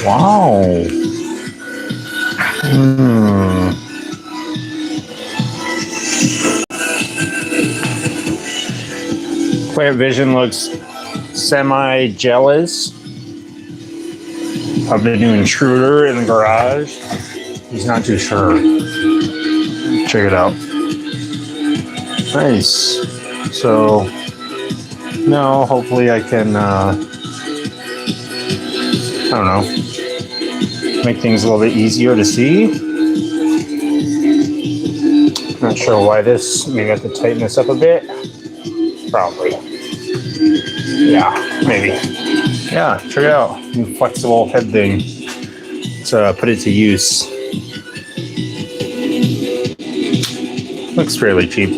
Wow. Clear Vision looks semi-jealous of the new intruder in the garage. He's not too sure. Check it out. Nice. So, no, hopefully I can, I don't know, make things a little bit easier to see. Not sure why this, maybe I have to tighten this up a bit. Probably. Yeah, maybe. Yeah, check it out. New flexible head thing. Let's put it to use. Looks fairly cheap.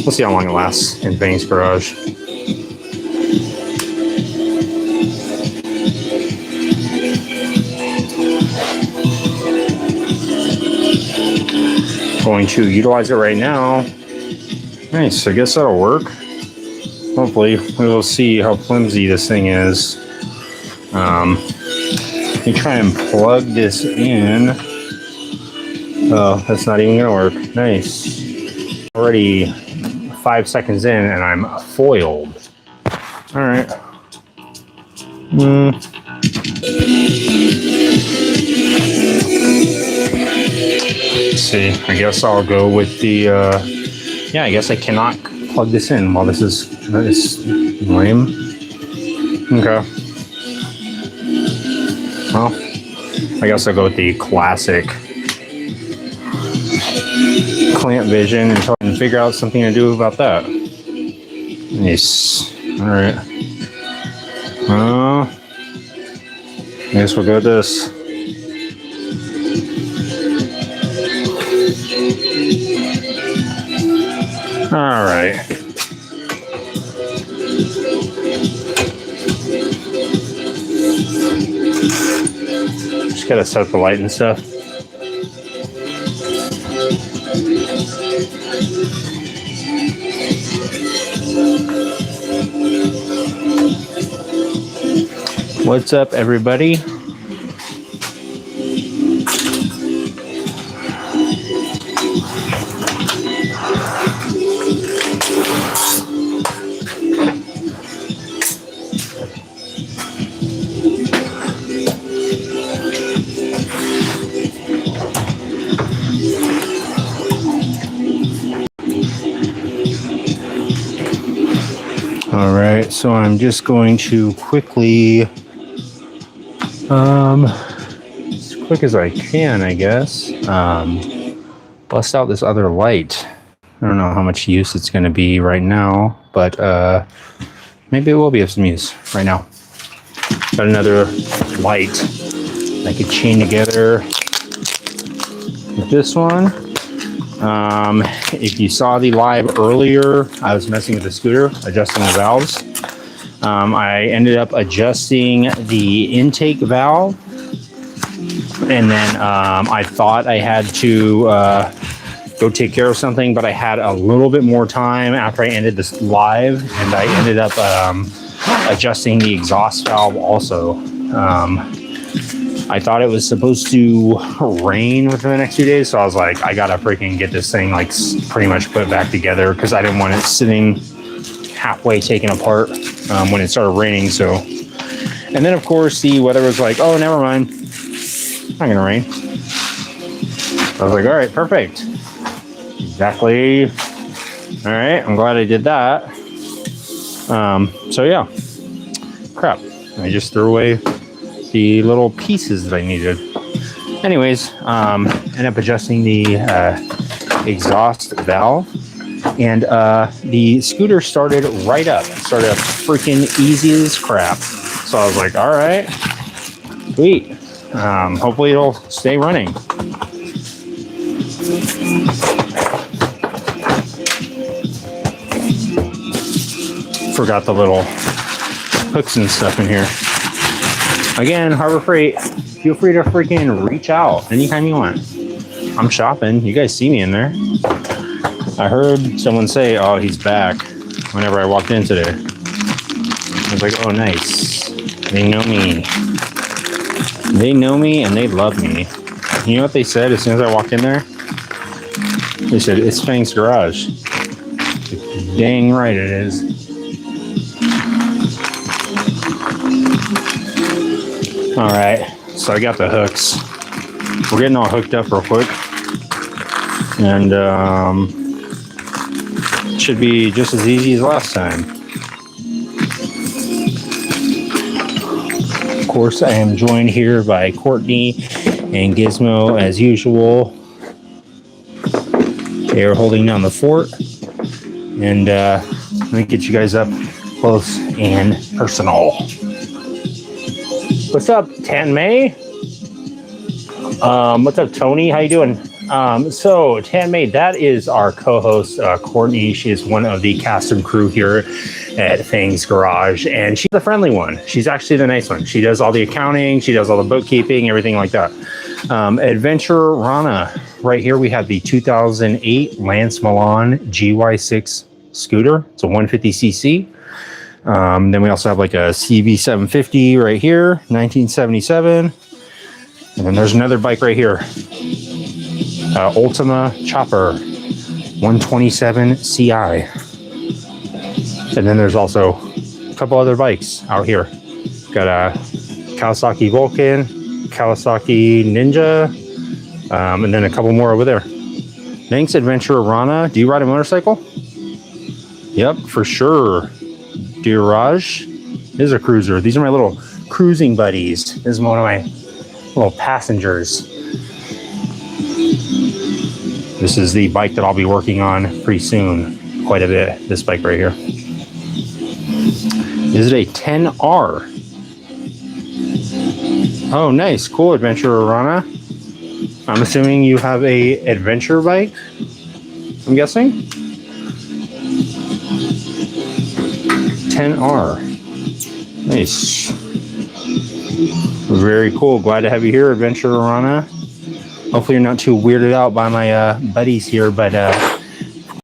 We'll see how long it lasts in Fang's garage. Going to utilize it right now. Nice, I guess that'll work. Hopefully, we will see how flimsy this thing is. Let me try and plug this in. Oh, that's not even gonna work. Nice. Already 5 seconds in and I'm foiled. All right. Let's see, I guess I'll go with the, yeah, I guess I cannot plug this in while this is lame. Okay. Well, I guess I'll go with the classic clamp vision and try and figure out something to do about that. Nice. All right. I guess we'll go with this. All right. Just gotta set the light and stuff. What's up, everybody? All right, so I'm just going to quickly, as quick as I can, I guess, bust out this other light. I don't know how much use it's going to be right now, but maybe it will be of some use right now. Got another light I could chain together with this one. If you saw the live earlier, I was messing with the scooter, adjusting the valves. I ended up adjusting the intake valve, and then I thought I had to go take care of something, but I had a little bit more time after I ended this live, and I ended up adjusting the exhaust valve also. I thought it was supposed to rain within the next 2 days, so I was like, I gotta freaking get this thing like pretty much put back together because I didn't want it sitting halfway taken apart when it started raining. So, and then of course the weather was like, oh, never mind, it's not gonna rain. So I was like, all right, perfect, exactly. All right, I'm glad I did that. So yeah, crap, I just threw away the little pieces that I needed. Anyways, ended up adjusting the exhaust valve, and the scooter started right up. It started up freaking easy as crap. So I was like, all right, sweet. Hopefully it'll stay running. Forgot the little hooks and stuff in here. Again, Harbor Freight, feel free to freaking reach out anytime you want. I'm shopping. You guys see me in there. I heard someone say, oh, he's back, whenever I walked in today. I was like, oh, nice. They know me. They know me and they love me. You know what they said as soon as I walked in there? They said, it's Fang's garage. Dang right it is. All right, so I got the hooks. We're getting all hooked up real quick. And it should be just as easy as last time. Of course, I am joined here by Courtney and Gizmo as usual. They are holding down the fort. And let me get you guys up close and personal. What's up, Tan May? What's up, Tony? How you doing? So Tan May, that is our co-host, Courtney. She is one of the cast and crew here at Fang's Garage, and she's the friendly one. She's actually the nice one. She does all the accounting, she does all the bookkeeping, everything like that. Adventure Rana, right here we have the 2008 Lance Milan GY6 scooter. It's a 150cc. Then we also have like a CB750 right here, 1977. And then there's another bike right here. Ultima Chopper 127 CI. And then there's also a couple other bikes out here. Got a Kawasaki Vulcan, Kawasaki Ninja, and then a couple more over there. Thanks, Adventure Rana. Do you ride a motorcycle? Yep, for sure. Dear Raj, this is a cruiser. These are my little cruising buddies. This is one of my little passengers. This is the bike that I'll be working on pretty soon, quite a bit. This bike right here. Is it a 10R? Oh, nice, cool, Adventure Rana. I'm assuming you have a adventure bike, I'm guessing. 10R. Nice. Very cool. Glad to have you here, Adventure Rana. Hopefully you're not too weirded out by my buddies here, but of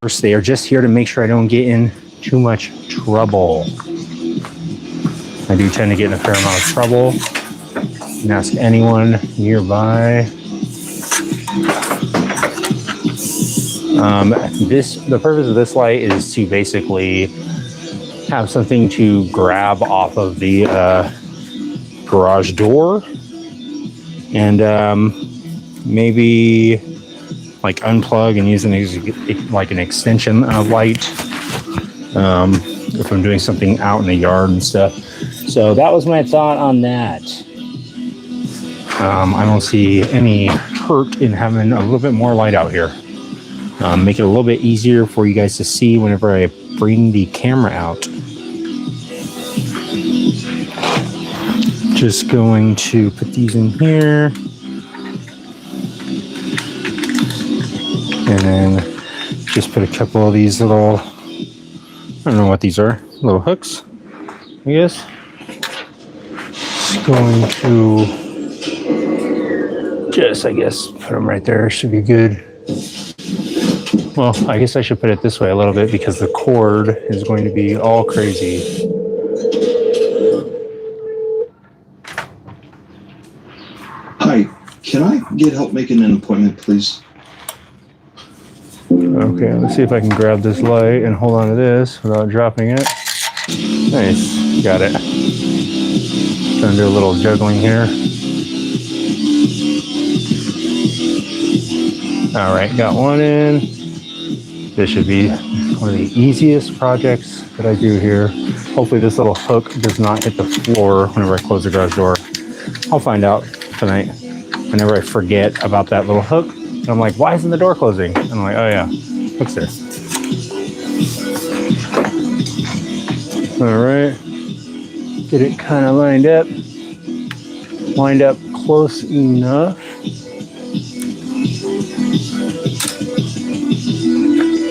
course they are just here to make sure I don't get in too much trouble. I do tend to get in a fair amount of trouble. You can ask anyone nearby. The purpose of this light is to basically have something to grab off of the garage door, and maybe like unplug and use like an extension of light if I'm doing something out in the yard and stuff. So that was my thought on that. I don't see any hurt in having a little bit more light out here. Make it a little bit easier for you guys to see whenever I bring the camera out. Just going to put these in here. And then just put a couple of these little, I don't know what these are, little hooks, I guess. Just going to just, I guess, put them right there. Should be good. Well, I guess I should put it this way a little bit because the cord is going to be all crazy. Hi, can I get help making an appointment, please? Okay, let's see if I can grab this light and hold on to this without dropping it. Nice, got it. Trying to do a little juggling here. All right, got one in. This should be one of the easiest projects that I do here. Hopefully this little hook does not hit the floor whenever I close the garage door. I'll find out tonight. Whenever I forget about that little hook, and I'm like, why isn't the door closing? And I'm like, oh yeah, hook's there. All right, get it kind of lined up close enough.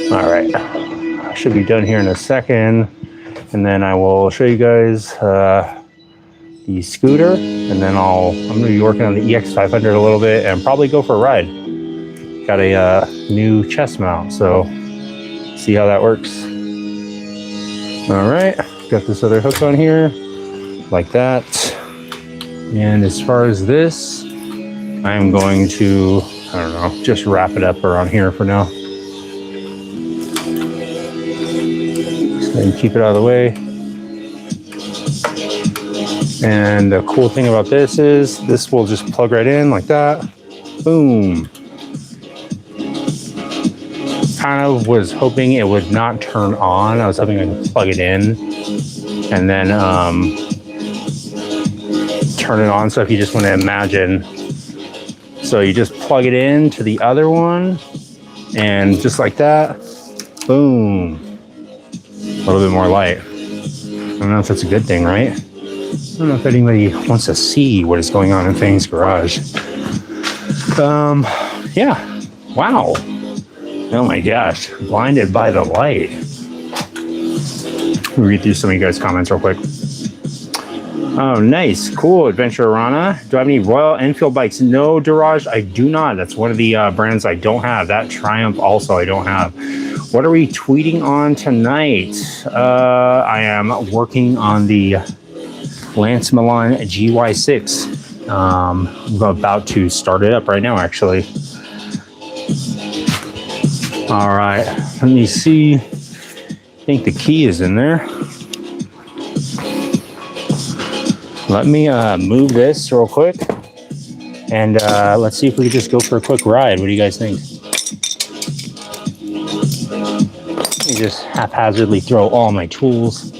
All right, I should be done here in a second, and then I will show you guys the scooter, and then I'm going to be working on the EX500 a little bit and probably go for a ride. Got a new chest mount, so see how that works. All right, got this other hook on here, like that. And as far as this, I'm going to, I don't know, just wrap it up around here for now. And keep it out of the way. And the cool thing about this is this will just plug right in like that. Boom. Kind of was hoping it would not turn on. I was hoping I could plug it in and then turn it on. So if you just want to imagine, so you just plug it in to the other one and just like that, boom. A little bit more light. I don't know if that's a good thing, right? I don't know if anybody wants to see what is going on in Fang's garage. Yeah. Wow. Oh my gosh. Blinded by the light. We'll read through some of you guys' comments real quick. Oh, nice. Cool. Adventure Rana. Do I have any Royal Enfield bikes? No, Durage, I do not. That's one of the brands I don't have. That Triumph also I don't have. What are we tweeting on tonight? I am working on the Lance Milan GY6. I'm about to start it up right now, actually. All right, let me see. I think the key is in there. Let me move this real quick. And let's see if we can just go for a quick ride. What do you guys think? Let me just haphazardly throw all my tools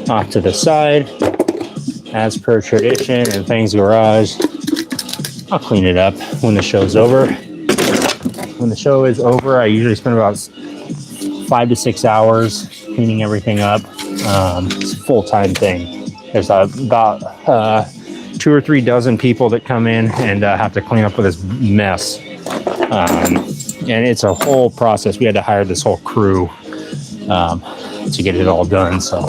off to the side. As per tradition in Fang's garage, I'll clean it up when the show's over. When the show is over, I usually spend about 5 to 6 hours cleaning everything up. It's a full-time thing. There's about 2 or 3 dozen people that come in and have to clean up with this mess. And it's a whole process. We had to hire this whole crew to get it all done. So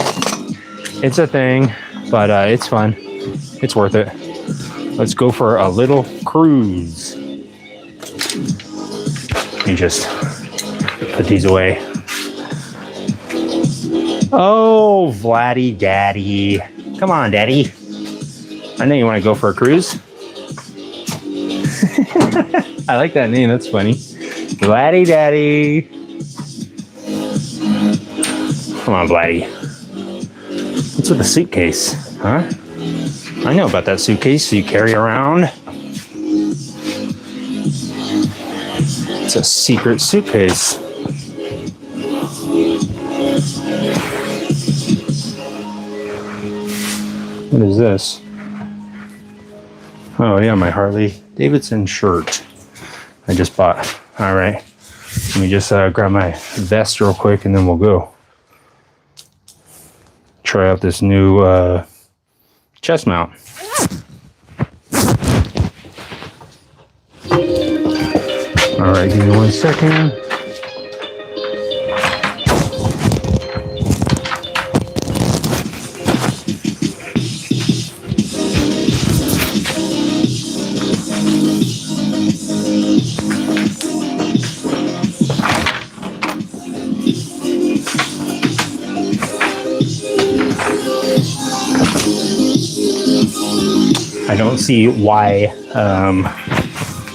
it's a thing, but it's fun. It's worth it. Let's go for a little cruise. Let me just put these away. Oh, Vladdy Daddy. Come on, Daddy. I know you want to go for a cruise. I like that name. That's funny. Vladdy Daddy. Come on, Vladdy. What's with the suitcase? Huh? I know about that suitcase you carry around. It's a secret suitcase. What is this? Oh yeah, my Harley Davidson shirt I just bought. All right, let me just grab my vest real quick and then we'll go. Try out this new chest mount. All right, give me 1 second. I don't see why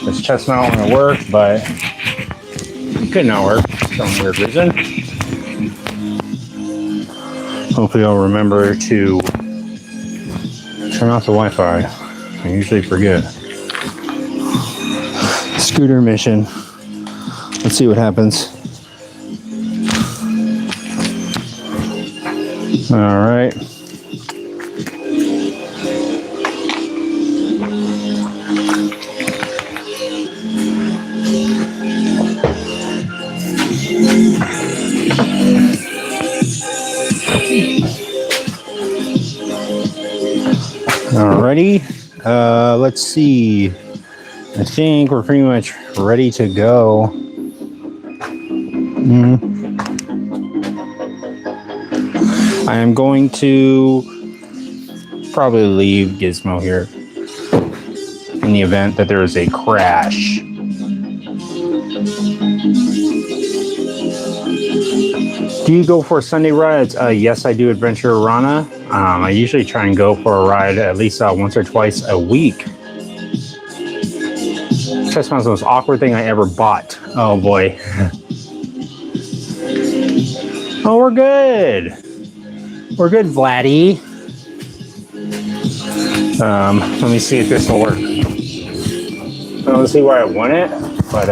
this chest mount won't work, but it could not work for some weird reason. Hopefully I'll remember to turn off the Wi-Fi. I usually forget. Scooter mission. Let's see what happens. All right. Alrighty, let's see. I think we're pretty much ready to go. I am going to probably leave Gizmo here in the event that there is a crash. Do you go for Sunday rides? Yes, I do, Adventure Rana. I usually try and go for a ride at least once or twice a week. Chest mount's the most awkward thing I ever bought. Oh boy. Oh, we're good. We're good, Vladdy. Let me see if this will work. I don't see why I want it, but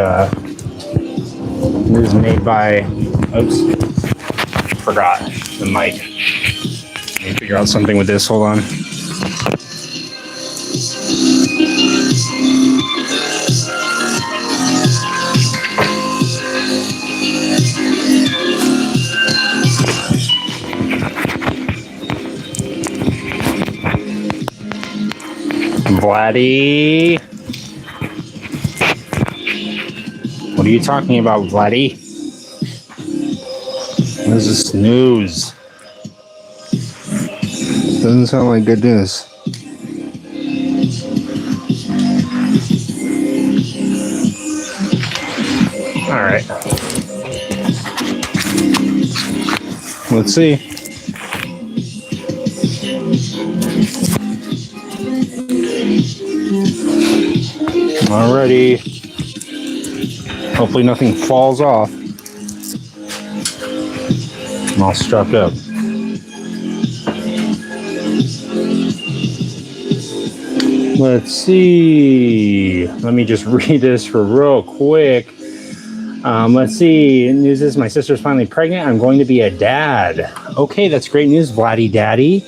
this is made by, oops, forgot the mic. Let me figure out something with this, hold on. Vladdy. What are you talking about, Vladdy? What is this news? Doesn't sound like good news. All right. Let's see. Alrighty. Hopefully nothing falls off. I'm all strapped up. Let's see. Let me just read this for real quick. Let's see. News is my sister's finally pregnant. I'm going to be a dad. Okay, that's great news, Vladdy Daddy.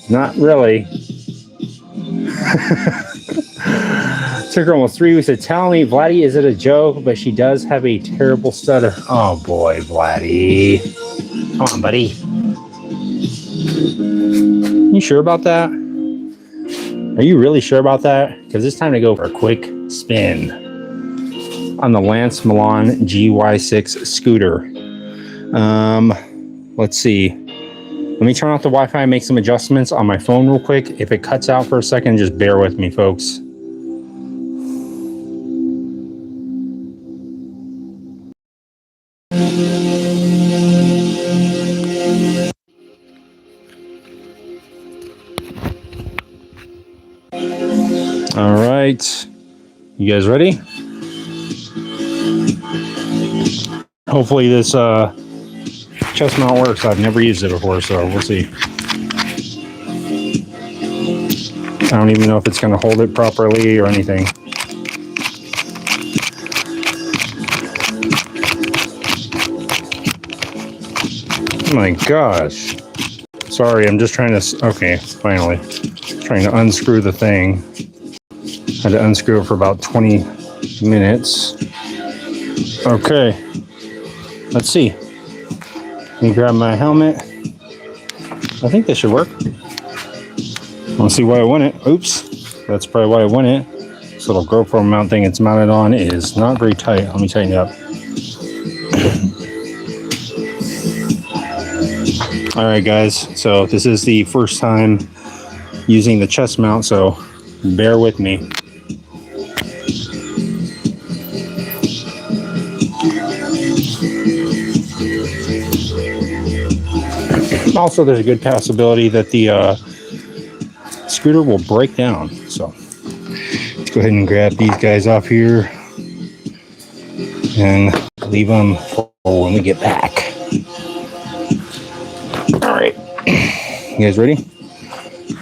Not really. Took her almost 3 weeks to tell me, Vladdy, is it a joke? But she does have a terrible stutter. Oh boy, Vladdy. Come on, buddy. You sure about that? Are you really sure about that? Because it's time to go for a quick spin on the Lance Milan GY6 scooter. Let's see. Let me turn off the Wi-Fi and make some adjustments on my phone real quick. If it cuts out for a second, just bear with me, folks. All right. You guys ready? Hopefully this chest mount works. I've never used it before, so we'll see. I don't even know if it's going to hold it properly or anything. Oh my gosh. Sorry, I'm just trying to... Okay, finally. Trying to unscrew the thing. Had to unscrew it for about 20 minutes. Okay. Let's see. Let me grab my helmet. I think this should work. Let's see why I want it. Oops. That's probably why I want it. This little GoPro mount thing it's mounted on is not very tight. Let me tighten it up. All right, guys. So this is the first time using the chest mount, so bear with me. Also, there's a good possibility that the scooter will break down. So let's go ahead and grab these guys off here and leave them for when we get back. All right, you guys ready?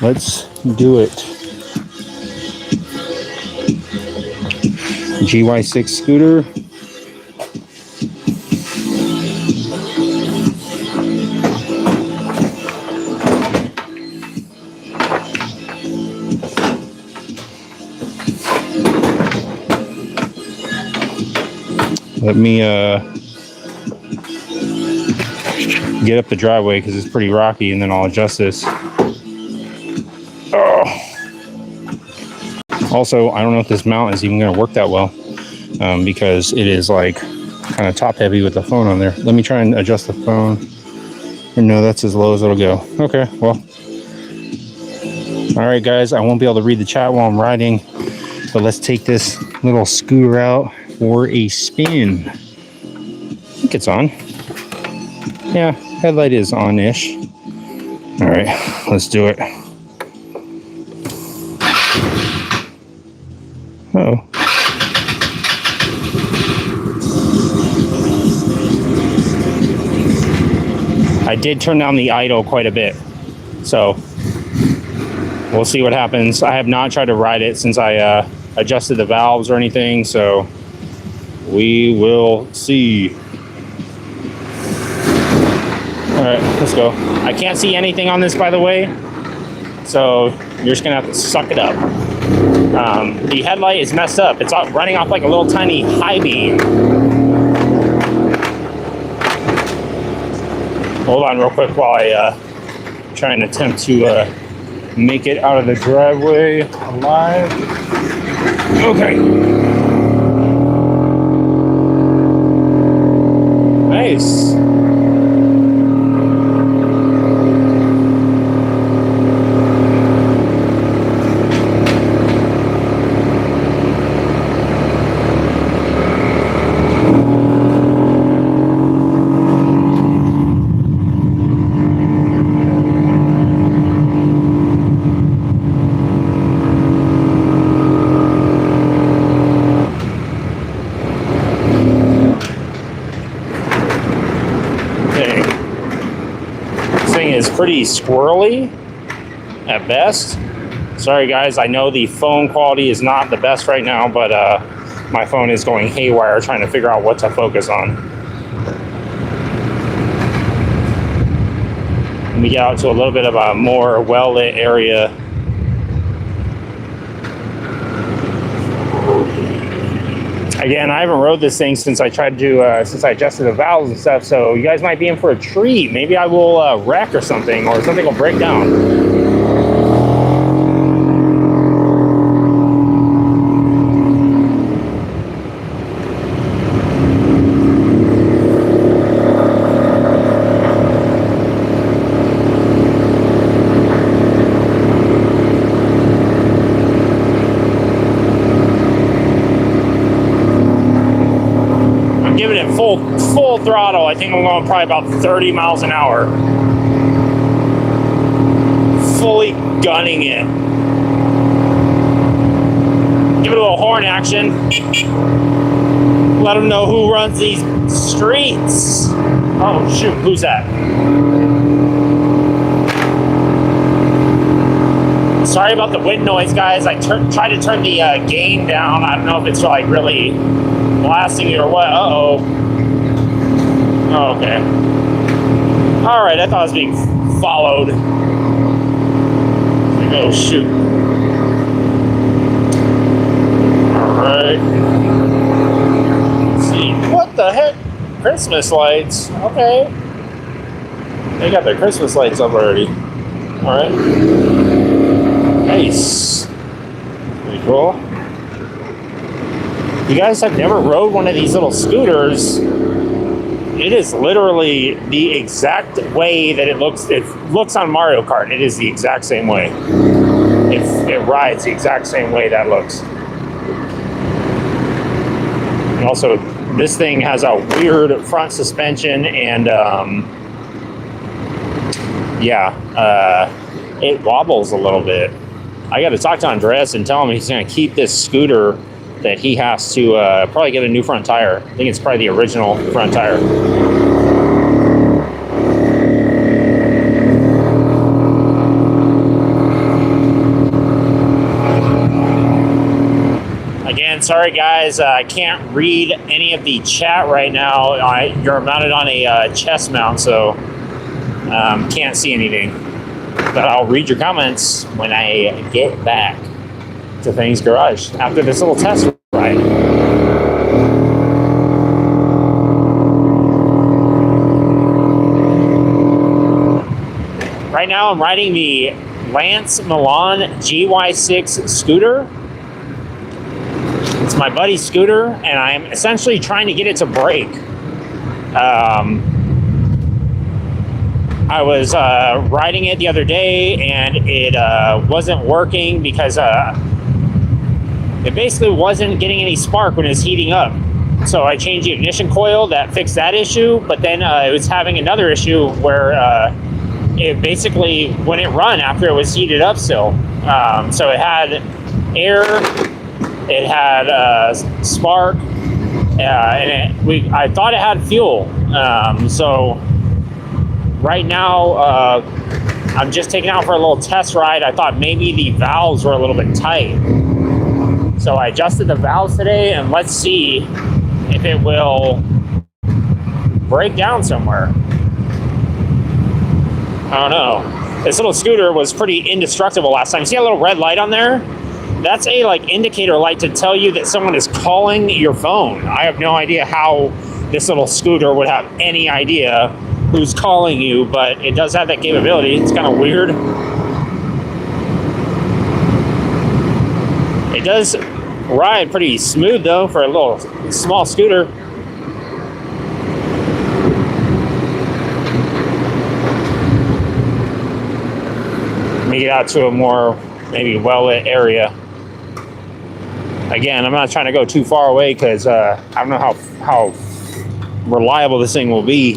Let's do it. GY6 scooter. Let me get up the driveway because it's pretty rocky, and then I'll adjust this. Oh. Also, I don't know if this mount is even going to work that well because it is like kind of top heavy with the phone on there. Let me try and adjust the phone. And no, that's as low as it'll go. Okay, well. All right, guys, I won't be able to read the chat while I'm riding, but let's take this little scooter out for a spin. I think it's on. Yeah, headlight is on-ish. All right, let's do it. Oh. I did turn down the idle quite a bit, so we'll see what happens. I have not tried to ride it since I adjusted the valves or anything, so we will see. All right, let's go. I can't see anything on this, by the way, so you're just gonna have to suck it up. The headlight is messed up. It's running off like a little tiny high beam. Hold on real quick while I try and attempt to make it out of the driveway alive. Okay. Nice. Is pretty squirrely at best. Sorry guys, I know the phone quality is not the best right now, but my phone is going haywire trying to figure out what to focus on. Let me get out to a little bit of a more well-lit area. Again, I haven't rode this thing since I tried to, since I adjusted the valves and stuff, so you guys might be in for a treat. Maybe I will wreck or something will break down. Full throttle. I think I'm going probably about 30 miles an hour. Fully gunning it. Give it a little horn action. Let them know who runs these streets. Oh shoot, who's that? Sorry about the wind noise, guys. I tried to turn the gain down. I don't know if it's like really blasting you or what. Uh-oh. Oh, okay. All right, I thought I was being followed. Oh, shoot. All right. Let's see. What the heck? Christmas lights. Okay. They got their Christmas lights up already. All right. Nice. Pretty cool. You guys have never rode one of these little scooters. It is literally the exact way that it looks. It looks on Mario Kart. It is the exact same way. It rides the exact same way that looks. And also, this thing has a weird front suspension, and it wobbles a little bit. I got to talk to Andreas and tell him he's going to keep this scooter. That he has to probably get a new front tire. I think it's probably the original front tire. Again, sorry guys, I can't read any of the chat right now. You're mounted on a chest mount, so can't see anything. But I'll read your comments when I get back to Fang's garage after this little test ride. Right now I'm riding the Lance Milan GY6 scooter. It's my buddy's scooter, and I'm essentially trying to get it to brake. I was riding it the other day, and it wasn't working because it basically wasn't getting any spark when it was heating up. So I changed the ignition coil that fixed that issue, but then it was having another issue where it basically wouldn't run after it was heated up still. So it had air, it had spark, and I thought it had fuel. So right now, I'm just taking out for a little test ride. I thought maybe the valves were a little bit tight. So I adjusted the valves today, and let's see if it will break down somewhere. I don't know. This little scooter was pretty indestructible last time. See that little red light on there? That's a like indicator light to tell you that someone is calling your phone. I have no idea how this little scooter would have any idea who's calling you, but it does have that capability. It's kind of weird. It does ride pretty smooth though for a little small scooter. Let me get out to a more maybe well-lit area. Again, I'm not trying to go too far away because I don't know how reliable this thing will be.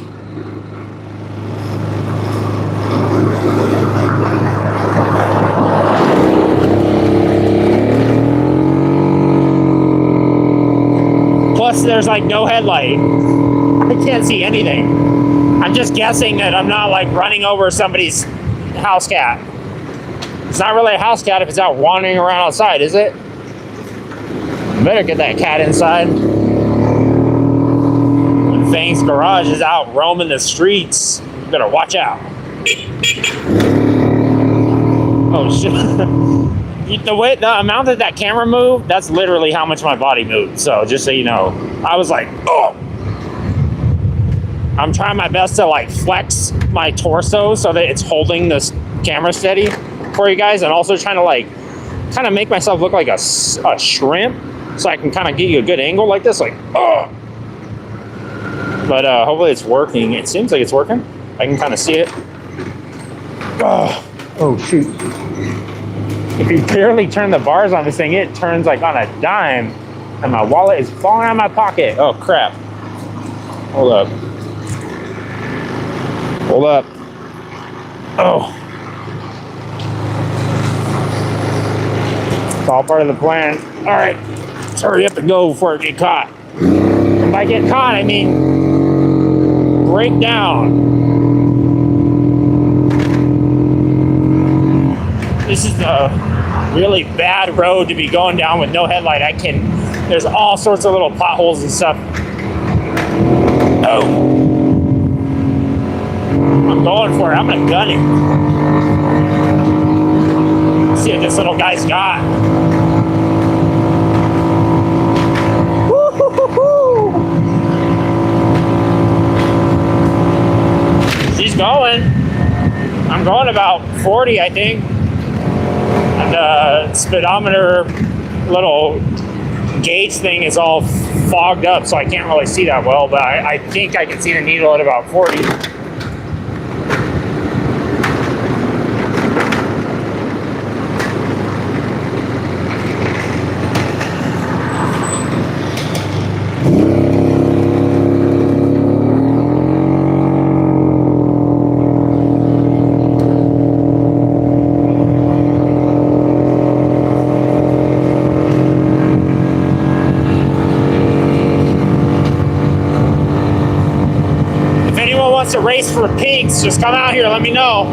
Plus, there's like no headlight. I can't see anything. I'm just guessing that I'm not like running over somebody's house cat. It's not really a house cat if it's out wandering around outside, is it? Better get that cat inside. When Fang's garage is out roaming the streets, you better watch out. Oh shit. The amount that camera moved, that's literally how much my body moved. So just so you know, I was like, oh. I'm trying my best to like flex my torso so that it's holding this camera steady for you guys, and also trying to like kind of make myself look like a shrimp so I can kind of get you a good angle like this, like oh. But hopefully it's working. It seems like it's working. I can kind of see it. Oh shoot. If you barely turn the bars on this thing, it turns like on a dime, and my wallet is falling out of my pocket. Oh crap. Hold up. Hold up. Oh. It's all part of the plan. All right, let's hurry up and go before I get caught. And by get caught, I mean break down. This is a really bad road to be going down with no headlight. There's all sorts of little potholes and stuff. Oh. I'm going for it. I'm gonna gun it. See what this little guy's got. Woo-hoo-hoo-hoo. She's going. I'm going about 40, I think. And the speedometer little gauge thing is all fogged up, so I can't really see that well, but I think I can see the needle at about 40. To race for pinks, just come out here, let me know.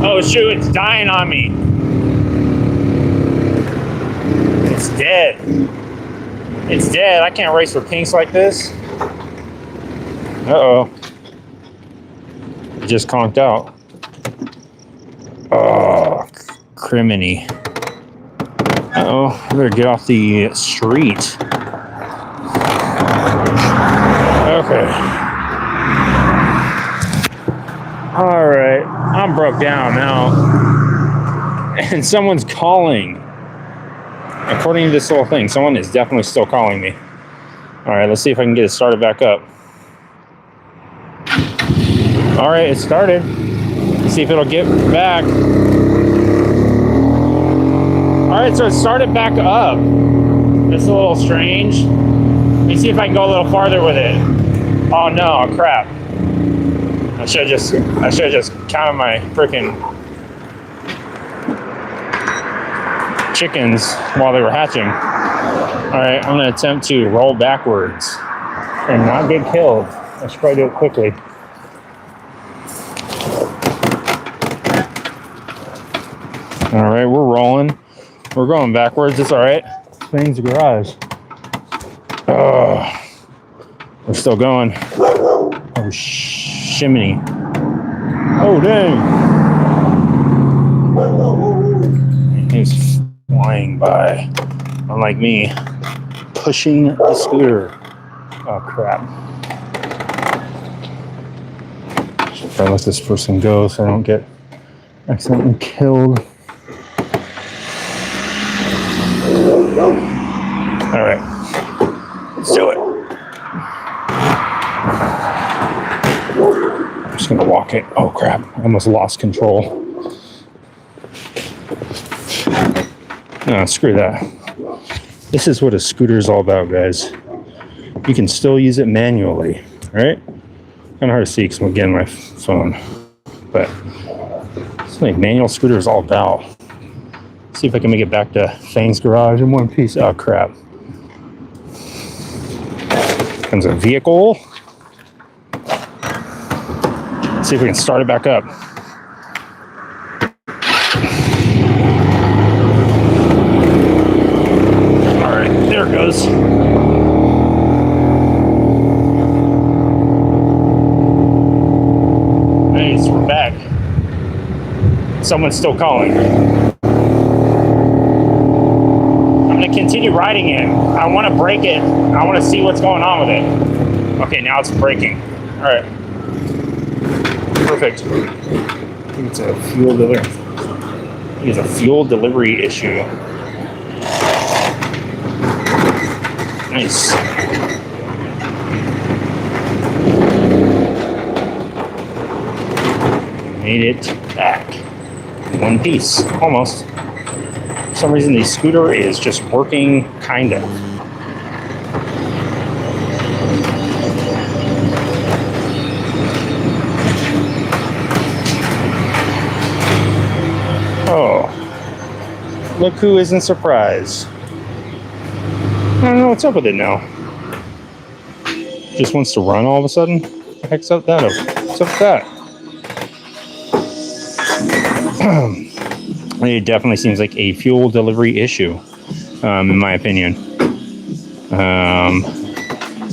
Oh shoot, it's dying on me. It's dead. It's dead. I can't race for pinks like this. Uh-oh. It just conked out. Oh, criminy. Uh-oh. I better get off the street. Okay. All right. I'm broke down now. And someone's calling. According to this little thing, someone is definitely still calling me. All right, let's see if I can get it started back up. All right, it started. Let's see if it'll get back. All right, so it started back up. It's a little strange. Let me see if I can go a little farther with it. Oh no, crap. I should have just counted my freaking chickens while they were hatching. All right, I'm gonna attempt to roll backwards and not get killed. I should probably do it quickly. All right, we're rolling. We're going backwards. It's all right. Fang's garage. Oh, we're still going. Oh, shimmy. Oh, dang. He's flying by. Unlike me, pushing the scooter. Oh, crap. Should probably let this person go so I don't get accidentally killed. All right, let's do it. I'm just gonna walk it. Oh crap, I almost lost control. No, screw that. This is what a scooter is all about, guys. You can still use it manually, all right? Kind of hard to see because I'm getting my phone, but that's what a manual scooter is all about. See if I can make it back to Fang's garage in one piece. Oh crap. Comes a vehicle. Let's see if we can start it back up. All right, there it goes. Nice, we're back. Someone's still calling. I'm gonna continue riding it. I want to break it. I want to see what's going on with it. Okay, now it's braking. All right. Perfect. I think it's a fuel delivery. I think it's a fuel delivery issue. Nice. Made it back. One piece, almost. For some reason, the scooter is just working, kind of. Oh, look who isn't surprised. I don't know what's up with it now. Just wants to run all of a sudden? What the heck's up that? What's up with that? It definitely seems like a fuel delivery issue, in my opinion.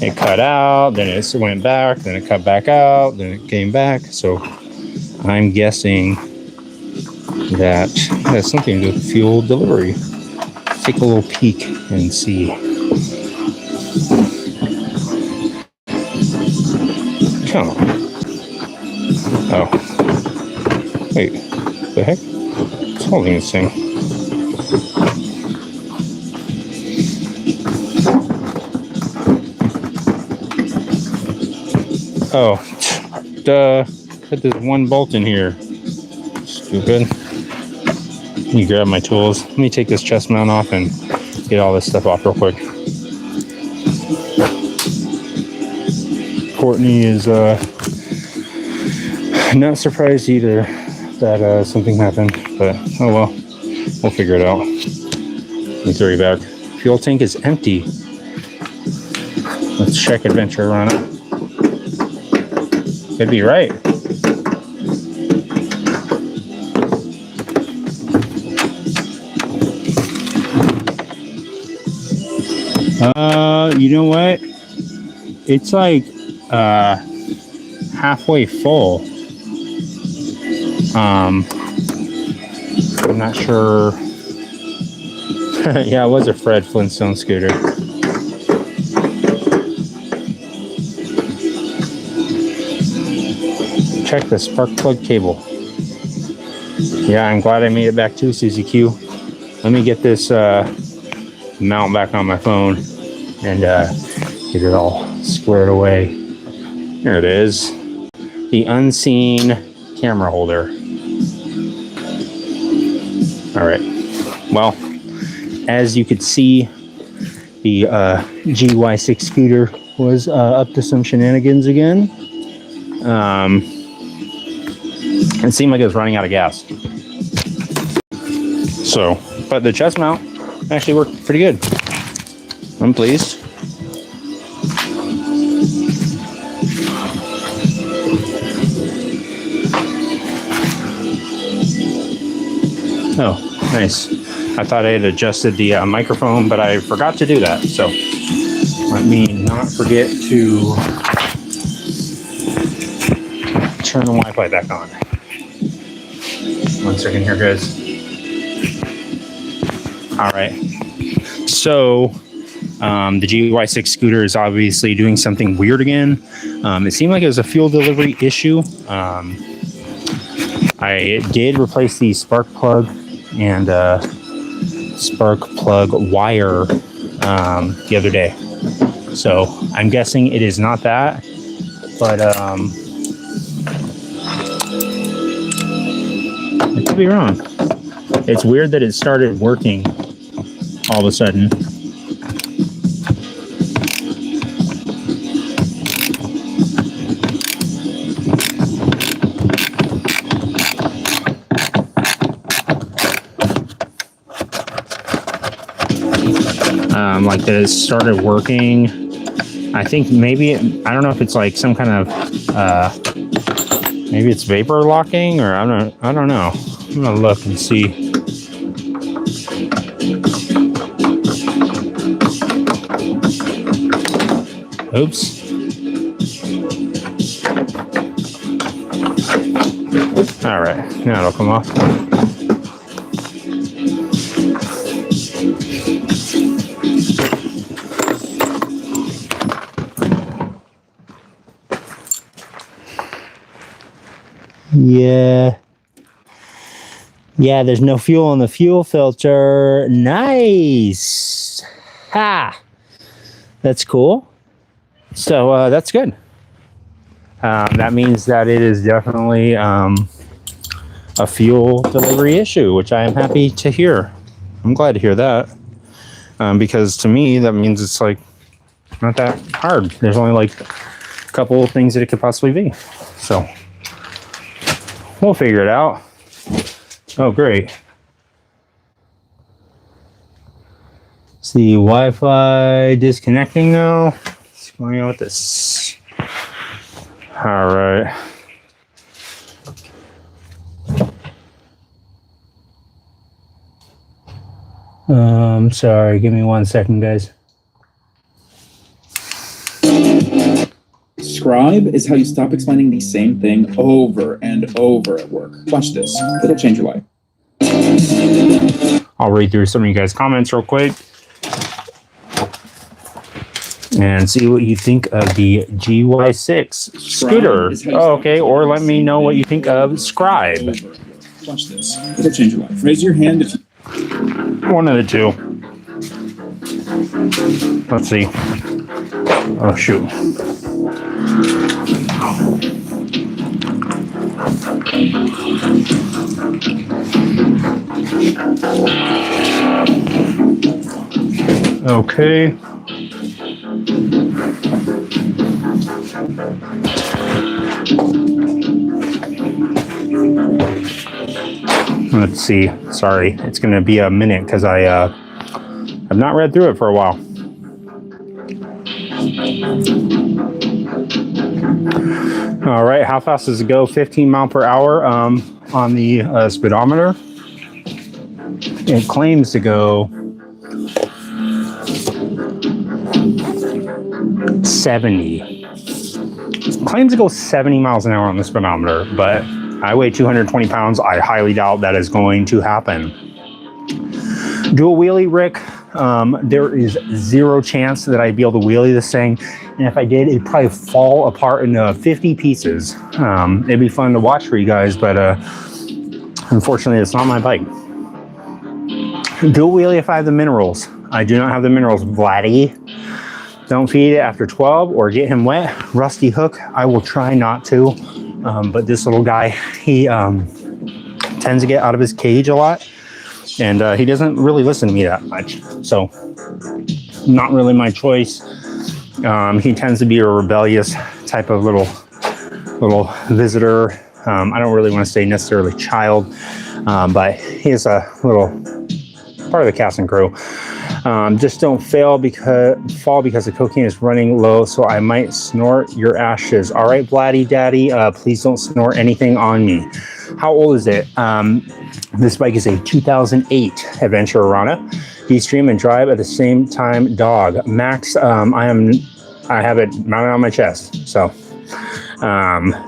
It cut out, then it went back, then it cut back out, then it came back. So I'm guessing that has something to do with fuel delivery. Take a little peek and see. Oh. Oh. Wait. The heck? What's holding this thing? Oh. Duh. Put this one bolt in here. Stupid. Let me grab my tools. Let me take this chest mount off and get all this stuff off real quick. Courtney is not surprised either that something happened, but oh well, we'll figure it out. Let me throw you back. Fuel tank is empty. Let's check adventure on it. Could be right. You know what? It's like halfway full. I'm not sure. Yeah, it was a Fred Flintstone scooter. Check the spark plug cable. Yeah, I'm glad I made it back too, Susie Q. Let me get this mount back on my phone and get it all squared away. There it is. the unseen camera holder. All right. Well, as you could see, the GY6 scooter was up to some shenanigans again. It seemed like it was running out of gas. So, but the chest mount actually worked pretty good. I'm pleased. Oh, nice. I thought I had adjusted the microphone, but I forgot to do that. So let me not forget to turn the Wi-Fi back on. 1 second here, guys. All right. So the GY6 scooter is obviously doing something weird again. It seemed like it was a fuel delivery issue. I did replace the spark plug and spark plug wire the other day. So I'm guessing it is not that, but I could be wrong. It's weird that it started working all of a sudden. Like that it started working. I think maybe I don't know if it's like some kind of maybe it's vapor locking, or I don't know. I'm gonna look and see. Oops. All right, now it'll come off. Yeah, there's no fuel in the fuel filter. Nice. Ha. That's cool. So that's good. That means that it is definitely a fuel delivery issue, which I am happy to hear. I'm glad to hear that. Because to me, that means it's like not that hard. There's only like a couple of things that it could possibly be. So we'll figure it out. Oh, great. See, Wi-Fi disconnecting now. What's going on with this? All right. Sorry, give me 1 second, guys. Scribe is how you stop explaining the same thing over and over at work. Watch this. It'll change your life. I'll read through some of you guys' comments real quick and see what you think of the GY6 scooter. Oh, okay, or let me know what you think of Scribe. Watch this. It'll change your life. Raise your hand if you... One of the two. Let's see. Oh, shoot. Okay. Let's see. Sorry, it's going to be a minute because I've not read through it for a while. All right, how fast does it go? 15 mile per hour on the speedometer. It claims to go 70. Claims to go 70 miles an hour on the speedometer, but I weigh 220 pounds. I highly doubt that is going to happen. Dual wheelie, Rick. There is zero chance that I'd be able to wheelie this thing. And if I did, it'd probably fall apart into 50 pieces. It'd be fun to watch for you guys, but unfortunately, it's not my bike. Dual wheelie if I have the minerals. I do not have the minerals, Vladdy. Don't feed it after 12 or get him wet. Rusty hook, I will try not to. But this little guy, he tends to get out of his cage a lot, and he doesn't really listen to me that much. So not really my choice. He tends to be a rebellious type of little visitor. I don't really want to say necessarily child, but he is a little part of the cast and crew. Just don't fall because the cocaine is running low, so I might snort your ashes. All right, Vladdy Daddy, please don't snort anything on me. How old is it? This bike is a 2008 Adventurana. D-Stream and drive at the same time, dog. Max, I have it mounted on my chest. So,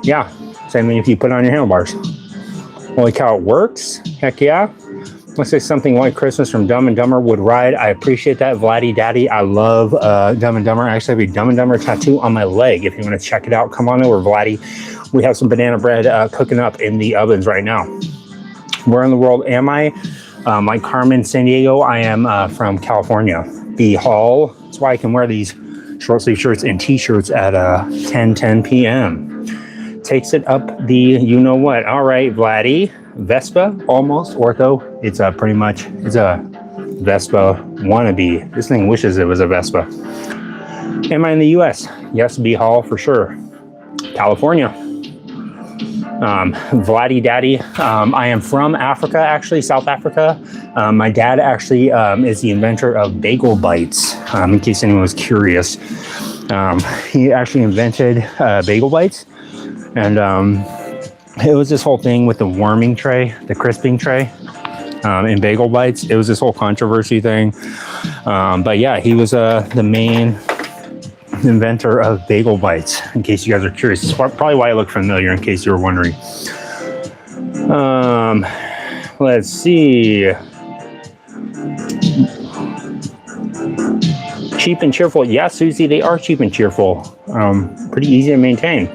yeah, same thing if you put it on your handlebars. Holy cow, it works. Heck yeah. Let's say something like Christmas from Dumb and Dumber would ride. I appreciate that, Vladdy Daddy. I love Dumb and Dumber. I actually have a Dumb and Dumber tattoo on my leg. If you want to check it out, come on over, Vladdy. We have some banana bread cooking up in the ovens right now. Where in the world am I? Like Carmen, San Diego. I am from California. B Hall. That's why I can wear these short sleeve shirts and t-shirts at 10 p.m. Takes it up the you know what. All right, Vladdy. Vespa, almost ortho. It's a Vespa wannabe. This thing wishes it was a Vespa. Am I in the US? Yes, B Hall for sure. California. Vladdy Daddy. I am from Africa, actually, South Africa. My dad actually is the inventor of bagel bites, in case anyone was curious. He actually invented bagel bites, and it was this whole thing with the warming tray, the crisping tray, in bagel bites. It was this whole controversy thing. But yeah, he was the main inventor of bagel bites, in case you guys are curious. It's probably why I look familiar, in case you were wondering. Let's see. Cheap and cheerful. Yeah, Susie, they are cheap and cheerful. Pretty easy to maintain.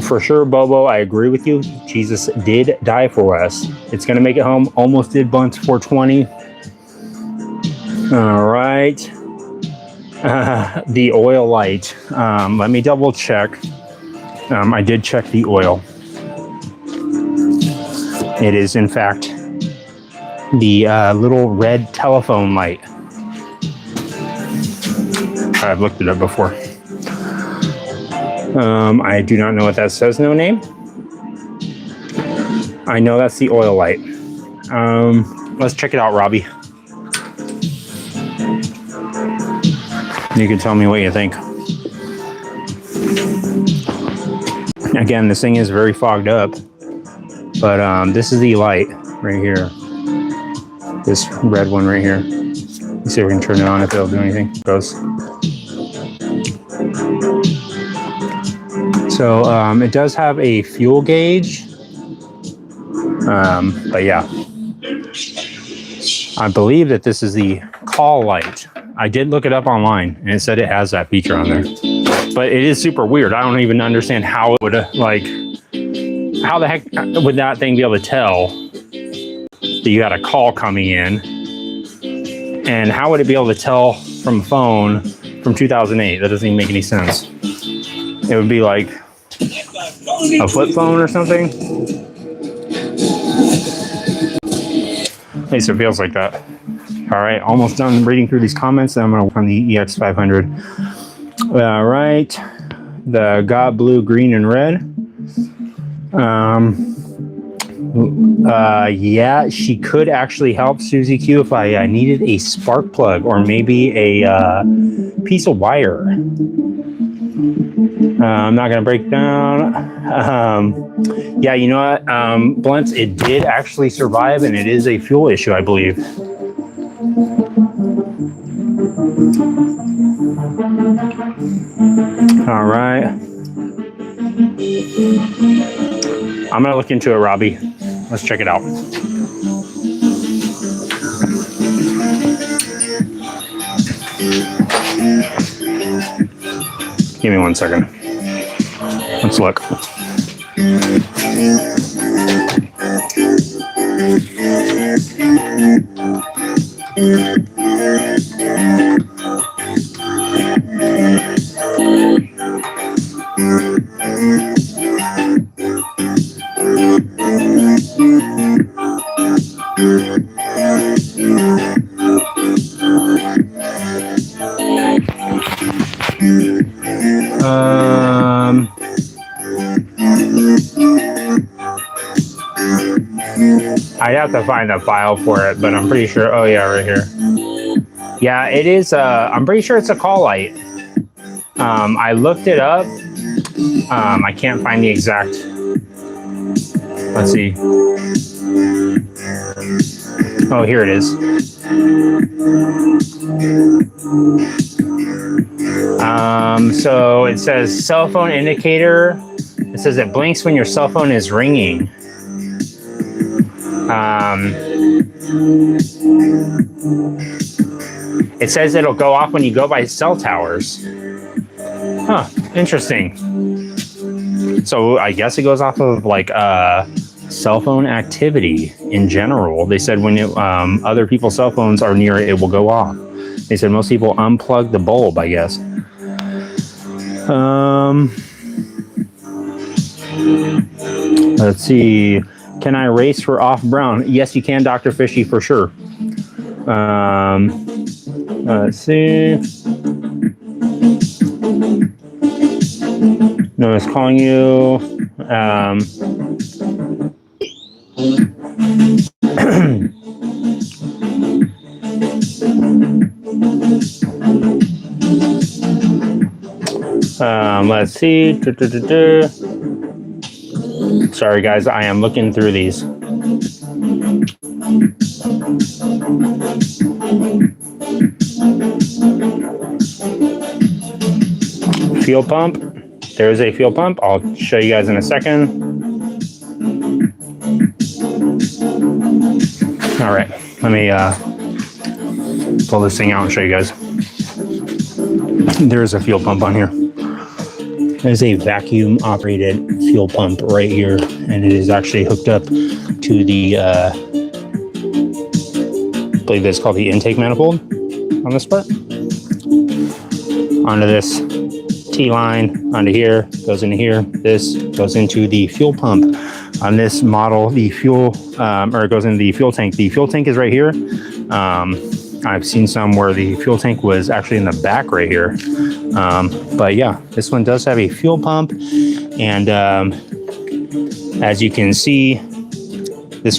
For sure, Bobo, I agree with you. Jesus did die for us. It's going to make it home. Almost did Bunts 420. All right. The oil light. Let me double check. I did check the oil. It is, in fact, the little red telephone light. I've looked it up before. I do not know what that says, no name. I know that's the oil light. Let's check it out, Robbie. You can tell me what you think. Again, this thing is very fogged up, but this is the light right here. This red one right here. Let's see if we can turn it on if it'll do anything. It goes. So it does have a fuel gauge, but yeah, I believe that this is the call light. I did look it up online, and it said it has that feature on there, but it is super weird. I don't even understand how it would how the heck would that thing be able to tell that you had a call coming in, and how would it be able to tell from a phone from 2008? That doesn't even make any sense. It would be like a flip phone or something. At least it feels like that. All right, almost done reading through these comments. Then I'm going to work on the EX500. All right, the got blue, green, and red. Yeah, she could actually help Susie Q if I needed a spark plug or maybe a piece of wire. I'm not going to break down. Yeah, you know what? Blunts, it did actually survive, and it is a fuel issue, I believe. All right. I'm going to look into it, Robbie. Let's check it out. Give me 1 second. Let's look. I'd have to find a file for it, but I'm pretty sure. Oh yeah, right here. Yeah, it is. I'm pretty sure it's a call light. I looked it up. I can't find the exact. Let's see. Oh, here it is. So it says cell phone indicator. It says it blinks when your cell phone is ringing. It says it'll go off when you go by cell towers. Huh, interesting. So I guess it goes off of like cell phone activity in general. They said when other people's cell phones are near it, it will go off. They said most people unplug the bulb, I guess. Let's see. Can I race for off brown? Yes, you can, Dr. Fishy, for sure. Let's see. No, it's calling you. Let's see. Sorry, guys, I am looking through these. Fuel pump. There's a fuel pump. I'll show you guys in a second. All right, let me pull this thing out and show you guys. There's a fuel pump on here. There's a vacuum operated fuel pump right here, and it is actually hooked up to the, I believe it's called the intake manifold on this part. Onto this T-line, onto here, goes into here. This goes into the fuel pump. On this model, the fuel, or it goes into the fuel tank. The fuel tank is right here. I've seen some where the fuel tank was actually in the back right here. But yeah, this one does have a fuel pump. And as you can see, this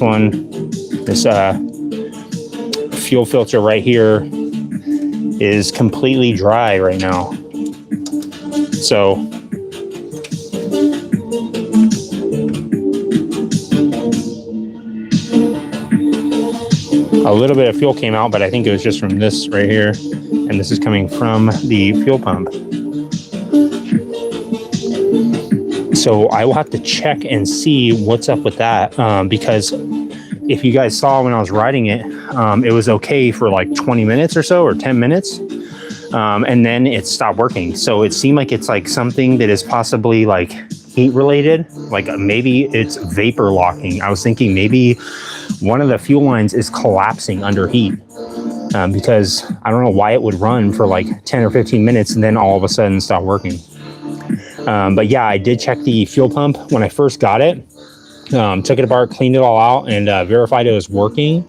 fuel filter right here is completely dry right now. So a little bit of fuel came out, but I think it was just from this right here. And this is coming from the fuel pump. So I will have to check and see what's up with that. Because if you guys saw when I was riding it, it was okay for like 20 minutes or so, or 10 minutes. And then it stopped working. So it seemed like it's like something that is possibly like heat related. Like maybe it's vapor locking. I was thinking maybe one of the fuel lines is collapsing under heat. Because I don't know why it would run for like 10 or 15 minutes and then all of a sudden stop working. But yeah, I did check the fuel pump when I first got it. Took it apart, cleaned it all out, and verified it was working.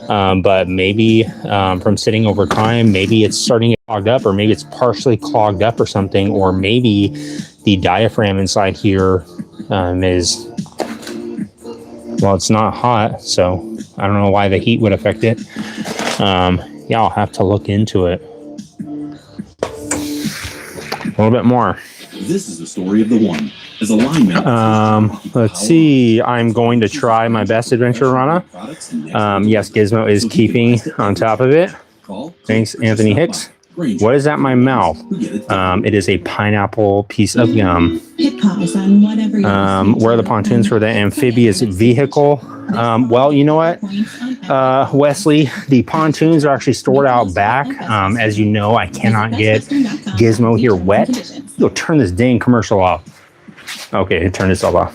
But maybe from sitting over time, maybe it's starting to get clogged up, or maybe it's partially clogged up or something, or maybe the diaphragm inside here is, well, it's not hot, so I don't know why the heat would affect it. Yeah, I'll have to look into it a little bit more. This is the story of the one. As a lineman, let's see. I'm going to try my best adventure Rana. Yes, Gizmo is keeping on top of it. Thanks, Anthony Hicks. What is that in my mouth? It is a pineapple piece of gum. Where are the pontoons for the amphibious vehicle? Well, you know what, Wesley, the pontoons are actually stored out back. As you know, I cannot get Gizmo here wet. Go turn this dang commercial off. Okay, turn this all off.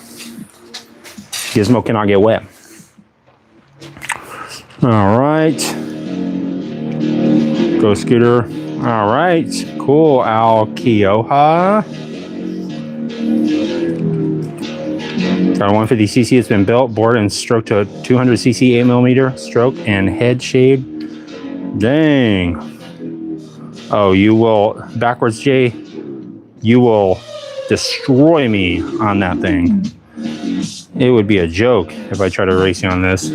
Gizmo cannot get wet. All right. Go Scooter. All right. Cool. Al Kioha. Got a 150cc. It's been built, bored, and stroked to a 200cc 8mm stroke and head shade. Dang. Oh, you will, backwards Jay, you will destroy me on that thing. It would be a joke if I try to race you on this.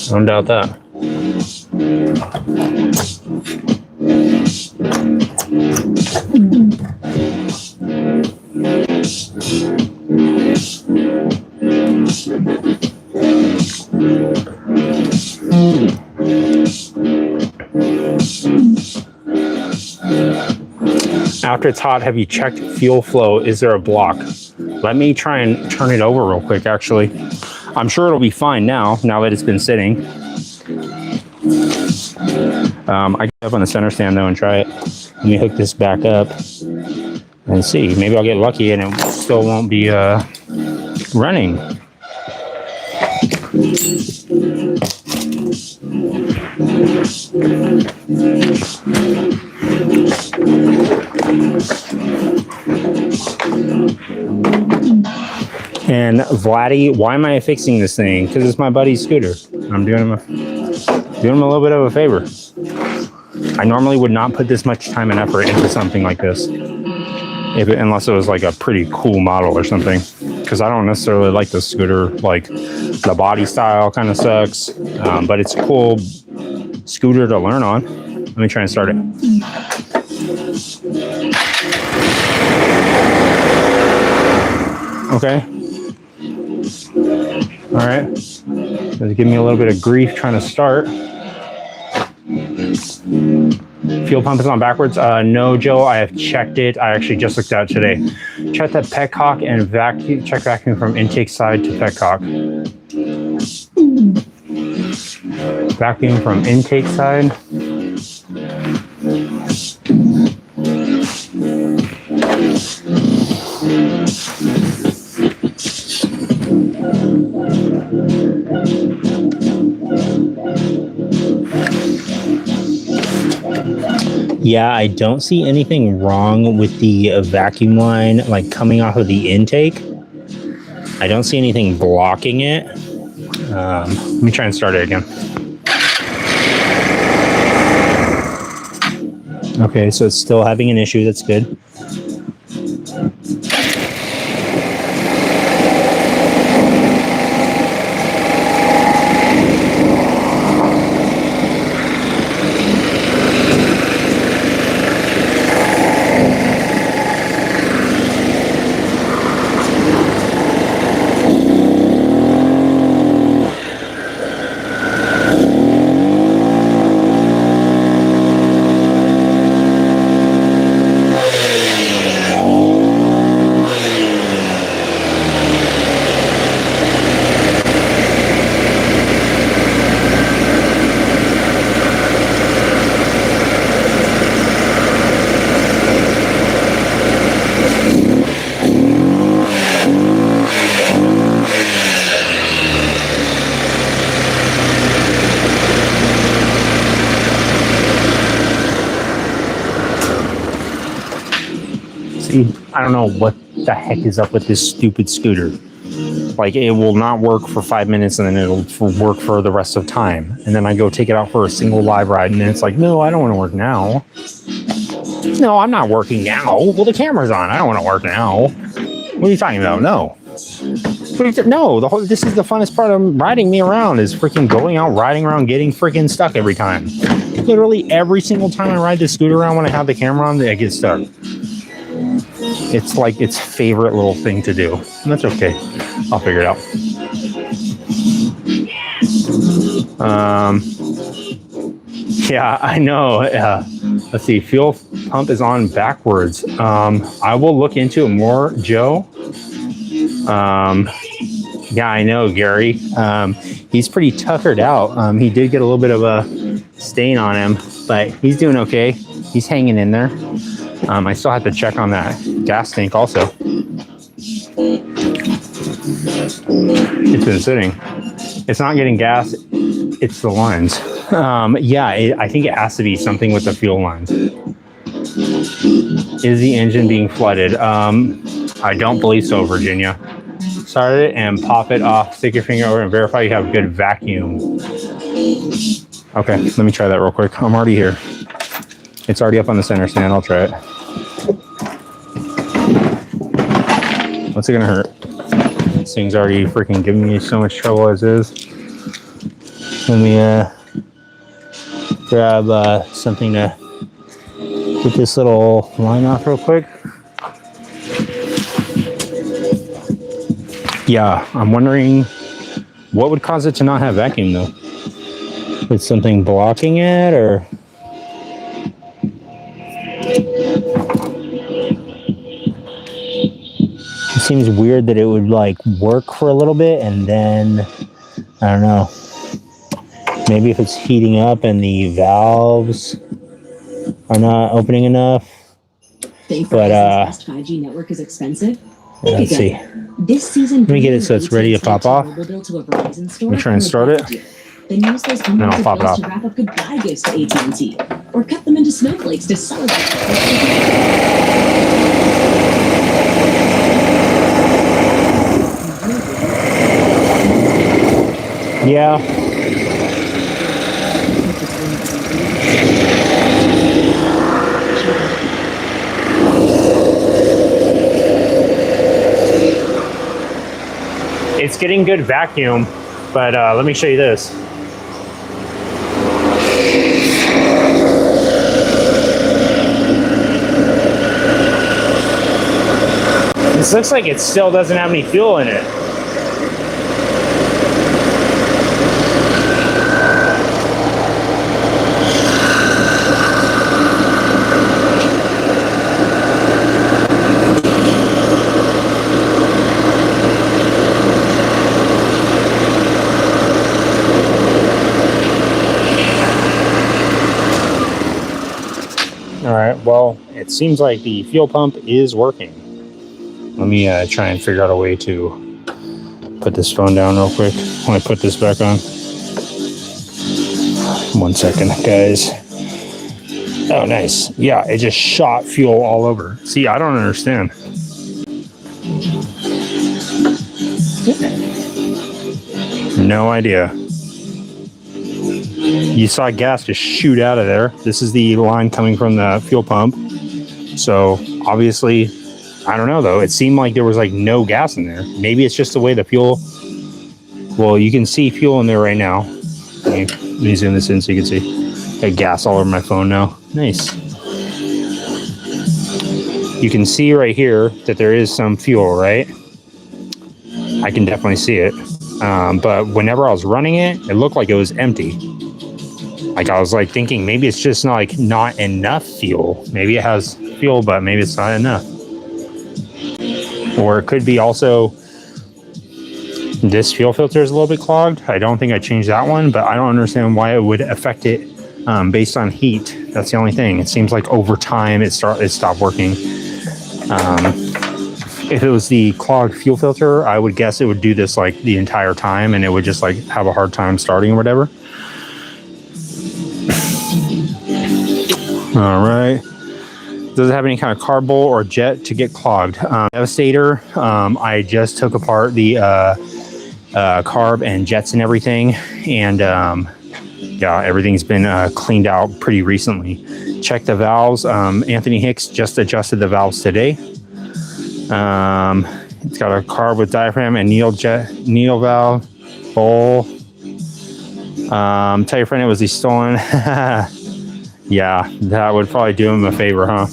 Don't doubt that. After it's hot, have you checked fuel flow? Is there a block? Let me try and turn it over real quick, actually. I'm sure it'll be fine now that it's been sitting. I get up on the center stand though and try it. Let me hook this back up and see. Maybe I'll get lucky and it still won't be running. And Vladdy, why am I fixing this thing? Because it's my buddy's scooter. I'm doing him a little bit of a favor. I normally would not put this much time and effort into something like this, unless it was like a pretty cool model or something. Because I don't necessarily like the scooter. Like the body style kind of sucks, but it's a cool scooter to learn on. Let me try and start it. Okay. All right. It's giving me a little bit of grief trying to start. Fuel pump is on backwards. No, Joe, I have checked it. I actually just looked at it today. Check that petcock and vacuum. Check vacuum from intake side to petcock. Vacuum from intake side. Yeah, I don't see anything wrong with the vacuum line, like coming off of the intake. I don't see anything blocking it. Let me try and start it again. Okay, so it's still having an issue. That's good. I don't know what the heck is up with this stupid scooter. Like, it will not work for 5 minutes and then it'll work for the rest of time. And then I go take it out for a single live ride and then it's like, no, I don't want to work now. No, I'm not working now. Well, the camera's on. I don't want to work now. What are you talking about? No. No, this is the funnest part of riding me around is freaking going out, riding around, getting freaking stuck every time. Literally every single time I ride this scooter around when I have the camera on, I get stuck. It's like its favorite little thing to do. And that's okay. I'll figure it out. Yeah, I know. Let's see. Fuel pump is on backwards. I will look into it more, Joe. Yeah, I know, Gary. He's pretty tuckered out. He did get a little bit of a stain on him, but he's doing okay. He's hanging in there. I still have to check on that gas tank also. It's been sitting. It's not getting gas. It's the lines. Yeah, I think it has to be something with the fuel lines. Is the engine being flooded? I don't believe so, Virginia. Start it and pop it off. Stick your finger over and verify you have good vacuum. Okay, let me try that real quick. I'm already here. It's already up on the center stand. I'll try it. What's it gonna hurt? This thing's already freaking giving me so much trouble as is. Let me grab something to get this little line off real quick. Yeah, I'm wondering what would cause it to not have vacuum though. Is something blocking it, or? It seems weird that it would like work for a little bit and then, I don't know. Maybe if it's heating up and the valves are not opening enough. But 5G network is expensive. let's see. This season, let me get it so it's ready to pop off. Let me try and start it. Then use those and I'll pop it off. To wrap up goodbye gifts to AT&T, or cut them into snowflakes to celebrate. Yeah. It's getting good vacuum, but let me show you this. This looks like it still doesn't have any fuel in it. All right, well, it seems like the fuel pump is working. Let me try and figure out a way to put this phone down real quick when I put this back on. 1 second, guys. Oh, nice. Yeah, it just shot fuel all over. See, I don't understand. No idea. You saw gas just shoot out of there. This is the line coming from the fuel pump. So obviously, I don't know though. It seemed like there was like no gas in there. Maybe it's just the way the fuel. Well, you can see fuel in there right now. Let me zoom this in so you can see. Got gas all over my phone now. Nice. You can see right here that there is some fuel, right? I can definitely see it. But whenever I was running it, it looked like it was empty. Like I was like thinking maybe it's just not enough fuel. Maybe it has fuel, but maybe it's not enough. Or it could be also this fuel filter is a little bit clogged. I don't think I changed that one, but I don't understand why it would affect it based on heat. That's the only thing. It seems like over time it stopped working. If it was the clogged fuel filter, I would guess it would do this like the entire time and it would just like have a hard time starting or whatever. All right. Does it have any kind of carb bowl or jet to get clogged? Devastator. I just took apart the carb and jets and everything. And yeah, everything's been cleaned out pretty recently. Check the valves. Anthony Hicks just adjusted the valves today. It's got a carb with diaphragm and needle valve bowl. Tell your friend it was the stolen. Yeah, that would probably do him a favor, huh?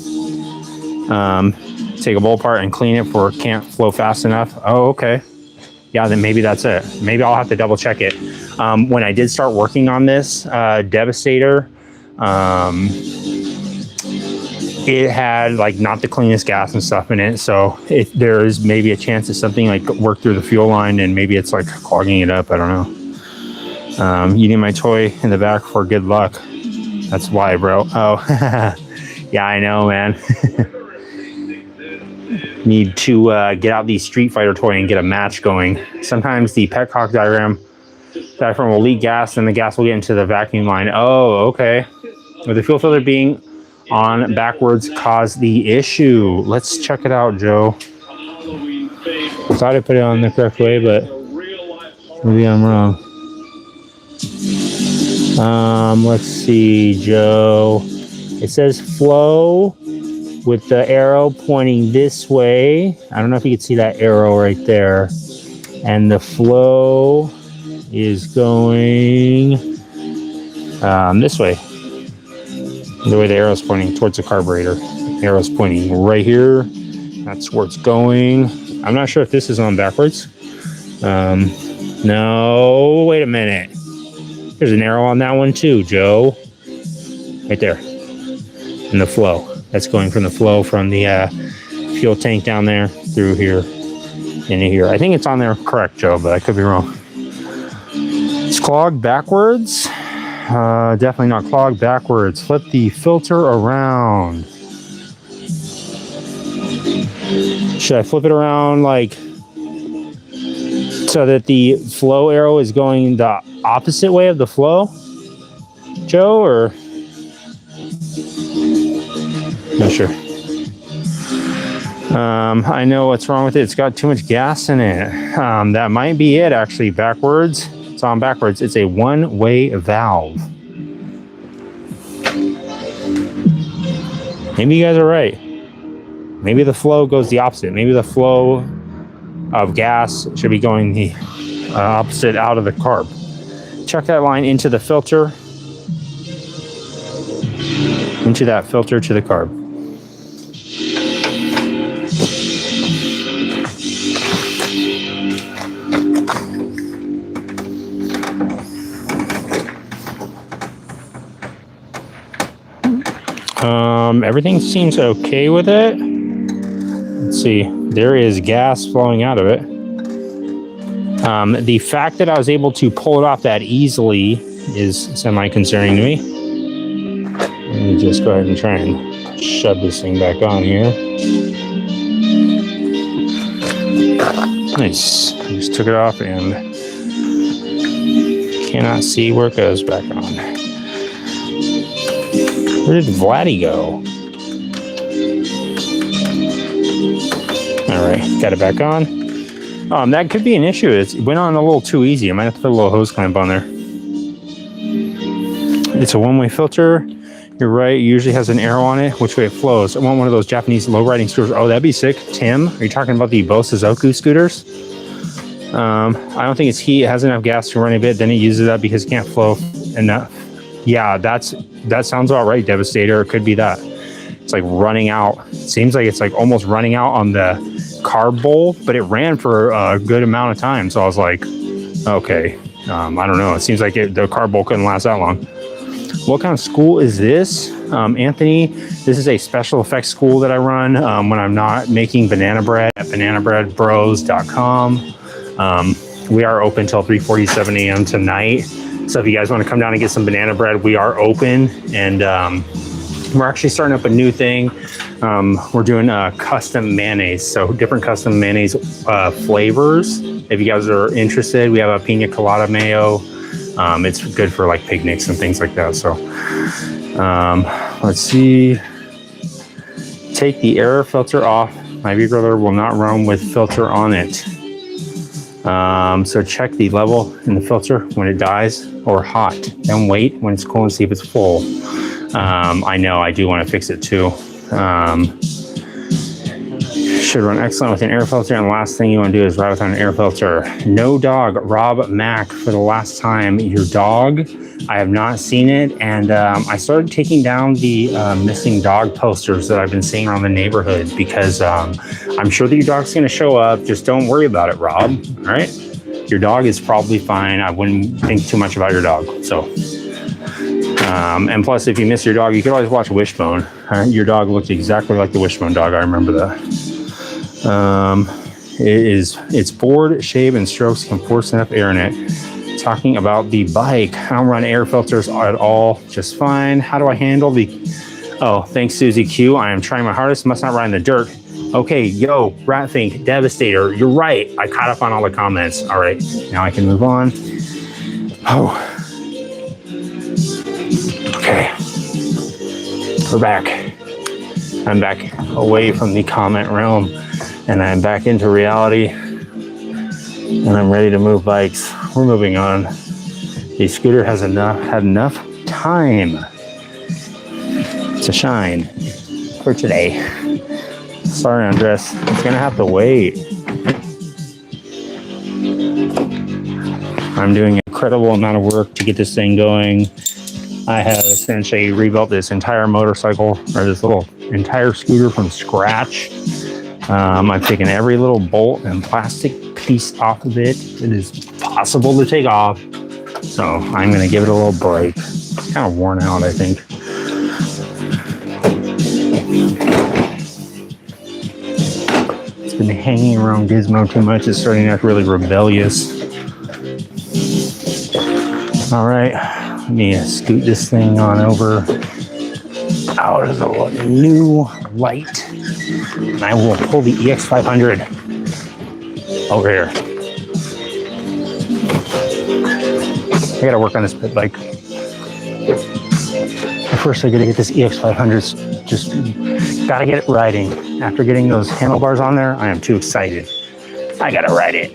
Take a bowl apart and clean it for can't flow fast enough. Oh, okay. Yeah, then maybe that's it. Maybe I'll have to double check it. When I did start working on this Devastator, it had like not the cleanest gas and stuff in it. So there is maybe a chance that something like worked through the fuel line and maybe it's like clogging it up. I don't know. You need my toy in the back for good luck. That's why, bro. Oh, yeah, I know, man. Need to get out the Street Fighter toy and get a match going. Sometimes the petcock diaphragm will leak gas and the gas will get into the vacuum line. Oh, okay. With the fuel filter being on backwards caused the issue. Let's check it out, Joe. I thought I put it on the correct way, but maybe I'm wrong. Let's see, Joe. It says flow with the arrow pointing this way. I don't know if you can see that arrow right there. And the flow is going this way. The way the arrow's pointing towards the carburetor. The arrow's pointing right here. That's where it's going. I'm not sure if this is on backwards. No, wait a minute. There's an arrow on that one too, Joe. Right there. And the flow. That's going from the flow from the fuel tank down there through here into here. I think it's on there correct, Joe, but I could be wrong. It's clogged backwards. Definitely not clogged backwards. Flip the filter around. Should I flip it around like so that the flow arrow is going the opposite way of the flow, Joe, or? Not sure. I know what's wrong with it. It's got too much gas in it. That might be it, actually. Backwards. It's on backwards. It's a one-way valve. Maybe you guys are right. Maybe the flow goes the opposite. Maybe the flow of gas should be going the opposite out of the carb. Check that line into the filter. Into that filter to the carb. Everything seems okay with it. Let's see. There is gas flowing out of it. The fact that I was able to pull it off that easily is semi-concerning to me. Let me just go ahead and try and shove this thing back on here. Nice. I just took it off and cannot see where it goes back on. Where did Vladdy go? All right, got it back on. That could be an issue. It went on a little too easy. I might have to put a little hose clamp on there. It's a one-way filter. You're right. It usually has an arrow on it, which way it flows. I want one of those Japanese low-riding scooters. Oh, that'd be sick. Tim, are you talking about the Bosuzoku scooters? I don't think it's heat. It has enough gas to run a bit. Then it uses that because it can't flow enough. Yeah, that sounds all right, Devastator. It could be that. It's like running out. It seems like it's like almost running out on the carb bowl, but it ran for a good amount of time. So I was like, okay, I don't know. It seems like the carb bowl couldn't last that long. What kind of school is this? Anthony, this is a special effects school that I run when I'm not making banana bread at bananabreadbros.com. We are open till 3:47 a.m. tonight. So if you guys want to come down and get some banana bread, we are open. And we're actually starting up a new thing. We're doing custom mayonnaise. So different custom mayonnaise flavors. If you guys are interested, we have a pina colada mayo. It's good for like picnics and things like that. So let's see. Take the air filter off. My V-Griller will not run with filter on it. So check the level in the filter when it dies or hot. Then wait when it's cool and see if it's full. I know I do want to fix it too. Should run excellent with an air filter. And the last thing you want to do is ride without an air filter. No dog, Rob Mack, for the last time. Your dog, I have not seen it. And I started taking down the missing dog posters that I've been seeing around the neighborhood because I'm sure that your dog's going to show up. Just don't worry about it, Rob. All right? Your dog is probably fine. I wouldn't think too much about your dog. So, and plus, if you miss your dog, you could always watch Wishbone. Your dog looked exactly like the Wishbone dog. I remember that. It's bored, shave, and strokes can force enough air in it. Talking about the bike, I don't run air filters at all, just fine. How do I handle the... Oh, thanks, Susie Q. I am trying my hardest, must not ride in the dirt. Okay, yo, Ratfink, Devastator, you're right. I caught up on all the comments. All right, now I can move on. Oh. Okay. We're back. I'm back away from the comment realm. And I'm back into reality, and I'm ready to move bikes. We're moving on. The scooter has had enough time to shine for today. Sorry, Andres, it's gonna have to wait. I'm doing an incredible amount of work to get this thing going. I have essentially rebuilt this entire motorcycle, or this little entire scooter from scratch. I've taken every little bolt and plastic piece off of it. It is possible to take off. So I'm going to give it a little break. It's kind of worn out, I think. It's been hanging around Gizmo too much. It's starting to act really rebellious. All right, let me scoot this thing on over out of the new light. And I will pull the EX500 over here. I gotta work on this pit bike. First, I gotta get this EX500. Just gotta get it riding. After getting those handlebars on there, I am too excited. I gotta ride it.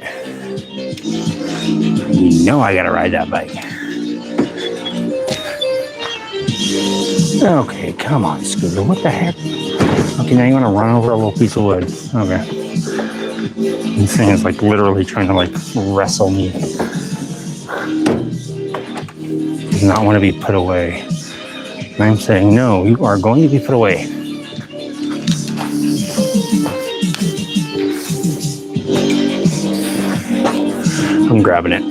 You know I gotta ride that bike. Okay, come on, scooter. What the heck? Okay, now you want to run over a little piece of wood. Okay. This thing is like literally trying to like wrestle me. Does not want to be put away. And I'm saying, no, you are going to be put away. I'm grabbing it.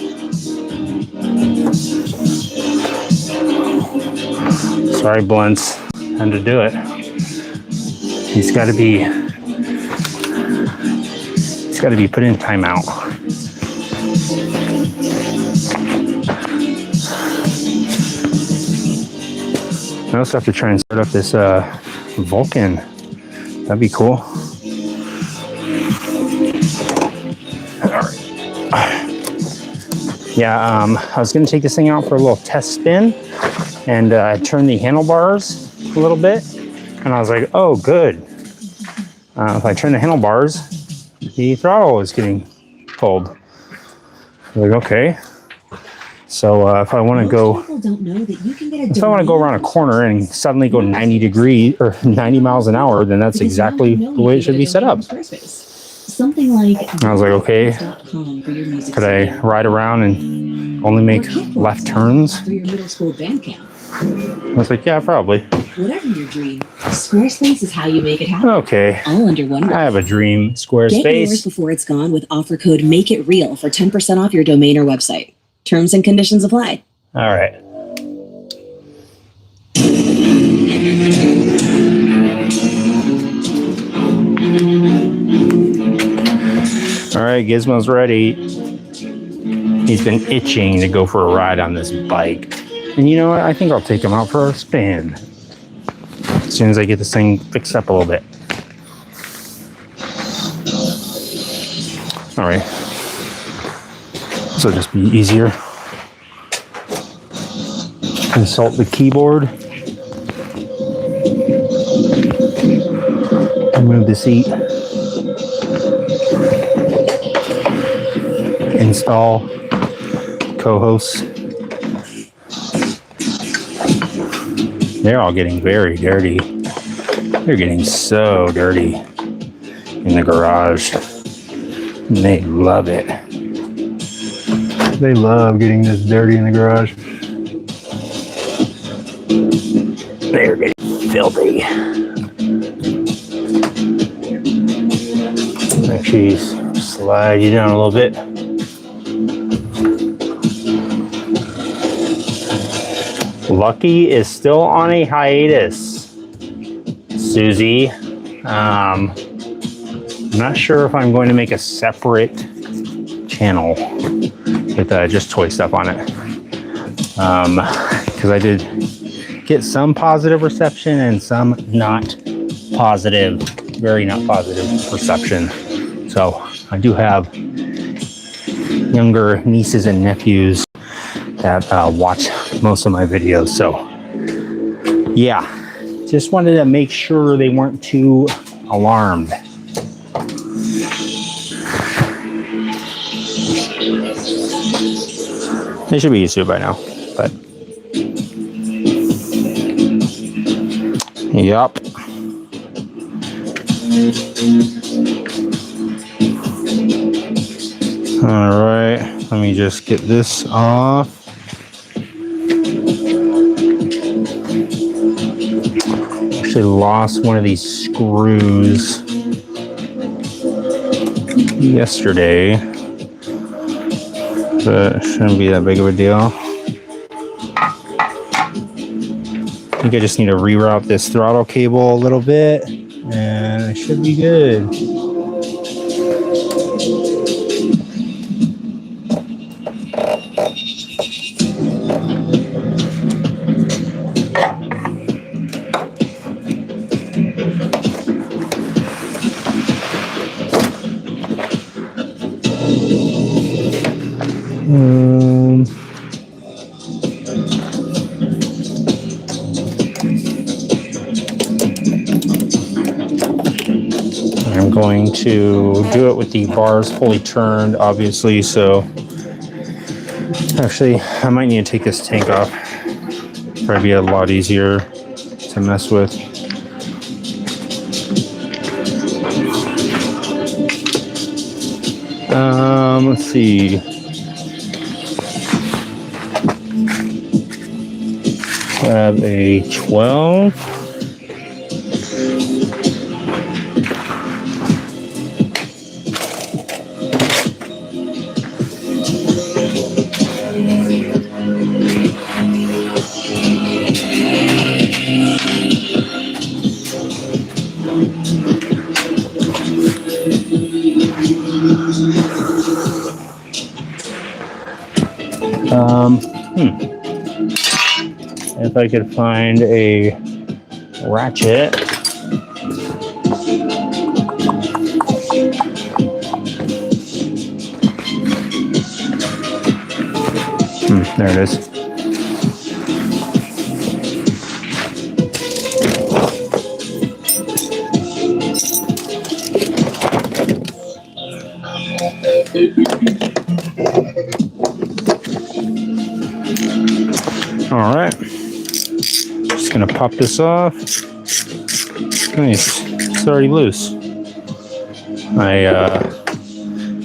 Sorry, Blunts. Had to do it. He's got to be put in timeout. I also have to try and start up this Vulcan. That'd be cool. All right. Yeah, I was going to take this thing out for a little test spin and turn the handlebars a little bit. And I was like, oh, good. If I turn the handlebars, the throttle is getting pulled. Like, okay. So if I want to go, if I want to go around a corner and suddenly go 90 degrees or 90 miles an hour, then that's exactly the way it should be set up. Something like I was like, okay, could I ride around and only make left turns? For your middle school band camp. I was like, yeah, probably. Whatever your dream, Squarespace is how you make it happen. Okay. All under one roof. I have a dream. Get Squarespace. yours before it's gone with offer code MAKEITREAL for 10% off your domain or website. Terms and conditions apply. All right. All right, Gizmo's ready. He's been itching to go for a ride on this bike. And you know what? I think I'll take him out for a spin as soon as I get this thing fixed up a little bit. All right. This will just be easier. Consult the keyboard. Move the seat. Install co-hosts. They're all getting very dirty. They're getting so dirty in the garage. And they love it. They love getting this dirty in the garage. They're getting filthy. Actually, slide you down a little bit. Lucky is still on a hiatus, Susie. I'm not sure if I'm going to make a separate channel with just toy stuff on it. Because I did get some positive reception and some not positive, very not positive reception. So I do have younger nieces and nephews that watch most of my videos. So yeah, just wanted to make sure they weren't too alarmed. They should be used to it by now, but yep. All right. Let me just get this off. Actually lost one of these screws yesterday, but it shouldn't be that big of a deal. I think I just need to reroute this throttle cable a little bit and I should be good. I'm going to do it with the bars fully turned, obviously, so actually I might need to take this tank off. Probably be a lot easier to mess with. Let's see. Have a 12. If I could find a ratchet. There it is. All right. Just gonna pop this off. Nice. It's already loose. I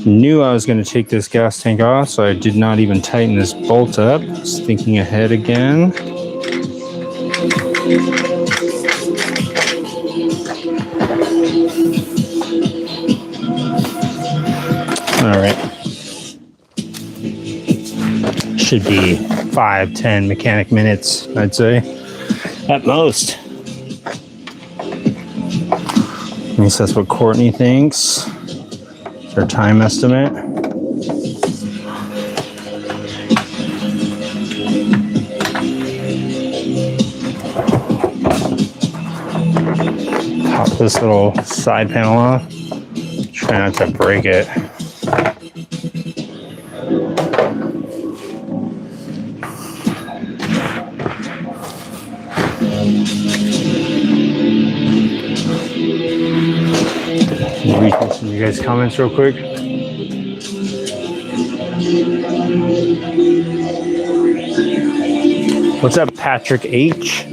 knew I was going to take this gas tank off, so I did not even tighten this bolt up. Just thinking ahead again. All right. Should be 5-10 mechanic minutes, I'd say, at most. At least that's what Courtney thinks. It's her time estimate. Pop this little side panel off. Try not to break it. Read some of you guys' comments real quick. What's up, Patrick H?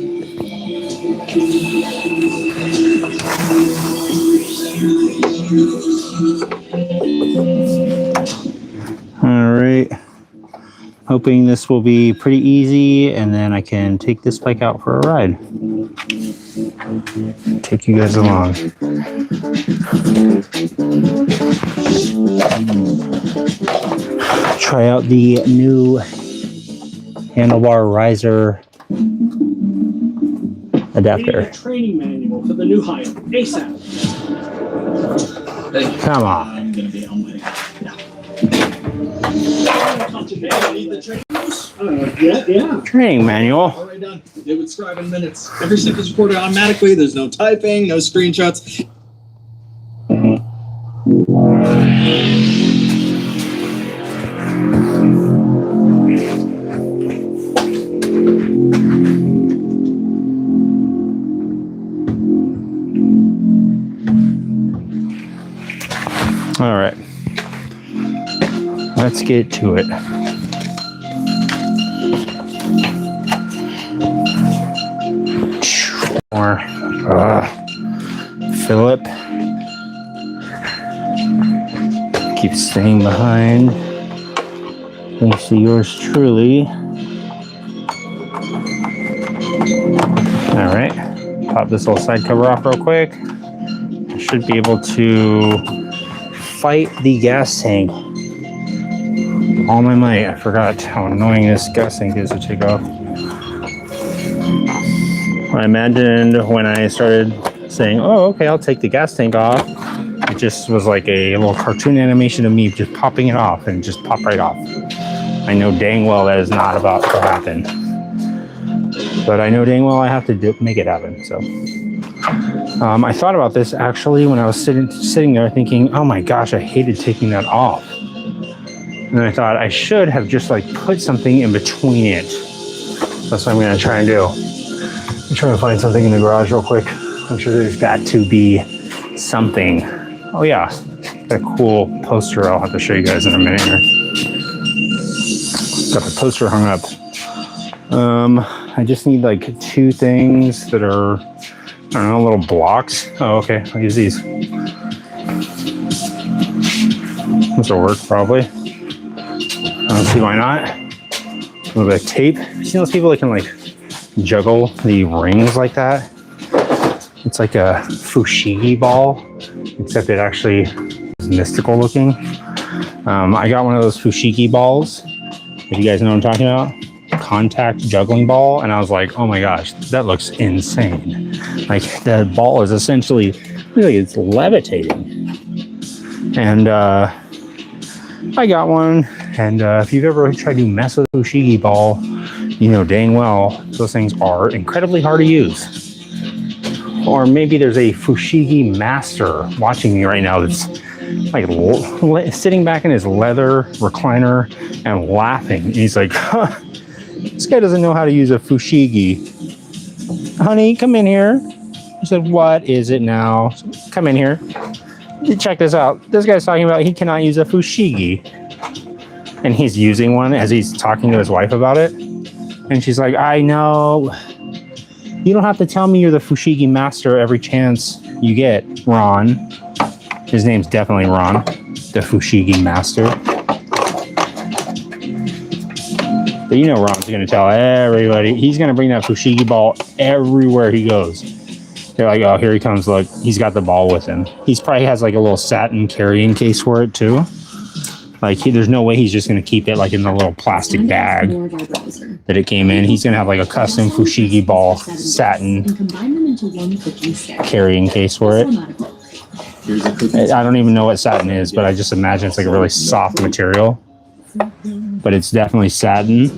All right. Hoping this will be pretty easy, and then I can take this bike out for a ride. Take you guys along. Try out the new handlebar riser adapter. A training manual for the new hire ASAP. Come on. I'm gonna be on my way. Yeah. Training manual. Already done. It would scribe in minutes. Every step is recorded automatically. There's no typing, no screenshots. All right. Let's get to it. More Philip keeps staying behind. Thanks to yours truly. All right, pop this little side cover off real quick. I should be able to fight the gas tank. All my might. I forgot how annoying this gas tank is to take off. I imagined when I started saying, oh, okay, I'll take the gas tank off. It just was like a little cartoon animation of me just popping it off and just pop right off. I know dang well that is not about to happen. But I know dang well I have to make it happen, so. I thought about this actually when I was sitting there thinking, oh my gosh, I hated taking that off. And then I thought I should have just like put something in between it. That's what I'm gonna try and do. I'm trying to find something in the garage real quick. I'm sure there's got to be something. Oh yeah, got a cool poster I'll have to show you guys in a minute here. Got the poster hung up. I just need like two things that are, I don't know, little blocks. Oh, okay, I'll use these. This will work probably. I don't see why not. A little bit of tape. You see those people that can like juggle the rings like that? It's like a fushigi ball, except it actually is mystical looking. I got one of those fushigi balls. If you guys know what I'm talking about. Contact juggling ball, and I was like, oh my gosh, that looks insane. Like the ball is essentially, really, it's levitating. And I got one, and if you've ever tried to mess with a fushigi ball, you know dang well those things are incredibly hard to use. Or maybe there's a fushigi master watching me right now that's like sitting back in his leather recliner and laughing. And he's like, huh, this guy doesn't know how to use a fushigi. Honey, come in here. I said, what is it now? Come in here. Check this out. This guy's talking about he cannot use a fushigi. And he's using one as he's talking to his wife about it. And she's like, I know. You don't have to tell me you're the fushigi master every chance you get, Ron. His name's definitely Ron, the fushigi master. But you know Ron's gonna tell everybody. He's gonna bring that fushigi ball everywhere he goes. They're like, oh, here he comes, look. He's got the ball with him. He's probably has like a little satin carrying case for it too. Like there's no way he's just gonna keep it like in the little plastic bag that it came in. He's gonna have like a custom fushigi ball satin carrying case for it. I don't even know what satin is, but I just imagine it's like a really soft material. But it's definitely satin.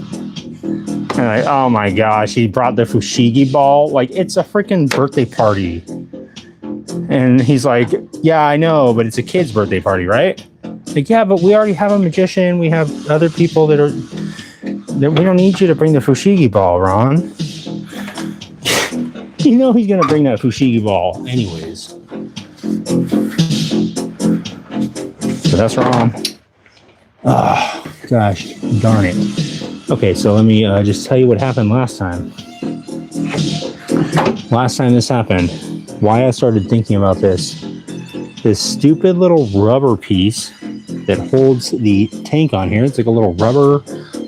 And like, oh my gosh, he brought the fushigi ball. Like it's a freaking birthday party. And he's like, yeah, I know, but it's a kid's birthday party, right? Like, yeah, but we already have a magician. We have other people that we don't need you to bring the fushigi ball, Ron. You know he's gonna bring that fushigi ball anyways. So that's wrong. Oh, gosh, darn it. Okay, so let me just tell you what happened last time. Last time this happened, why I started thinking about this stupid little rubber piece that holds the tank on here. It's like a little rubber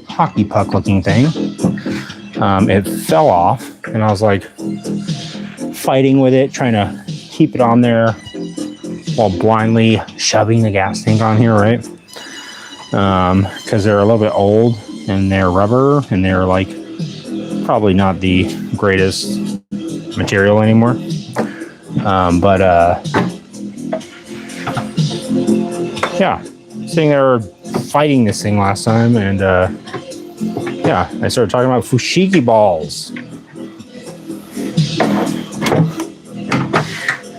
hockey puck looking thing. It fell off, and I was like fighting with it, trying to keep it on there while blindly shoving the gas tank on here, right? Because they're a little bit old and they're rubber and they're like probably not the greatest material anymore. Yeah, sitting there fighting this thing last time, and yeah, I started talking about fushigi balls.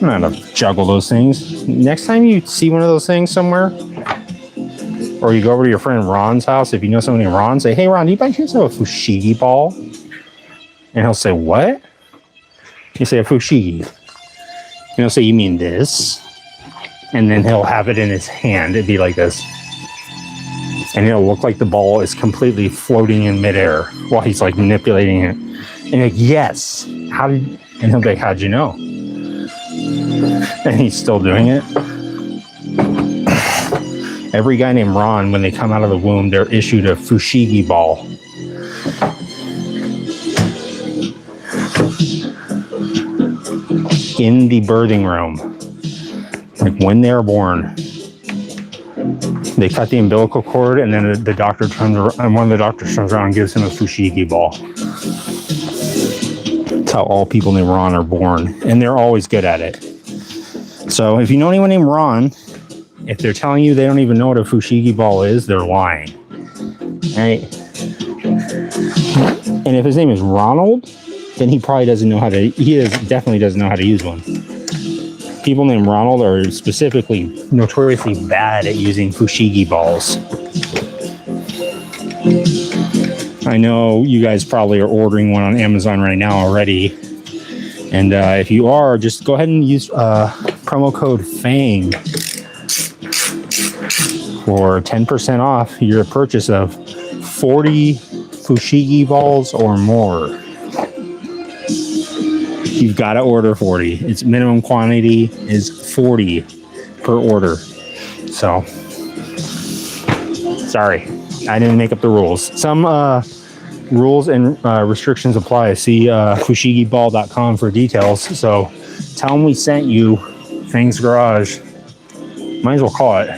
I'm not gonna juggle those things. Next time you see one of those things somewhere, or you go over to your friend Ron's house, if you know somebody named Ron, say, hey Ron, do you by chance have a fushigi ball? And he'll say, what? You say a fushigi. And he'll say, you mean this? And then he'll have it in his hand. It'd be like this. And it'll look like the ball is completely floating in midair while he's like manipulating it. And you're like, yes. And he'll be like, how'd you know? And he's still doing it. Every guy named Ron, when they come out of the womb, they're issued a Fushigi ball. In the birthing room, like when they're born. They cut the umbilical cord, and then the doctor turns around, and one of the doctors turns around and gives him a Fushigi ball. That's how all people named Ron are born, and they're always good at it. So if you know anyone named Ron, if they're telling you they don't even know what a Fushigi ball is, they're lying. Right? And if his name is Ronald, then he probably doesn't know how to, definitely doesn't know how to use one. People named Ronald are specifically notoriously bad at using Fushigi balls. I know you guys probably are ordering one on Amazon right now already. And if you are, just go ahead and use promo code FANG for 10% off your purchase of 40 Fushigi balls or more. You've got to order 40. Its minimum quantity is 40 per order. So, sorry, I didn't make up the rules. Some rules and restrictions apply. See fushigiball.com for details. So, tell them we sent you. Fang's Garage. Might as well call it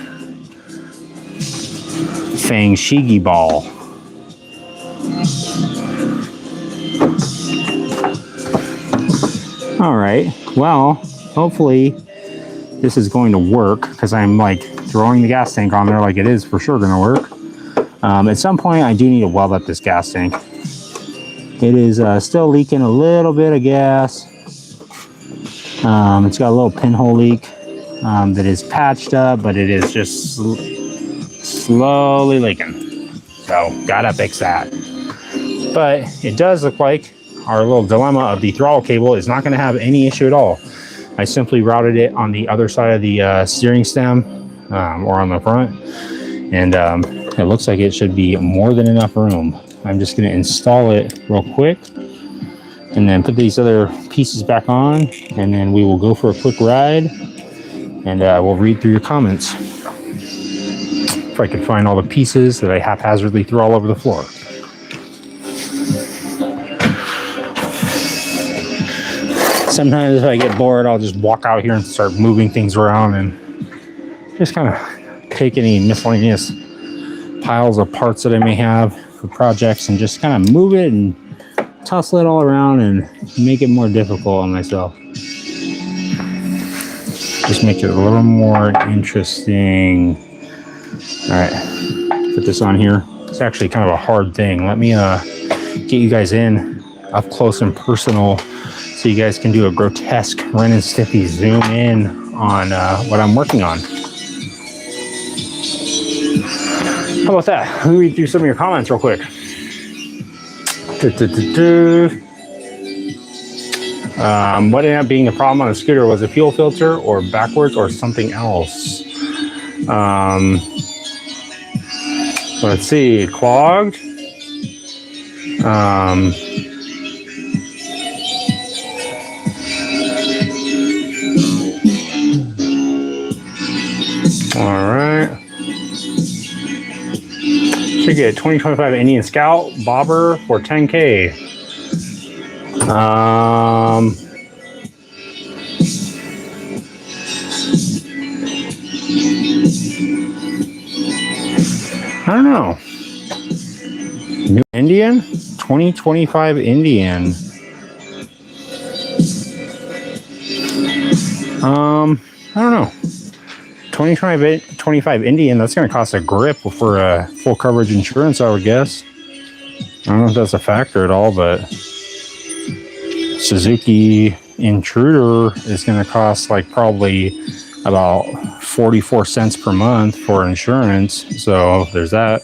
Fang Shigi Ball. All right, well, hopefully this is going to work because I'm like throwing the gas tank on there like it is for sure going to work. At some point, I do need to weld up this gas tank. It is still leaking a little bit of gas. It's got a little pinhole leak that is patched up, but it is just slowly leaking. So, gotta fix that. But it does look like our little dilemma of the throttle cable is not going to have any issue at all. I simply routed it on the other side of the steering stem or on the front, and it looks like it should be more than enough room. I'm just going to install it real quick and then put these other pieces back on, and then we will go for a quick ride, and we'll read through your comments. If I could find all the pieces that I haphazardly threw all over the floor. Sometimes if I get bored, I'll just walk out here and start moving things around and just kind of take any miscellaneous piles of parts that I may have for projects and just kind of move it and tussle it all around and make it more difficult on myself. Just make it a little more interesting. All right, put this on here. It's actually kind of a hard thing. Let me get you guys in up close and personal so you guys can do a grotesque Ren and Stimpy zoom in on what I'm working on. How about that? Let me read through some of your comments real quick. What ended up being the problem on the scooter? Was it fuel filter or backwards or something else? Let's see, clogged. All right. Should get 2025 Indian Scout bobber for 10K. I don't know. New Indian? 2025 Indian. I don't know. 2025 Indian, that's going to cost a grip for a full coverage insurance, I would guess. I don't know if that's a factor at all, but Suzuki Intruder is going to cost like probably about 44 cents per month for insurance. So there's that.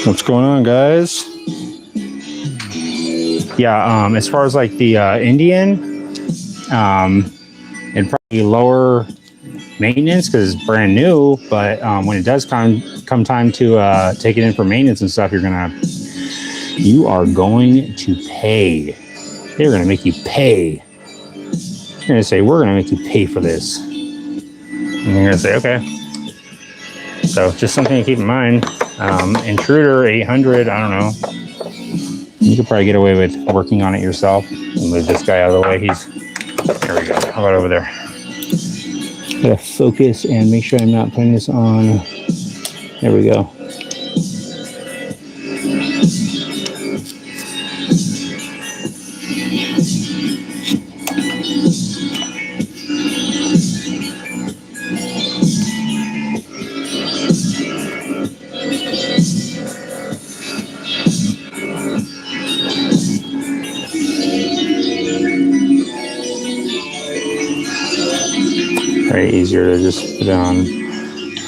What's going on, guys? Yeah, as far as like the Indian, it'd probably be lower maintenance because it's brand new, but when it does come time to take it in for maintenance and stuff, you are going to pay. they're going to make you pay. They're going to say, we're going to make you pay for this. And you're going to say, okay. So just something to keep in mind. Intruder 800, I don't know. You could probably get away with working on it yourself. Move this guy out of the way. There we go. How about over there? Gotta focus and make sure I'm not putting this on. There we go. Very easier to just put on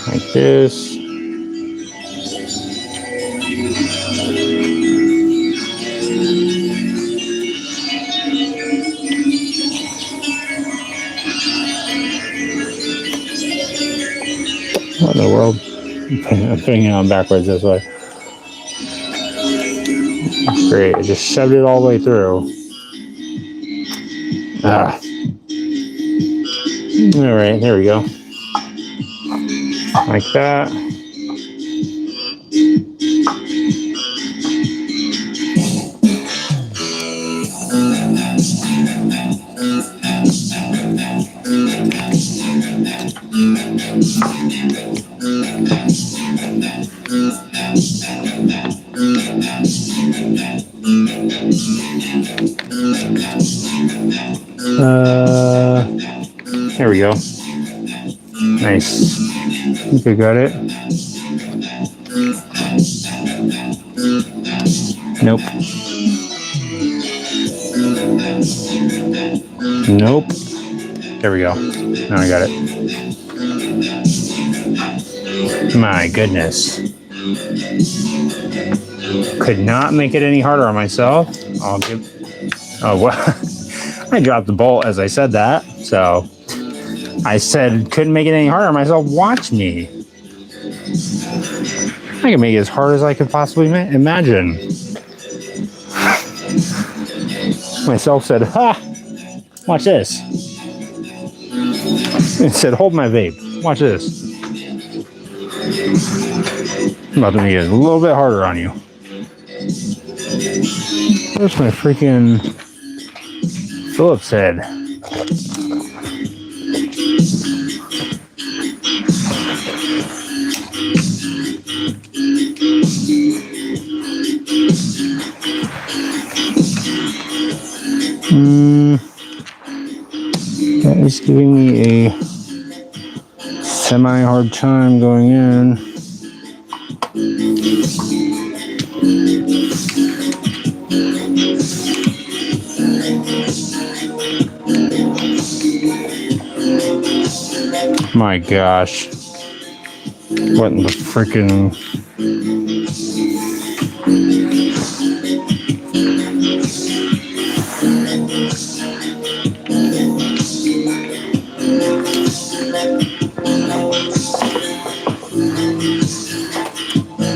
like this. What in the world? I'm putting it on backwards this way. Great, I just shoved it all the way through. Ah. All right, there we go. Like that. There we go. Nice. I think I got it. Nope. Nope. There we go. Now I got it. My goodness. Could not make it any harder on myself. I'll give... Oh, well. I dropped the bolt as I said that. So I said, couldn't make it any harder on myself. Watch me. I can make it as hard as I could possibly imagine. Myself said, ha, watch this. It said, hold my vape. Watch this. I'm about to make it a little bit harder on you. Where's my freaking Phillips head? That is giving me a semi-hard time going in. My gosh. What in the freaking...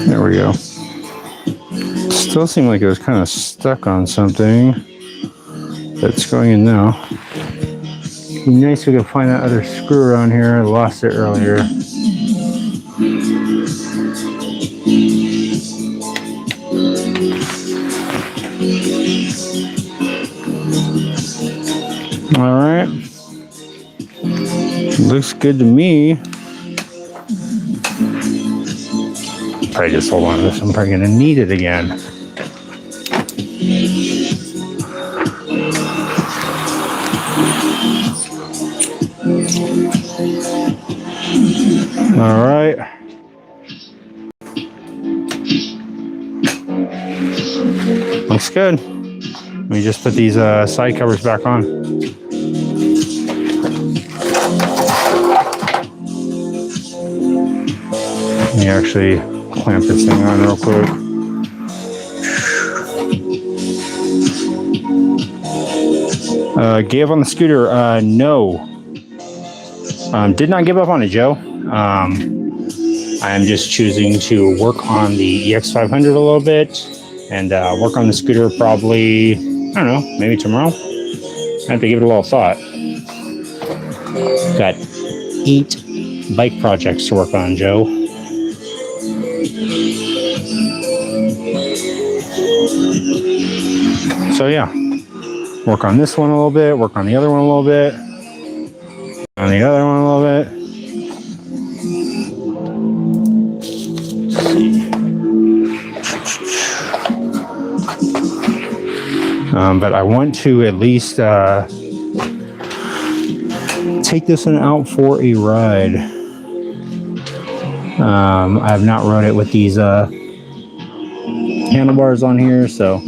There we go. Still seemed like it was kind of stuck on something. That's going in now. It'd be nice if we could find that other screw around here. I lost it earlier. All right. Looks good to me. Probably just hold on to this. I'm probably going to need it again. All right. Looks good. Let me just put these side covers back on. Let me actually clamp this thing on real quick. Gave on the scooter? No. Did not give up on it, Joe. I'm just choosing to work on the EX500 a little bit and work on the scooter probably, don't know, maybe tomorrow. I have to give it a little thought. Got 8 bike projects to work on, Joe. So yeah, work on this one a little bit, work on the other one a little bit, on the other one a little bit. Let's see. But I want to at least take this one out for a ride. I have not rode it with these handlebars on here, so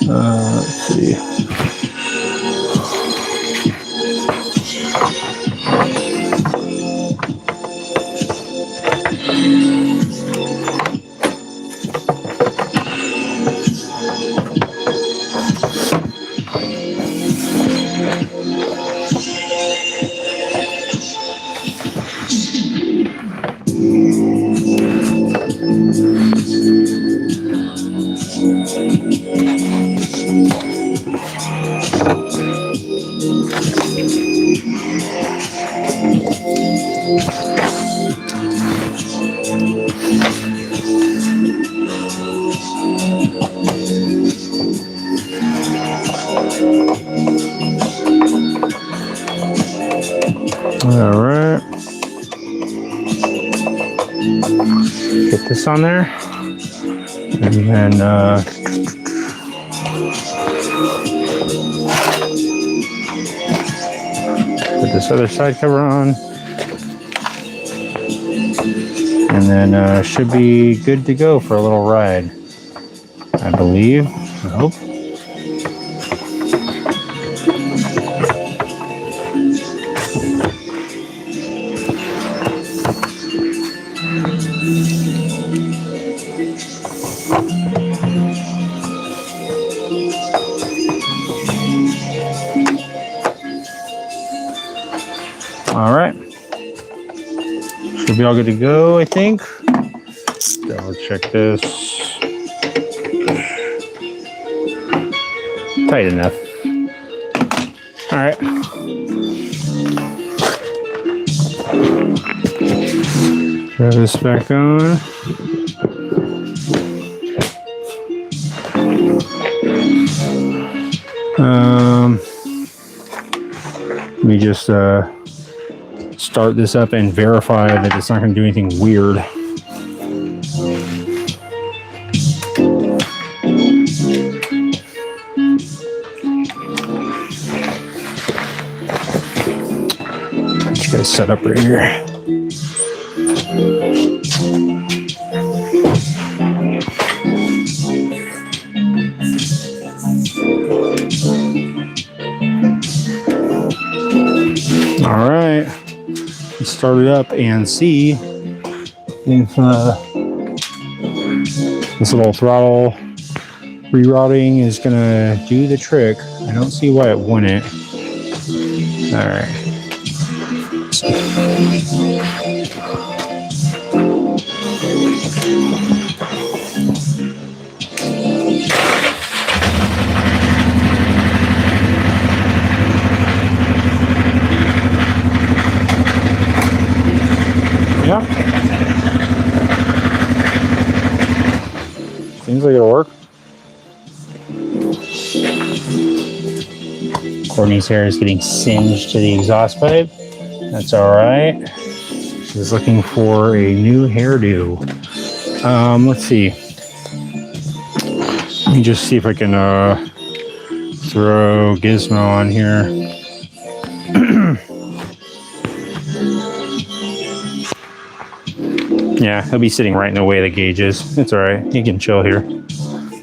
let's see. All right. Get this on there. And then put this other side cover on. And then should be good to go for a little ride, I believe. I hope. All right. Should be all good to go, I think. Double check this. Tight enough. All right. Throw this back on. Let me just start this up and verify that it's not going to do anything weird. Just got to set up right here. All right. Let's start it up and see if this little throttle rerouting is gonna do the trick. I don't see why it wouldn't. All right. Yeah. Seems like it'll work. Courtney's hair is getting singed to the exhaust pipe. That's all right. She's looking for a new hairdo. Let's see. Let me just see if I can throw Gizmo on here. Yeah, he'll be sitting right in the way of the gauges. It's all right. He can chill here.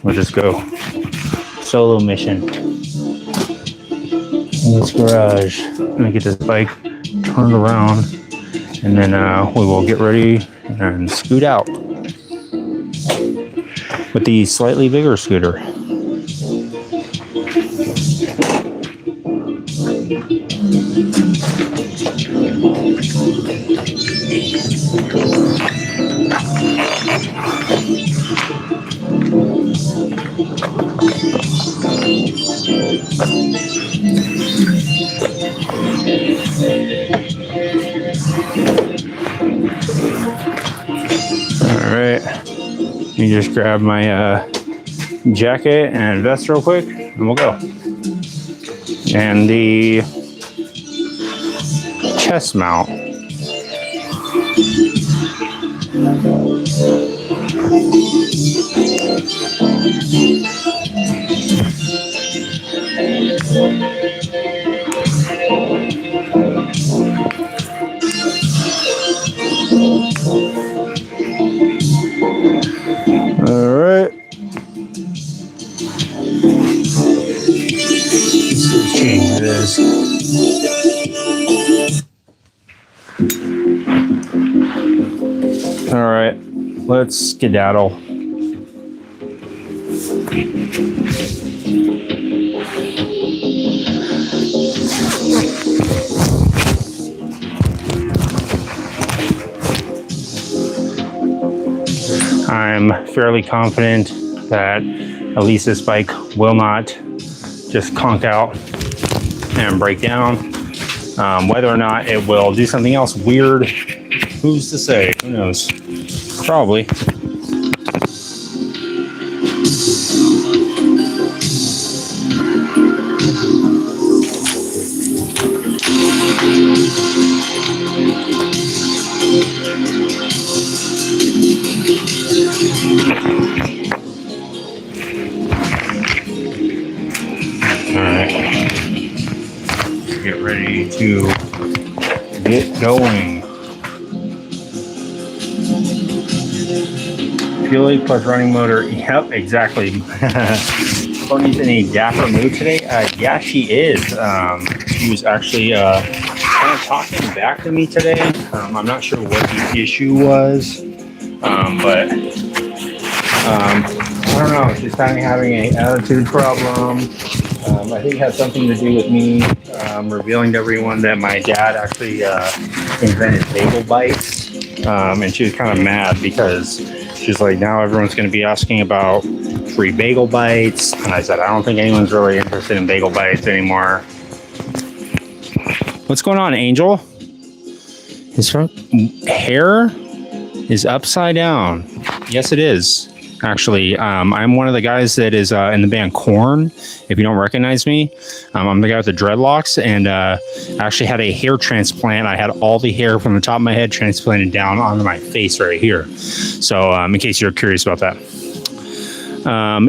We'll just go solo mission in this garage. Let me get this bike turned around, and then we will get ready and scoot out with the slightly bigger scooter. me just grab my jacket and vest real quick, and we'll go. And the chest mount. All right. Let's change this. All right, let's skedaddle. I'm fairly confident that at least this bike will not just conk out and break down. Whether or not it will do something else weird, who's to say? Who knows? Probably. Get ready to get going. Fueling plus running motor. Yep, exactly. Courtney's in a dapper mood today. Yeah, she is. She was actually kind of talking back to me today. I'm not sure what the issue was, but I don't know. She's kind of having an attitude problem. I think it has something to do with me revealing to everyone that my dad actually invented bagel bites. And she was kind of mad because she's like, now everyone's going to be asking about free bagel bites. And I said, I don't think anyone's really interested in bagel bites anymore. What's going on, Angel? His hair is upside down. Yes, it is. Actually, I'm one of the guys that is in the band Korn. If you don't recognize me, I'm the guy with the dreadlocks, and actually had a hair transplant. I had all the hair from the top of my head transplanted down onto my face right here. So in case you're curious about that.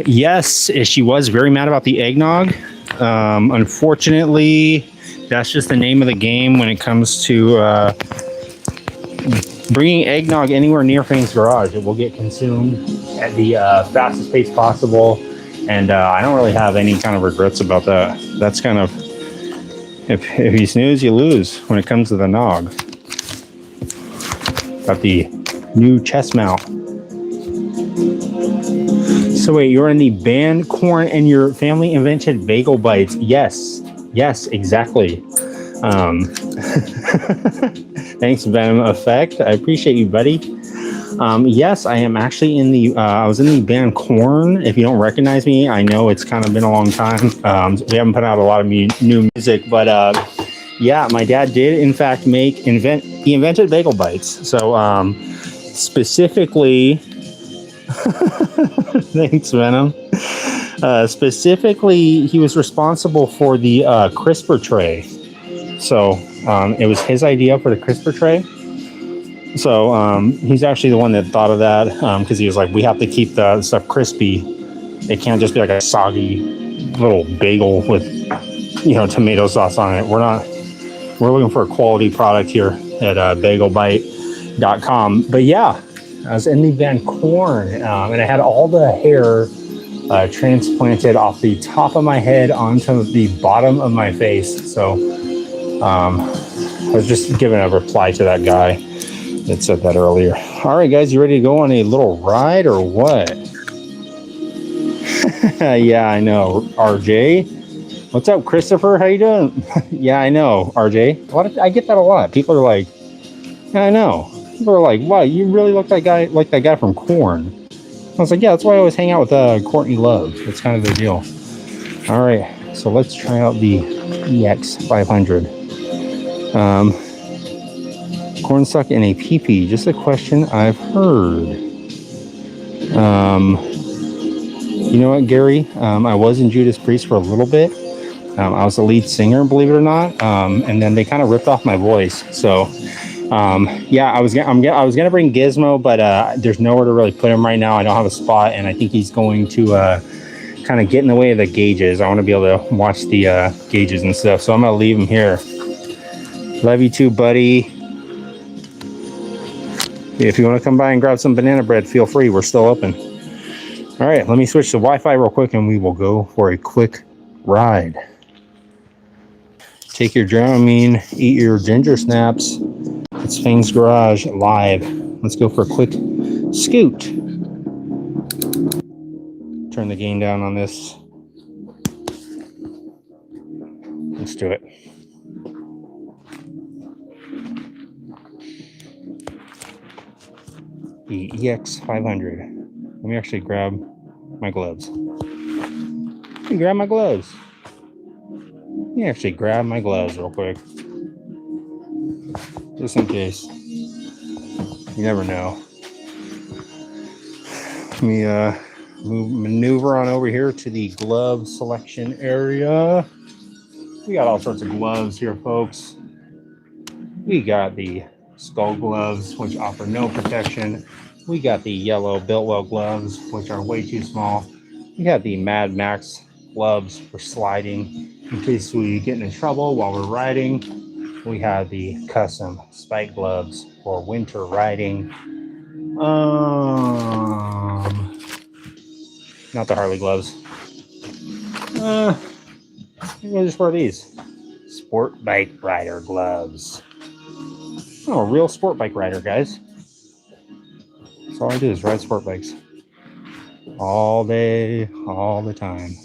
Yes, she was very mad about the eggnog. Unfortunately, that's just the name of the game when it comes to bringing eggnog anywhere near Fang's garage. It will get consumed at the fastest pace possible, and I don't really have any kind of regrets about that. That's kind of, if you snooze, you lose when it comes to the nog. Got the new chest mount. So wait, you're in the band Korn and your family invented bagel bites. Yes, exactly. Thanks, Venom Effect. I appreciate you, buddy. Yes, I am actually in the, I was in the band Korn. If you don't recognize me, I know it's kind of been a long time. We haven't put out a lot of new music, but yeah, my dad did in fact he invented bagel bites. So specifically, thanks, Venom. Specifically, he was responsible for the CRISPR tray. So it was his idea for the CRISPR tray. So he's actually the one that thought of that, because he was like, we have to keep the stuff crispy. It can't just be like a soggy little bagel with, tomato sauce on it. We're looking for a quality product here at bagelbite.com. But yeah, I was in the band Korn, and I had all the hair transplanted off the top of my head onto the bottom of my face. So I was just giving a reply to that guy that said that earlier. All right, guys, you ready to go on a little ride or what? Yeah, I know. RJ. What's up, Christopher? How you doing? Yeah, I know, RJ. I get that a lot. People are like, yeah, I know. People are like, wow, you really look like that guy from Korn. I was like, yeah, that's why I always hang out with Courtney Love. That's kind of the deal. All right, so let's try out the EX500. Corn stuck in a PP. Just a question I've heard. You know what, Gary? I was in Judas Priest for a little bit. I was the lead singer, believe it or not. And then they kind of ripped off my voice. So, yeah, I was gonna bring Gizmo, but there's nowhere to really put him right now. I don't have a spot, and I think he's going to kind of get in the way of the gauges. I want to be able to watch the gauges and stuff. So I'm gonna leave him here. Love you too, buddy. If you want to come by and grab some banana bread, feel free. We're still open. All right, let me switch to Wi-Fi real quick, and we will go for a quick ride. Take your Dramamine, eat your ginger snaps. It's Fang's Garage live. Let's go for a quick scoot. Turn the gain down on this. Let's do it. The EX500. Let me actually grab my gloves. Let me grab my gloves. Let me actually grab my gloves real quick. Just in case. You never know. Let me maneuver on over here to the glove selection area. We got all sorts of gloves here, folks. We got the skull gloves, which offer no protection. We got the yellow Biltwell gloves, which are way too small. We got the Mad Max gloves for sliding in case we get in trouble while we're riding. We have the custom spike gloves for winter riding. Not the Harley gloves. We'll just wear these sport bike rider gloves. I'm a real sport bike rider, guys. That's all I do is ride sport bikes. All day, all the time.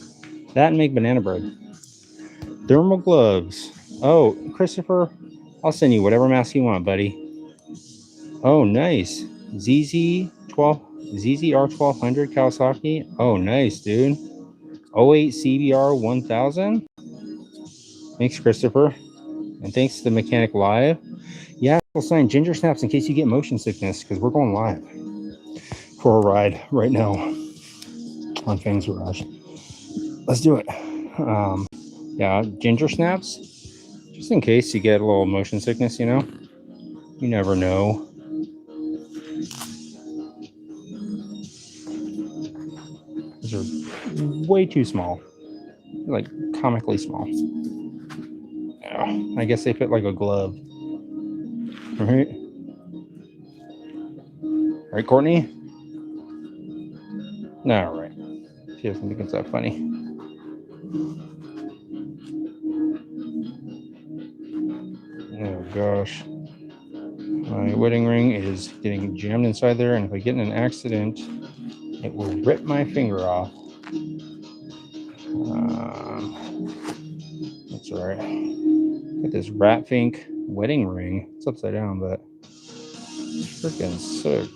That and make banana bread. Thermal gloves. Oh, Christopher, I'll send you whatever mask you want, buddy. Oh, nice. ZZR1200 Kawasaki. Oh, nice, dude. 08 CBR 1000. Thanks, Christopher. And thanks to the Mechanic Live. Yeah, we'll sign ginger snaps in case you get motion sickness, because we're going live for a ride right now on Fang's Garage. Let's do it. Yeah, ginger snaps, just in case you get a little motion sickness, you know? You never know. These are way too small. They're like comically small. Yeah, I guess they fit like a glove. All right. All right, Courtney? All right. She doesn't think it's that funny. Oh, gosh. My wedding ring is getting jammed inside there, and if I get in an accident, it will rip my finger off. That's all right. Got this Rat Fink wedding ring. It's upside down, but freaking sick.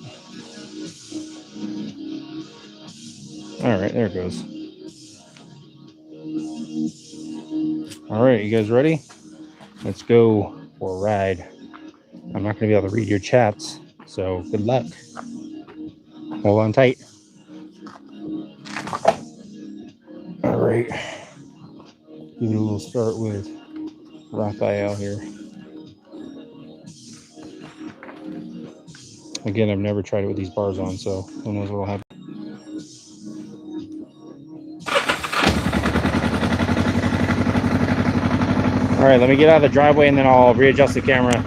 All right, there it goes. All right, you guys ready? Let's go for a ride. I'm not going to be able to read your chats, so good luck. Hold on tight. All right. Give it a little start with Raphael here. Again, I've never tried it with these bars on, so who knows what will happen. All right, let me get out of the driveway and then I'll readjust the camera.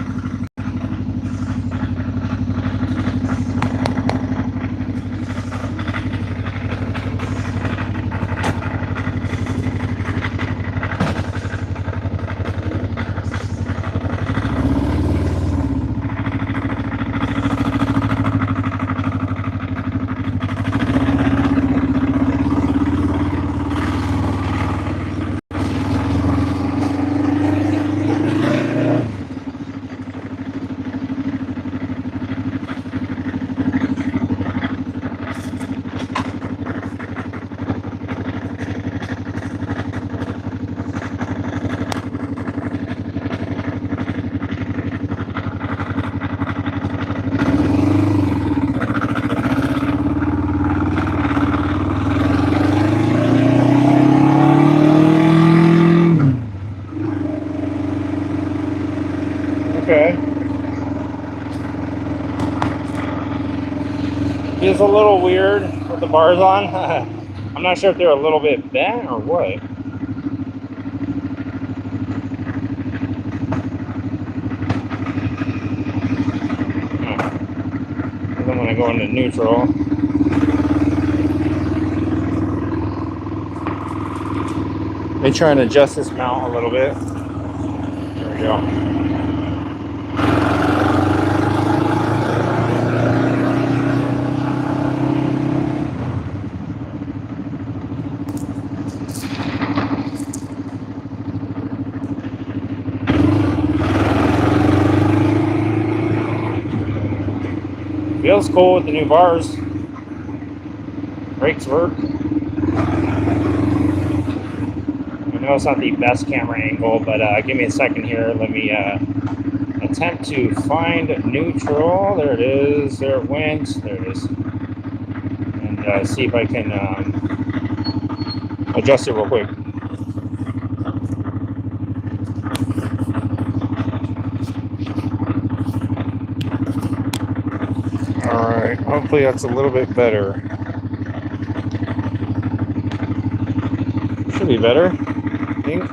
Feels a little weird with the bars on. I'm not sure if they're a little bit bent or what. I'm going to go into neutral. Let me try and adjust this mount a little bit. There we go. Feels cool with the new bars. Brakes work. I know it's not the best camera angle, but give me a second here. Let me attempt to find neutral. There it is. There it went. There it is. And see if I can adjust it real quick. Alright, hopefully that's a little bit better. Should be better, I think.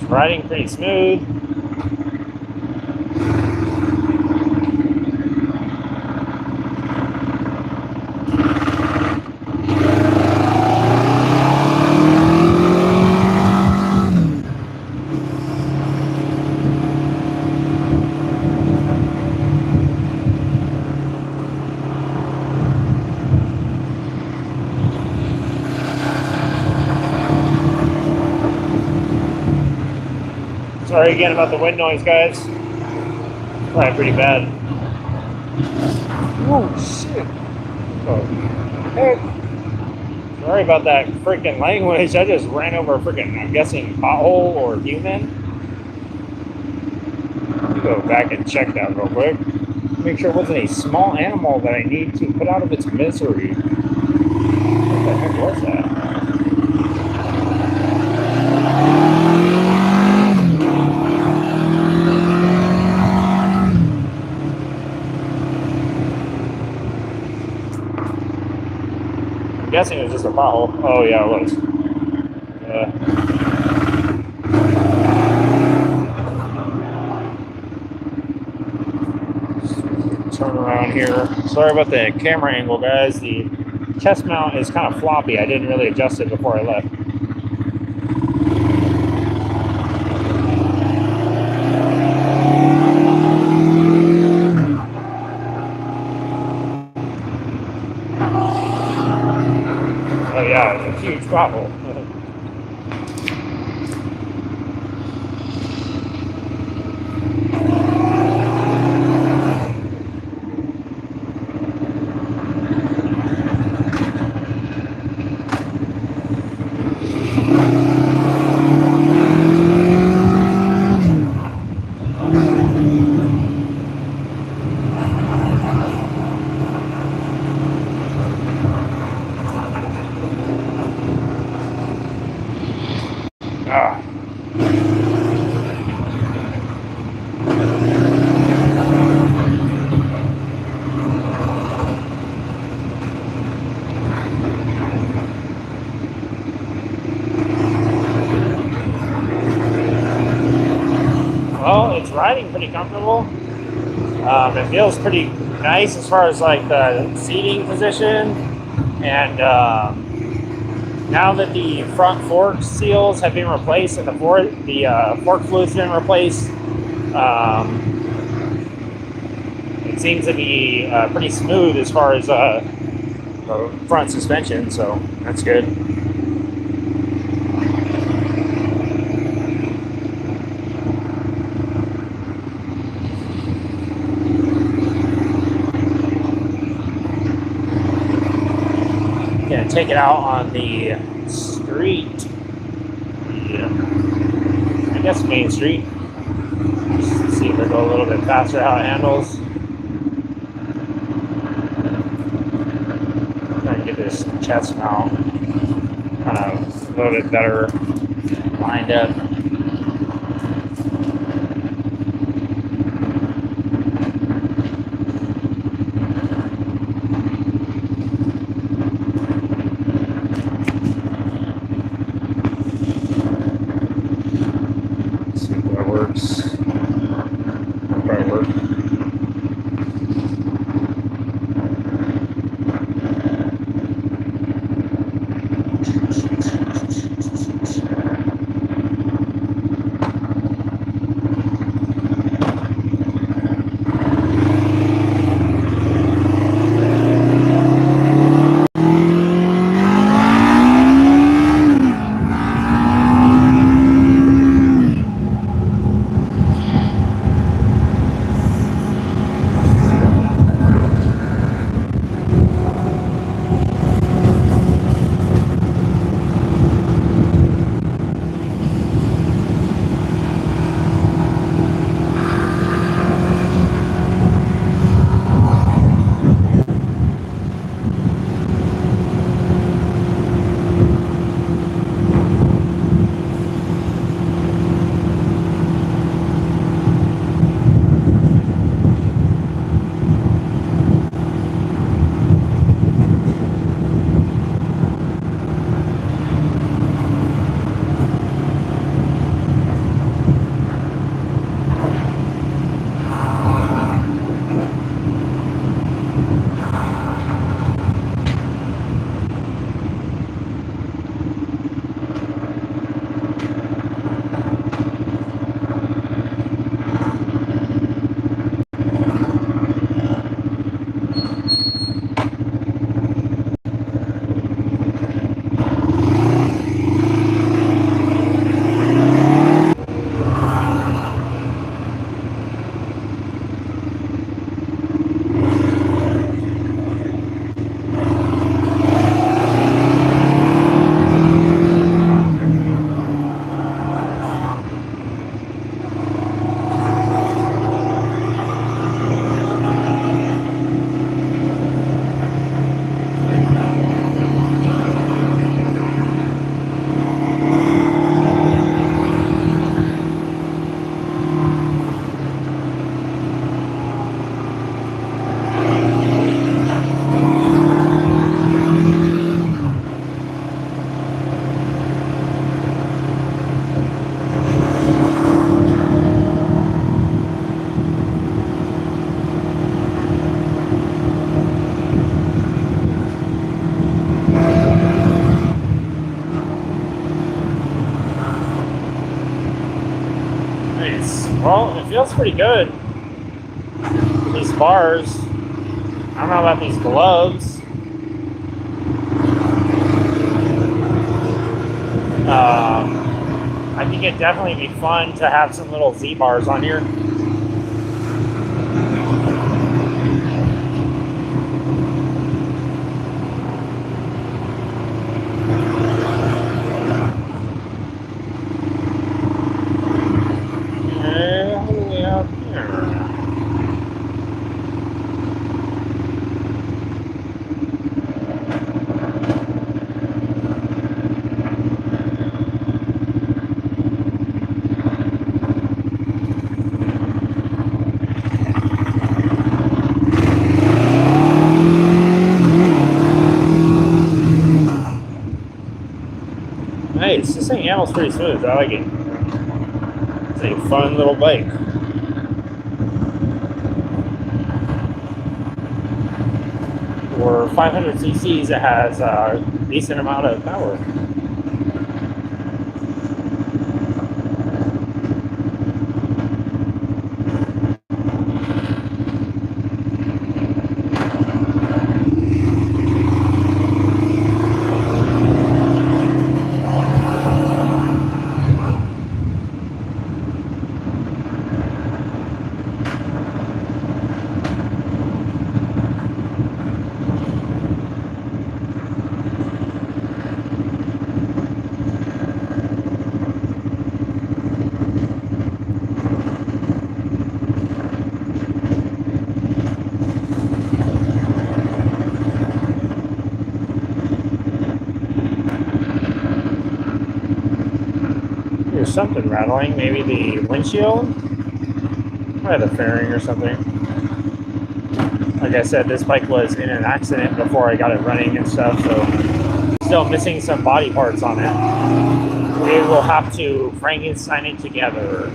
Riding pretty smooth. Sorry again about the wind noise, guys. Probably pretty bad. Oh, shit. Oh, heck. Sorry about that freaking language. I just ran over a freaking, I'm guessing, pothole or human. Let me go back and check that real quick. Make sure it wasn't a small animal that I need to put out of its misery. What the heck was that? I'm guessing it was just a pothole. Oh yeah, it was. Turn around here. Sorry about the camera angle, guys. The chest mount is kind of floppy. I didn't really adjust it before I left. Oh yeah, it's a huge pothole. Ah. Well, it's riding pretty comfortable. It feels pretty nice as far as like the seating position, and now that the front fork seals have been replaced and the fork fluid's been replaced, it seems to be pretty smooth as far as the front suspension, so that's good. gonna take it out on the street. Yeah. I guess Main Street. Just see if it go a little bit faster how it handles. Try and get this chest mount kind of a little bit better lined up. See if that works. Probably work. Nice. Well, it feels pretty good. These bars. I don't know about these gloves. I think it'd definitely be fun to have some little Z bars on here. How do we have here? Nice. This thing handles pretty smooth. I like it. It's a fun little bike. For 500 cc's, it has a decent amount of power. There's something rattling. Maybe the windshield? Or the fairing or something. Like I said, this bike was in an accident before I got it running and stuff, so still missing some body parts on it. We will have to Frankenstein it together.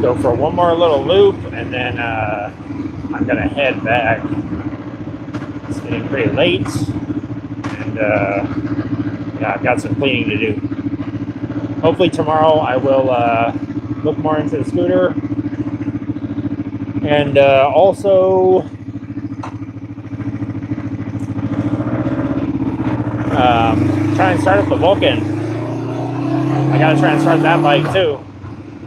Go for one more little loop, and then I'm gonna head back. It's getting pretty late, and yeah, I've got some cleaning to do. Hopefully tomorrow I will look more into the scooter, and also try and start up the Vulcan. I gotta try and start that bike too.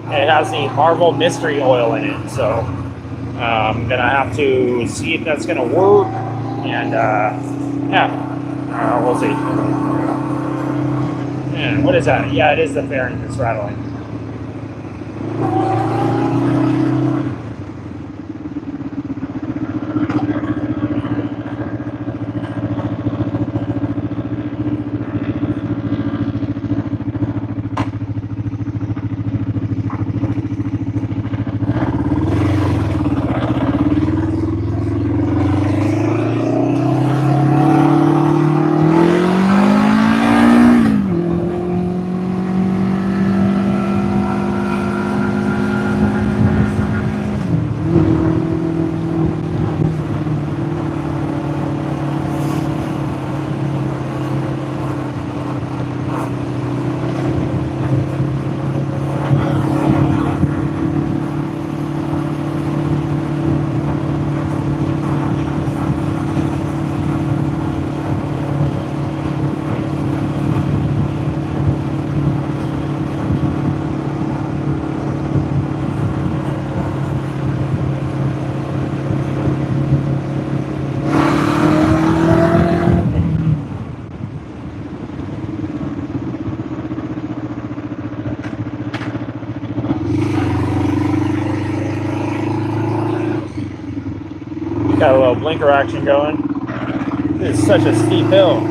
It has the Marvel Mystery Oil in it, so I'm gonna have to see if that's gonna work, and yeah, we'll see. And what is that? Yeah, it is the fairing that's rattling. Got a little blinker action going. This is such a steep hill.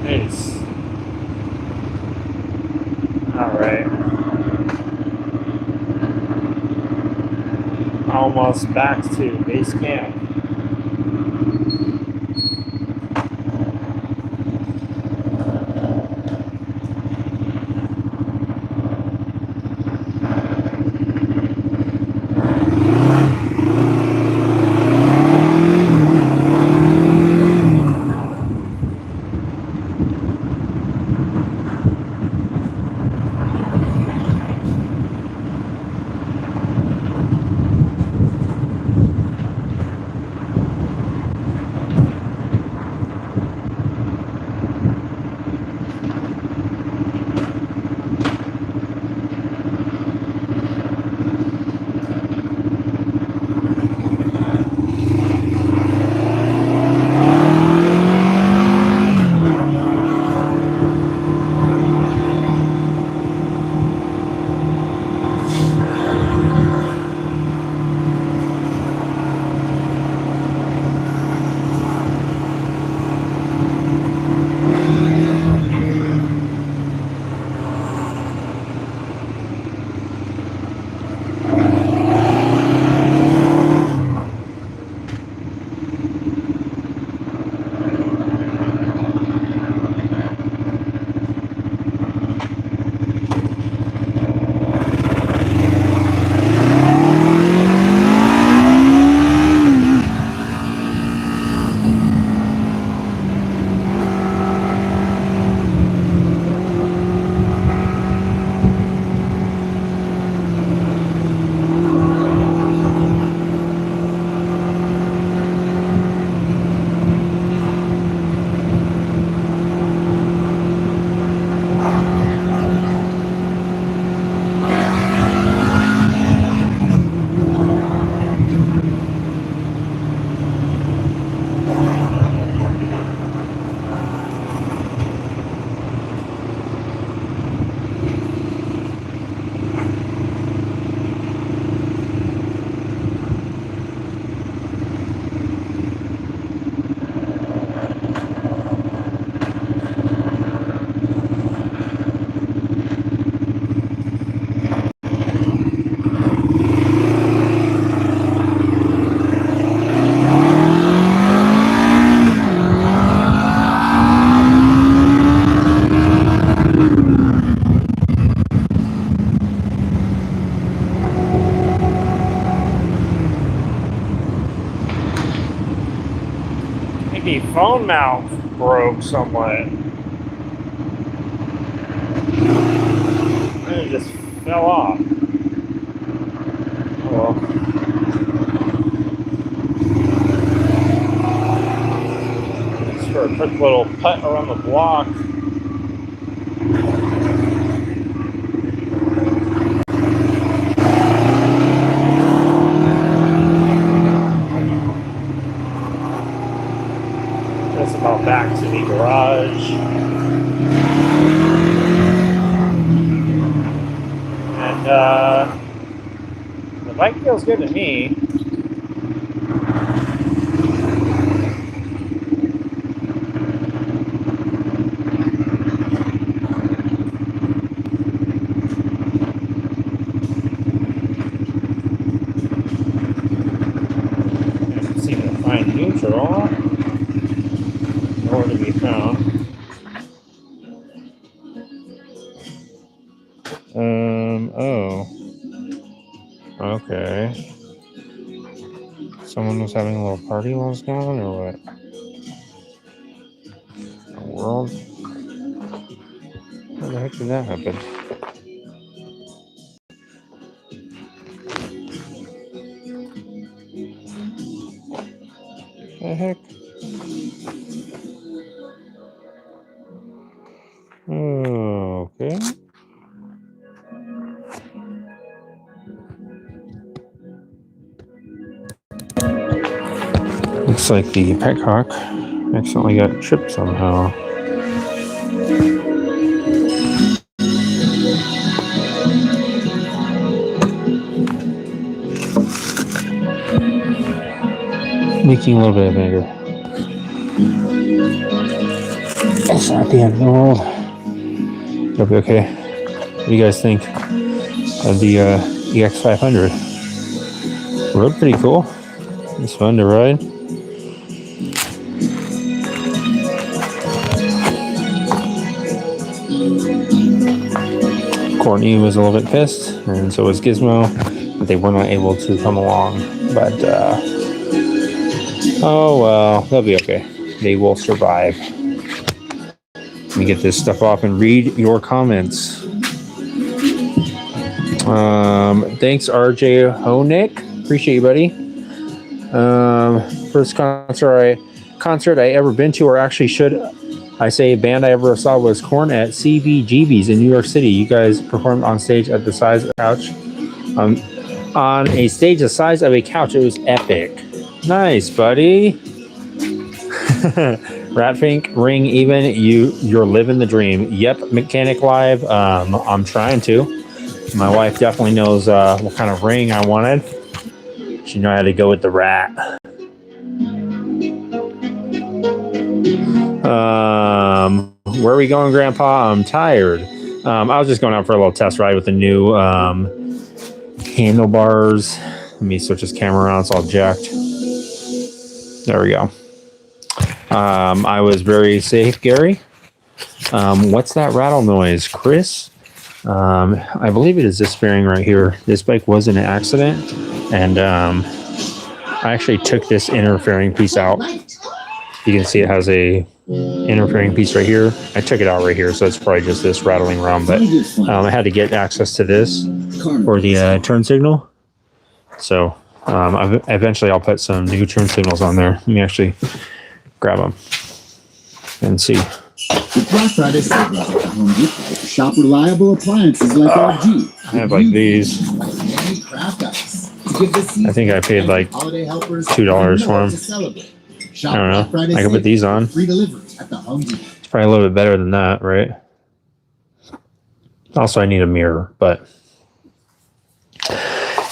Nice. All right. Almost back to base camp. The phone mount broke somewhat. And it just fell off. Oh well. Just for a quick little putt around the block. Just about back to the garage. And the bike feels good to me. Can't seem to find neutral. Nowhere to be found. Oh. Okay. Someone was having a little party while I was gone, or what? The world? How the heck did that happen? The heck? Oh, okay. Looks like the petcock accidentally got tripped somehow. Making a little bit of vinegar. It's not the end of the world. It'll be okay. What do you guys think of the EX500? Rode pretty cool. It's fun to ride. Courtney was a little bit pissed, and so was Gizmo, but they were not able to come along. But oh well, they'll be okay. They will survive. Let me get this stuff off and read your comments. Thanks, RJ Honig. Appreciate you, buddy. First concert I ever been to, or actually should I say band I ever saw, was Korn at CBGB's in New York City. You guys performed on stage at the size of a couch. On a stage the size of a couch. It was epic. Nice, buddy. Ratfink, ring even. You're living the dream. Yep, Mechanic Live. I'm trying to. My wife definitely knows what kind of ring I wanted. She knew I had to go with the rat. Where are we going, Grandpa? I'm tired. I was just going out for a little test ride with the new handlebars. Let me switch this camera around. It's all jacked. There we go. I was very safe, Gary. What's that rattle noise, Chris? I believe it is this bearing right here. This bike was in an accident, and I actually took this interfering piece out. You can see it has a interfering piece right here. I took it out right here, so it's probably just this rattling around, but I had to get access to this for the turn signal. So eventually I'll put some new turn signals on there. Let me actually grab them and see. The Black Friday sale at the Home Depot. Shop reliable appliances like LG. I have like these. Craft ice. I think I paid like $2 for them. Shop I don't know. Black Friday I can put sales these on. Free delivery at the Home Depot. It's probably a little bit better than that, right? Also, I need a mirror, but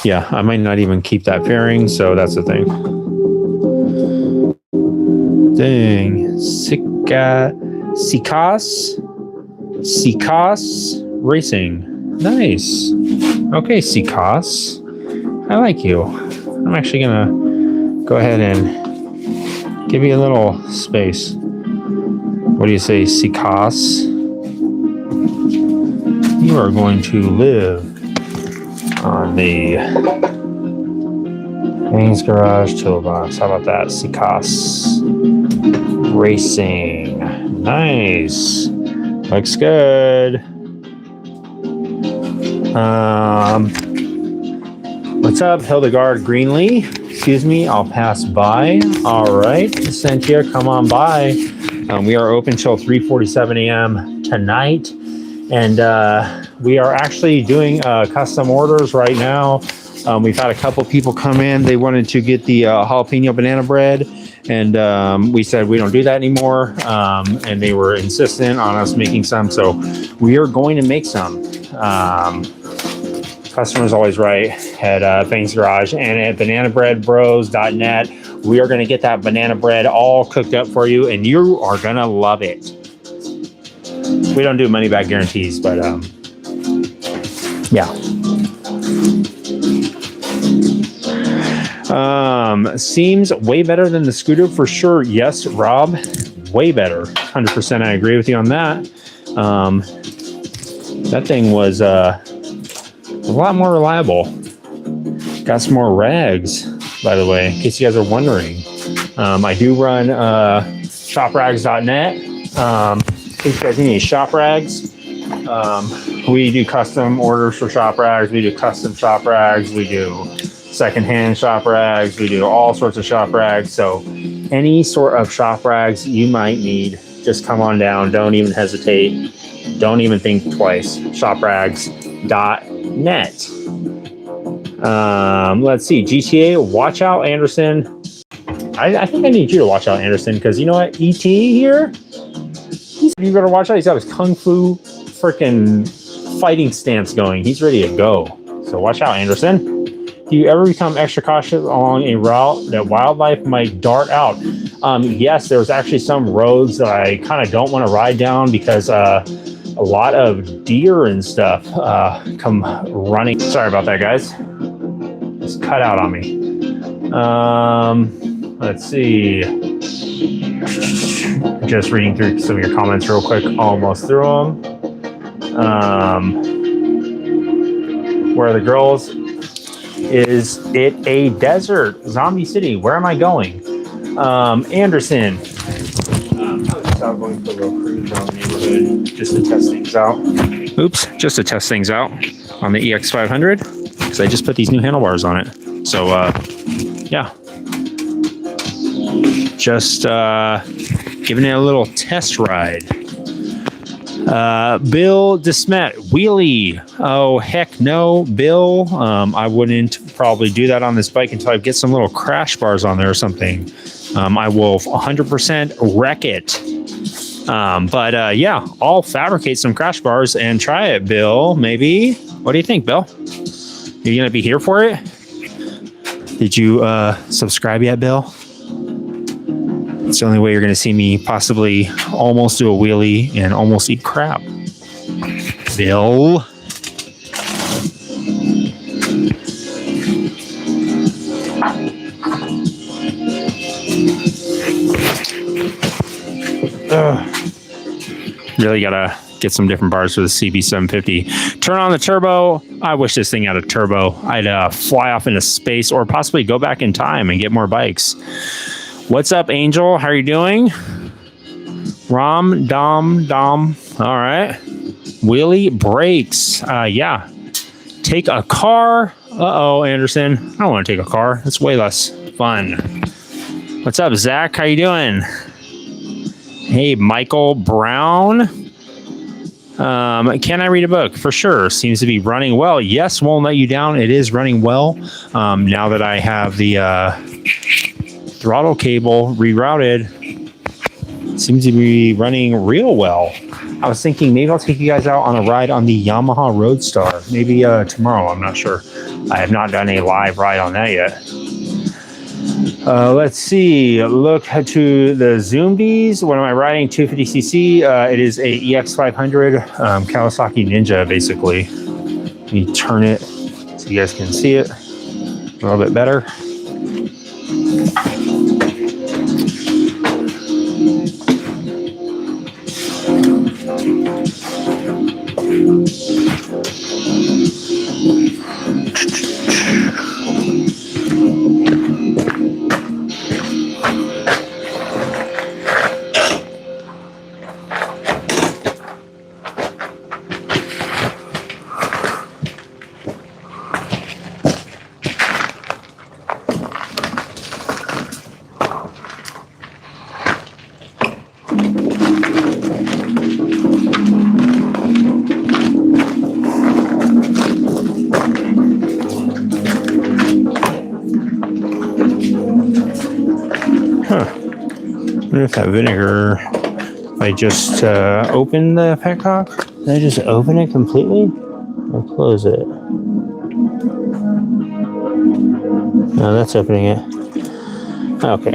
yeah, I might not even keep that pairing, so that's the thing. Dang. Sikas Racing. Nice. Okay, Sikas. I like you. I'm actually gonna go ahead and give you a little space. What do you say, Sikas? You are going to live on the Fang's Garage Toolbox. How about that? Sikas Racing. Nice. Looks good. What's up, Hildegard Greenlee? Excuse me, I'll pass by. All right, Cynthia, come on by. We are open till 3:47 a.m. tonight. And we are actually doing custom orders right now. We've had a couple people come in. They wanted to get the jalapeno banana bread. And we said we don't do that anymore. And they were insistent on us making some. So we are going to make some. Customer's always right at Fang's Garage and at bananabreadbros.net. We are going to get that banana bread all cooked up for you. And you are going to love it. We don't do money back guarantees, but yeah. Seems way better than the scooter for sure. Yes, Rob, way better. 100%. I agree with you on that. That thing was a lot more reliable. Got some more rags, by the way, in case you guys are wondering. I do run shoprags.net. In case you guys need any shop rags, we do custom orders for shop rags. We do custom shop rags. We do secondhand shop rags. We do all sorts of shop rags. So any sort of shop rags you might need, just come on down. Don't even hesitate. Don't even think twice. Shoprags.net. Let's see. GTA, watch out, Anderson. I think I need you to watch out, Anderson, because you know what? ET here, you better watch out. He's got his kung fu freaking fighting stance going. He's ready to go. So watch out, Anderson. Do you ever become extra cautious along a route that wildlife might dart out? Yes, there's actually some roads that I kind of don't want to ride down because a lot of deer and stuff come running. Sorry about that, guys. Just cut out on me. Let's see. Just reading through some of your comments real quick. Almost through them. Where are the girls? Is it a desert? Zombie City. Where am I going? Anderson. I was just out going for a little cruise around the neighborhood just to test things out. Oops, just to test things out on the EX500 because I just put these new handlebars on it. So, yeah. Just giving it a little test ride. Bill DeSmet, wheelie. Oh, heck no, Bill. I wouldn't probably do that on this bike until I get some little crash bars on there or something. I will 100% wreck it. But yeah, I'll fabricate some crash bars and try it, Bill, maybe. What do you think, Bill? You gonna be here for it? Did you subscribe yet, Bill? It's the only way you're going to see me possibly almost do a wheelie and almost eat crap. Bill. Really got to get some different bars for the CB750. Turn on the turbo. I wish this thing had a turbo. I'd fly off into space or possibly go back in time and get more bikes. What's up, Angel? How are you doing? Rom, Dom. All right. Wheelie brakes. Yeah. Take a car. Uh-oh, Anderson. I don't want to take a car. It's way less fun. What's up, Zach? How you doing? Hey, Michael Brown. Can I read a book? For sure. Seems to be running well. Yes, won't let you down. It is running well. Now that I have the Throttle cable rerouted. Seems to be running real well. I was thinking maybe I'll take you guys out on a ride on the Yamaha Roadstar. Maybe tomorrow, I'm not sure. I have not done a live ride on that yet. Let's see. Look to the Zoom Bees. What am I riding? 250cc. It is a EX500 Kawasaki Ninja, basically. Let me turn it so you guys can see it a little bit better. I wonder if that vinegar, if I just open the petcock, did I just open it completely or close it? No, that's opening it. Okay.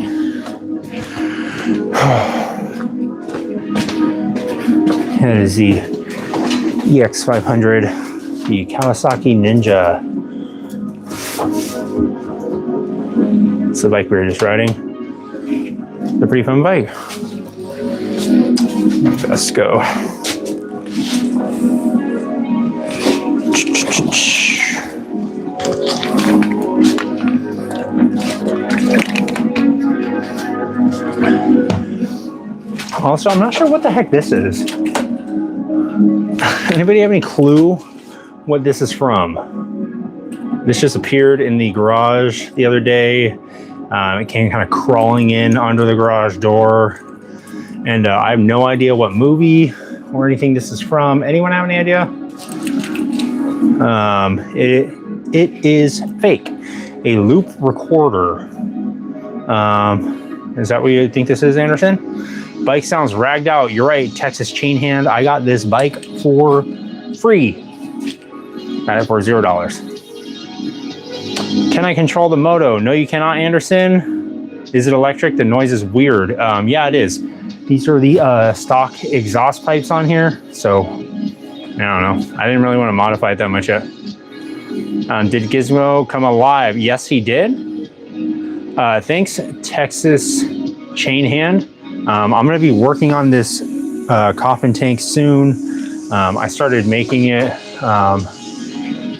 That is the EX500, the Kawasaki Ninja. It's the bike we were just riding. It's a pretty fun bike. Let's go. Also, I'm not sure what the heck this is. Anybody have any clue what this is from? This just appeared in the garage the other day. It came kind of crawling in under the garage door. And I have no idea what movie or anything this is from. Anyone have any idea? It is fake. A loop recorder. Is that what you think this is, Anderson? Bike sounds ragged out. You're right, Texas Chain Hand. I got this bike for free. Got it for $0. Can I control the moto? No, you cannot, Anderson. Is it electric? The noise is weird. Yeah, it is. These are the stock exhaust pipes on here. So, I don't know. I didn't really want to modify it that much yet. Did Gizmo come alive? Yes, he did. Thanks, Texas Chain Hand. I'm going to be working on this coffin tank soon. I started making it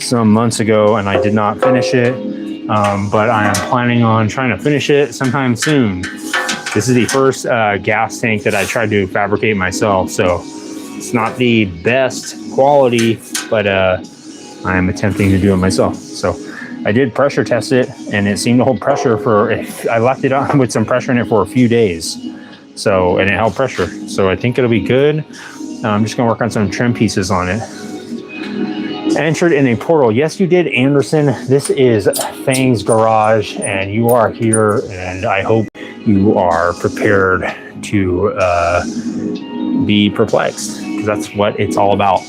some months ago and I did not finish it, but I am planning on trying to finish it sometime soon. This is the first gas tank that I tried to fabricate myself, so it's not the best quality, but I am attempting to do it myself. So I did pressure test it and it seemed to hold pressure I left it on with some pressure in it for a few days. So, and it held pressure. So I think it'll be good. I'm just gonna work on some trim pieces on it. Entered in a portal. Yes, you did, Anderson. This is Fang's garage and you are here and I hope you are prepared to be perplexed because that's what it's all about.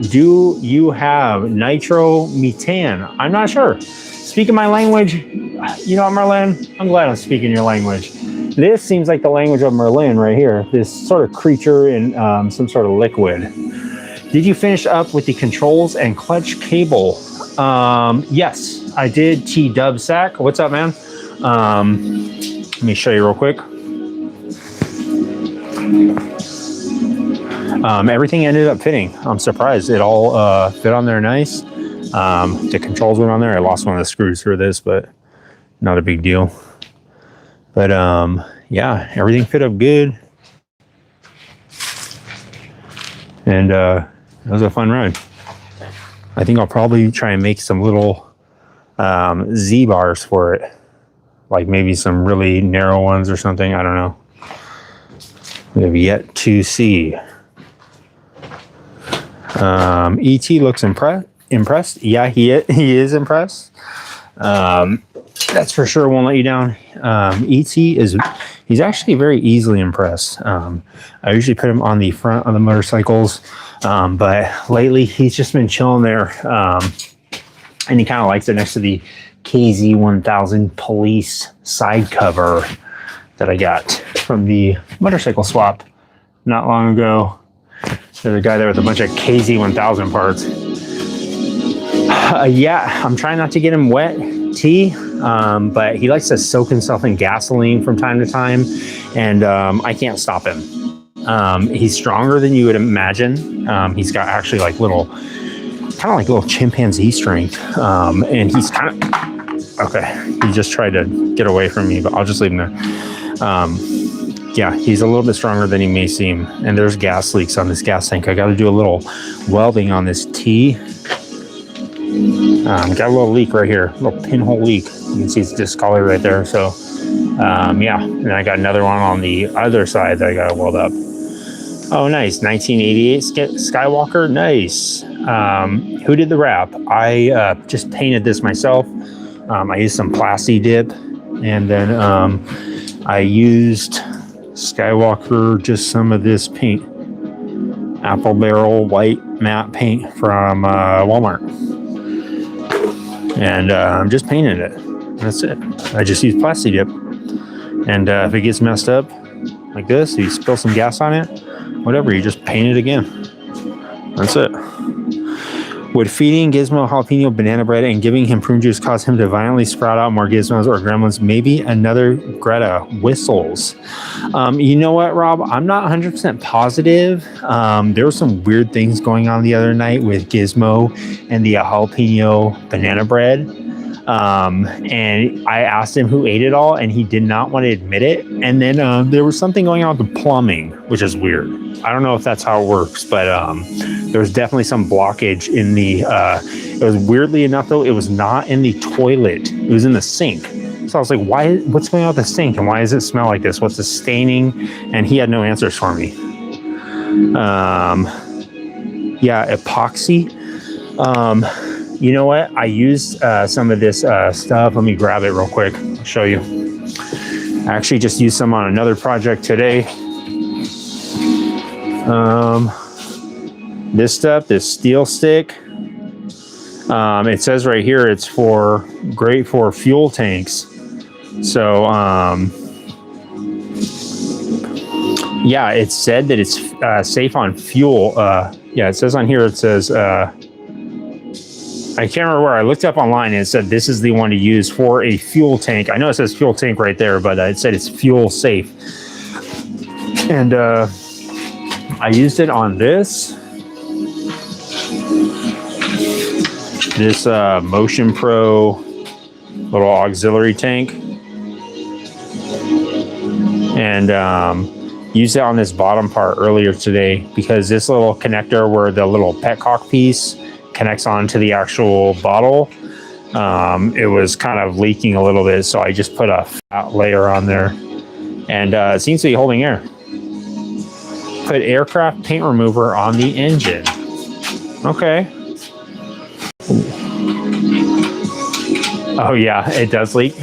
Do you have nitrometane? I'm not sure. Speaking my language, you know, Merlin, I'm glad I'm speaking your language. This seems like the language of Merlin right here. This sort of creature in some sort of liquid. Did you finish up with the controls and clutch cable? Yes, I did. T-Dub Sack. What's up, man? Let me show you real quick. Everything ended up fitting. I'm surprised. It all fit on there nice. The controls went on there. I lost one of the screws for this, but not a big deal. But yeah, everything fit up good. And it was a fun ride. I think I'll probably try and make some little Z-bars for it. Like maybe some really narrow ones or something. I don't know. We have yet to see. ET looks impressed. Yeah, he is impressed. That's for sure won't let you down. He's actually very easily impressed. I usually put him on the front of the motorcycles, but lately he's just been chilling there, and he kind of likes it next to the KZ1000 police side cover that I got from the motorcycle swap not long ago. There's a guy there with a bunch of KZ1000 parts. Yeah, I'm trying not to get him wet, but he likes to soak himself in gasoline from time to time, and I can't stop him. He's stronger than you would imagine. He's got actually like little chimpanzee strength, and he's kind of okay. He just tried to get away from me, but I'll just leave him there. Yeah, he's a little bit stronger than he may seem, and there's gas leaks on this gas tank. I got to do a little welding on this T. Got a little leak right here, a little pinhole leak. You can see it's discolored right there. So, yeah, and I got another one on the other side that I got to weld up. Oh, nice, 1988 Skywalker, nice. Who did the wrap? I just painted this myself. I used some Plasti Dip, and then I used Skywalker, just some of this paint, Apple Barrel white matte paint from Walmart, and I'm just painting it. That's it. I just use Plasti Dip, and if it gets messed up like this, you spill some gas on it, whatever, you just paint it again. That's it. Would feeding Gizmo jalapeno banana bread and giving him prune juice cause him to violently sprout out more gizmos or gremlins? Maybe another Greta whistles. You know what, Rob? I'm not 100% positive. There were some weird things going on the other night with Gizmo and the jalapeno banana bread. And I asked him who ate it all, and he did not want to admit it. And then there was something going on with the plumbing, which is weird. I don't know if that's how it works, but there was definitely some blockage in the, it was weirdly enough though, it was not in the toilet. It was in the sink. So I was like, what's going on with the sink? And why does it smell like this? What's the staining? And he had no answers for me. Yeah, epoxy. You know what? I used some of this stuff. Let me grab it real quick. I'll show you. I actually just used some on another project today. This stuff, this steel stick, it says right here it's great for fuel tanks. So yeah, it said that it's safe on fuel. Yeah, it says on here, it says I can't remember where I looked up online, and it said this is the one to use for a fuel tank. I know it says fuel tank right there, but it said it's fuel safe. And I used it on this Motion Pro little auxiliary tank, and used it on this bottom part earlier today because this little connector where the little petcock piece connects onto the actual bottle, it was kind of leaking a little bit, so I just put a fat layer on there, and it seems to be holding air. Put aircraft paint remover on the engine. Okay. Oh yeah, it does leak.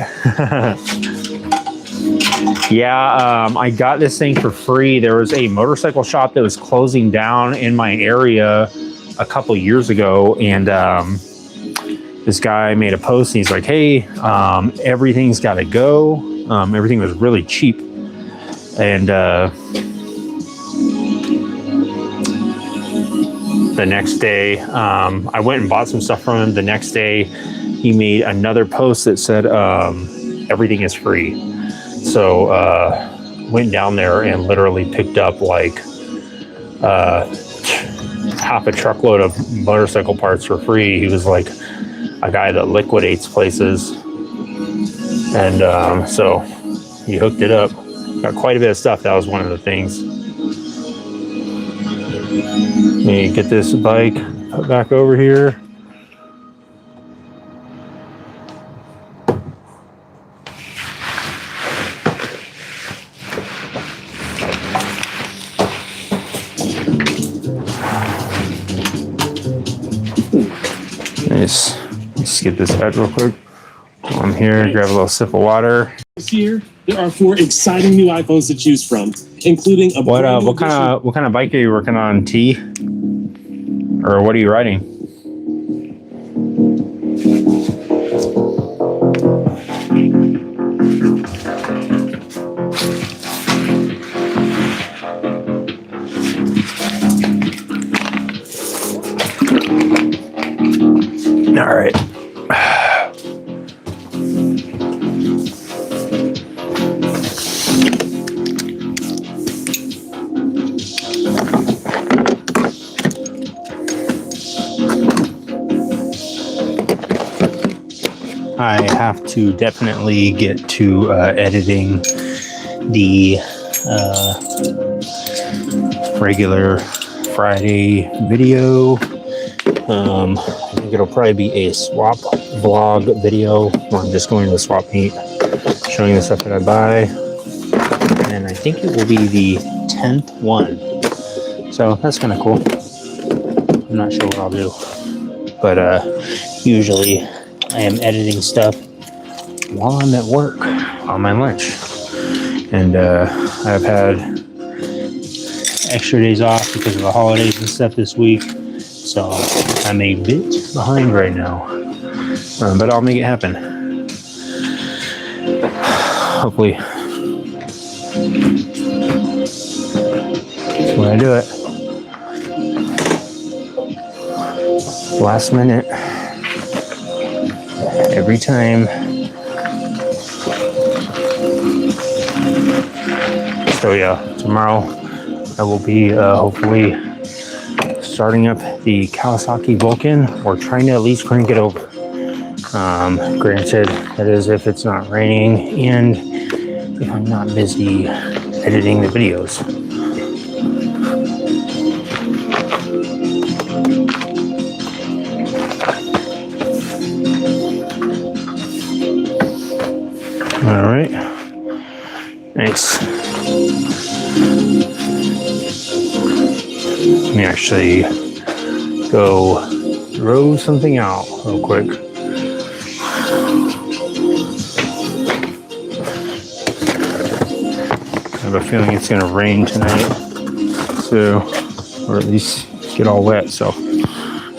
Yeah, I got this thing for free. There was a motorcycle shop that was closing down in my area a couple years ago, and this guy made a post, and he's like, hey, everything's got to go. Everything was really cheap, and the next day, I went and bought some stuff from him. The next day, he made another post that said, everything is free. So went down there and literally picked up like half a truckload of motorcycle parts for free. He was like a guy that liquidates places. And so he hooked it up. Got quite a bit of stuff. That was one of the things. Let me get this bike put back over here. Nice. Let's get this out real quick. I'm here, grab a little sip of water. This year, there are 4 exciting new iPhones to choose from, including a brand new What kind of bike are you working on, T? Or what are you riding? All right. I have to definitely get to editing the regular Friday video. I think it'll probably be a swap vlog video where I'm just going to the swap meet, showing the stuff that I buy. And I think it will be the 10th one. So that's kind of cool. I'm not sure what I'll do. But usually I am editing stuff while I'm at work on my lunch. And I've had extra days off because of the holidays and stuff this week. So I'm a bit behind right now. But I'll make it happen. Hopefully. When I do it. Last minute. Every time. So yeah, tomorrow I will be hopefully starting up the Kawasaki Vulcan, or trying to at least crank it over. Granted, that is if it's not raining and if I'm not busy editing the videos. All right, nice. Let me actually go throw something out real quick. I have a feeling it's going to rain tonight, so, or at least get all wet. So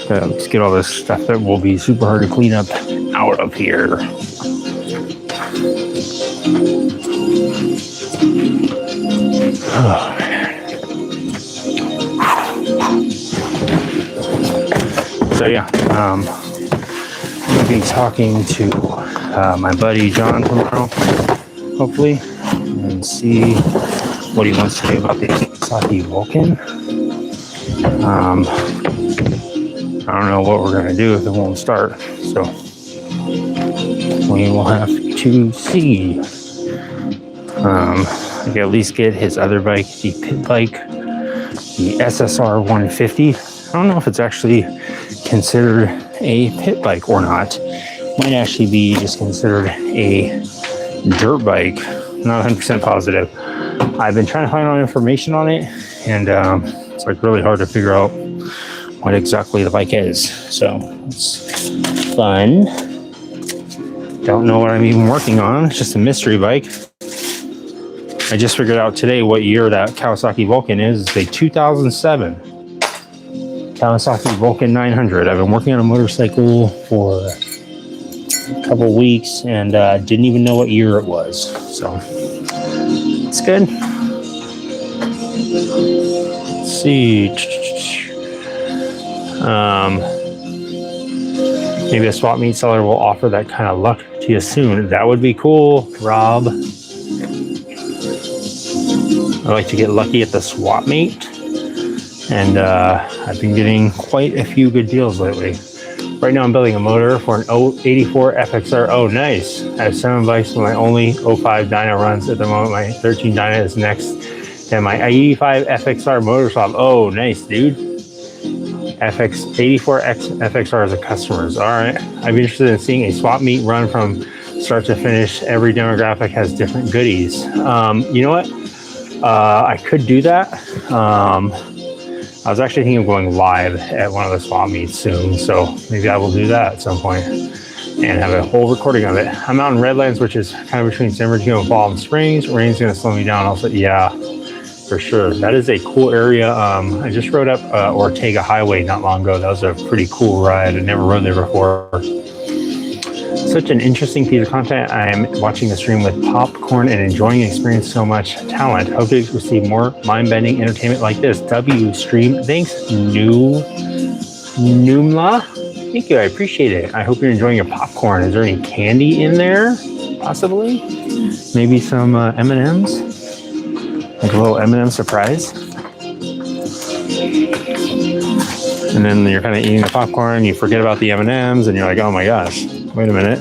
let's get all this stuff that will be super hard to clean up out of here. Oh, so yeah, I'll be talking to my buddy John tomorrow, hopefully, and see what he wants to say about the Kawasaki Vulcan. I don't know what we're gonna do if it won't start, so we will have to see. I can at least get his other bike, the pit bike, the SSR 150. I don't know if it's actually considered a pit bike or not. Might actually be just considered a dirt bike. Not 100% positive. I've been trying to find out information on it, and it's like really hard to figure out what exactly the bike is. So it's fun. Don't know what I'm even working on. It's just a mystery bike. I just figured out today what year that Kawasaki Vulcan is. It's a 2007 Kawasaki Vulcan 900. I've been working on a motorcycle for a couple weeks and didn't even know what year it was. So it's good. Let's see. Maybe a swap meet seller will offer that kind of luck to you soon. That would be cool, Rob. I like to get lucky at the swap meet, and I've been getting quite a few good deals lately. Right now I'm building a motor for an 84 FXR. Oh, nice. I have 7 bikes, but my only 05 dyno runs at the moment. My 13 dyno is next. And my 85 FXR motor swap. Oh, nice, dude. 84 FXR as a customer's. All right. I'd be interested in seeing a swap meet run from start to finish. Every demographic has different goodies. You know what? I could do that. I was actually thinking of going live at one of the swap meets soon, so maybe I will do that at some point. and have a whole recording of it. I'm out in Redlands, which is kind of between San Bernardino and Palm Springs. Rain's gonna slow me down. Also, yeah, for sure. That is a cool area. I just rode up Ortega Highway not long ago. That was a pretty cool ride. I never rode there before. Such an interesting piece of content. I'm watching the stream with popcorn and enjoying the experience. So much talent. Hope to receive more mind-bending entertainment like this. W stream. Thanks, Numla. Thank you. I appreciate it. I hope you're enjoying your popcorn. Is there any candy in there? Possibly. Maybe some M&Ms. Like a little M&M surprise. And then you're kind of eating the popcorn. You forget about the M&Ms, and you're like, oh my gosh. Wait a minute.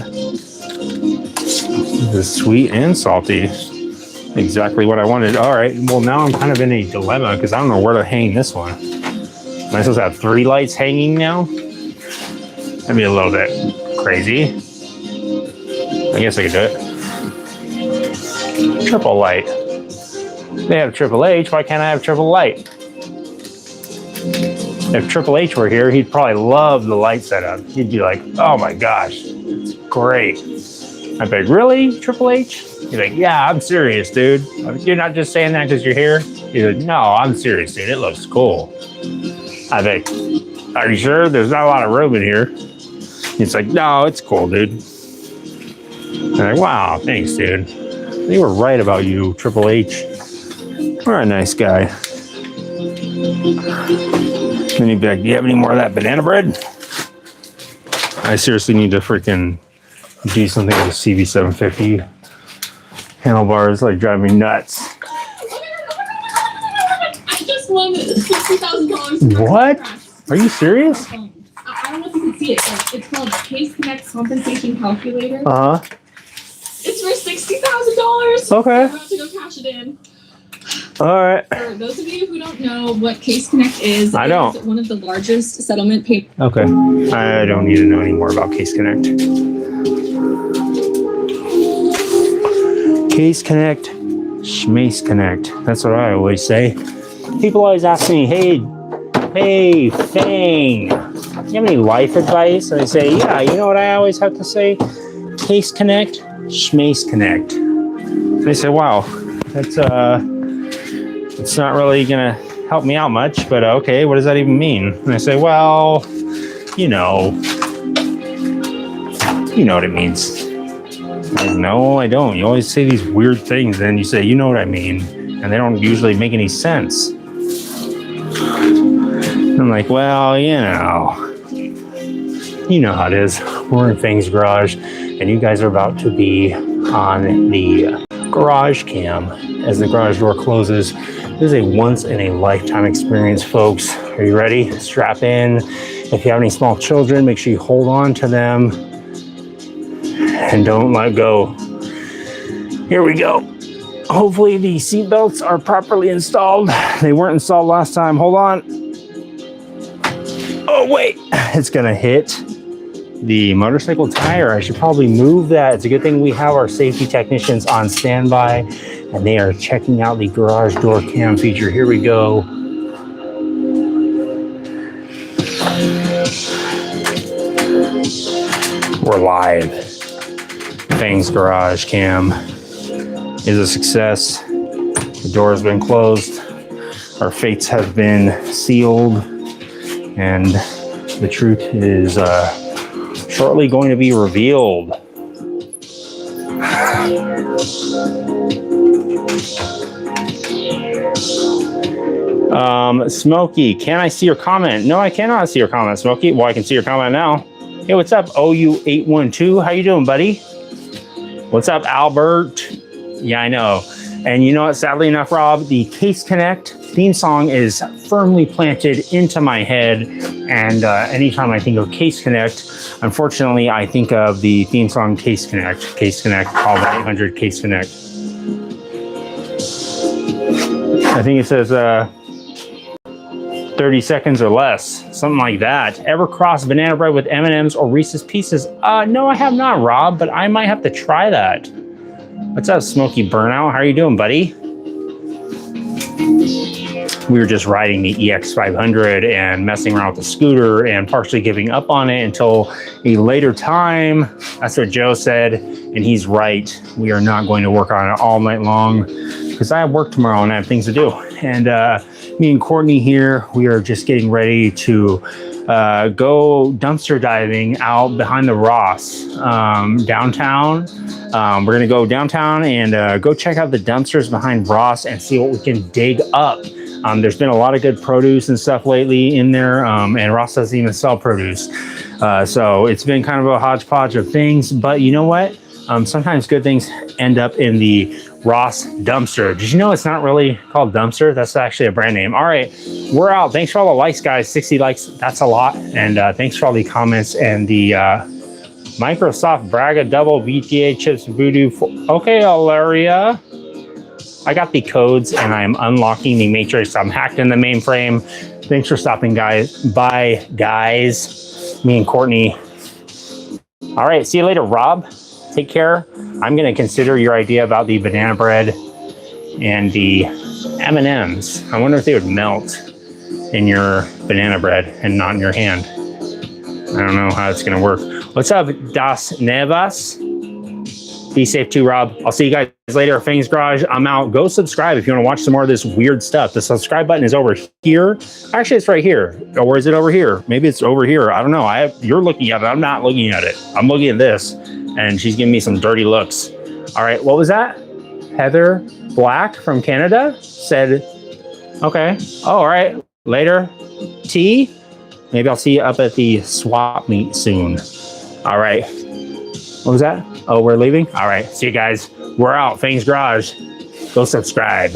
This is sweet and salty. Exactly what I wanted. All right. Well, now I'm kind of in a dilemma because I don't know where to hang this one. Am I supposed to have 3 lights hanging now? That'd be a little bit crazy. I guess I could do it. Triple light. They have Triple H. Why can't I have triple light? If Triple H were here, he'd probably love the light setup. He'd be like, oh my gosh, it's great. I'd be like, really, Triple H? He's like, yeah, I'm serious, dude. You're not just saying that because you're here? He's like, no, I'm serious, dude. It looks cool. I'd be like, are you sure? There's not a lot of room in here. He's like, no, it's cool, dude. I'm like, wow, thanks, dude. They were right about you, Triple H. You're a nice guy. Then he'd be like, do you have any more of that banana bread? I seriously need to freaking do something with the CV750 handlebars, like drive me nuts. I just won $60,000. What? Are you serious? I don't know if you can see it, but it's called Case Connect Compensation Calculator. Uh-huh. It's for $60,000. Okay. I'm about to go cash it in. All right. For those of you who don't know what Case Connect is, I don't. it's one of the largest settlement papers. Okay. I don't need to know any more about Case Connect. Case Connect, Schmace Connect. That's what I always say. People always ask me, hey, Fang, do you have any life advice? And I say, yeah, you know what I always have to say? Case Connect, Schmace Connect. And they say, wow, that's it's not really gonna help me out much, but okay, what does that even mean? And I say, well, you know what it means. Like, no, I don't. You always say these weird things, and you say, you know what I mean, and they don't usually make any sense. I'm like, well, you know how it is. We're in Fang's garage, and you guys are about to be on the garage cam as the garage door closes. This is a once-in-a-lifetime experience, folks. Are you ready? Strap in. If you have any small children, make sure you hold on to them and don't let go. Here we go. Hopefully the seatbelts are properly installed. They weren't installed last time. Hold on. Oh, wait. It's going to hit the motorcycle tire. I should probably move that. It's a good thing we have our safety technicians on standby, and they are checking out the garage door cam feature. Here we go. We're live. Fang's garage cam is a success. The door has been closed. Our fates have been sealed, and the truth is shortly going to be revealed. Smokey, can I see your comment? No, I cannot see your comment, Smokey. Well, I can see your comment now. Hey, what's up, OU812? How you doing, buddy? What's up, Albert? Yeah, I know. And you know what? Sadly enough, Rob, the Case Connect theme song is firmly planted into my head. And anytime I think of Case Connect, unfortunately, I think of the theme song Case Connect. Case Connect, call 1-800 Case Connect. I think it says 30 seconds or less, something like that. Ever crossed banana bread with M&Ms or Reese's Pieces? No, I have not, Rob, but I might have to try that. What's up, Smoky Burnout? How are you doing, buddy? we were just riding the EX500 and messing around with the scooter and partially giving up on it until a later time. That's what Joe said, and he's right. We are not going to work on it all night long because I have work tomorrow and I have things to do. And me and Courtney here, we are just getting ready to go dumpster diving out behind the Ross downtown. We're gonna go downtown and go check out the dumpsters behind Ross and see what we can dig up. There's been a lot of good produce and stuff lately in there, and Ross doesn't even sell produce. So it's been kind of a hodgepodge of things, but you know what? Sometimes good things end up in the Ross dumpster. Did you know it's not really called dumpster? That's actually a brand name. All right, we're out. Thanks for all the likes, guys. 60 likes, that's a lot. And thanks for all the comments and the Microsoft Braga double VGA chips voodoo. Okay, Alaria. I got the codes and I'm unlocking the matrix. I'm hacked in the mainframe. Thanks for stopping, guys. Bye, guys. Me and Courtney. All right, see you later, Rob. Take care. I'm gonna consider your idea about the banana bread and the M&Ms. I wonder if they would melt in your banana bread and not in your hand. I don't know how it's gonna work. What's up, Das Nevas? Be safe too, Rob. I'll see you guys later. Fang's Garage, I'm out. Go subscribe if you want to watch some more of this weird stuff. The subscribe button is over here. Actually, it's right here. Or is it over here? Maybe it's over here. I don't know. You're looking at it. I'm not looking at it. I'm looking at this. And she's giving me some dirty looks. All right, what was that? Heather Black from Canada said, okay. Oh, all right, later. T, maybe I'll see you up at the swap meet soon. All right, what was that? Oh, we're leaving? All right, see you guys. We're out, Fang's Garage. Go subscribe.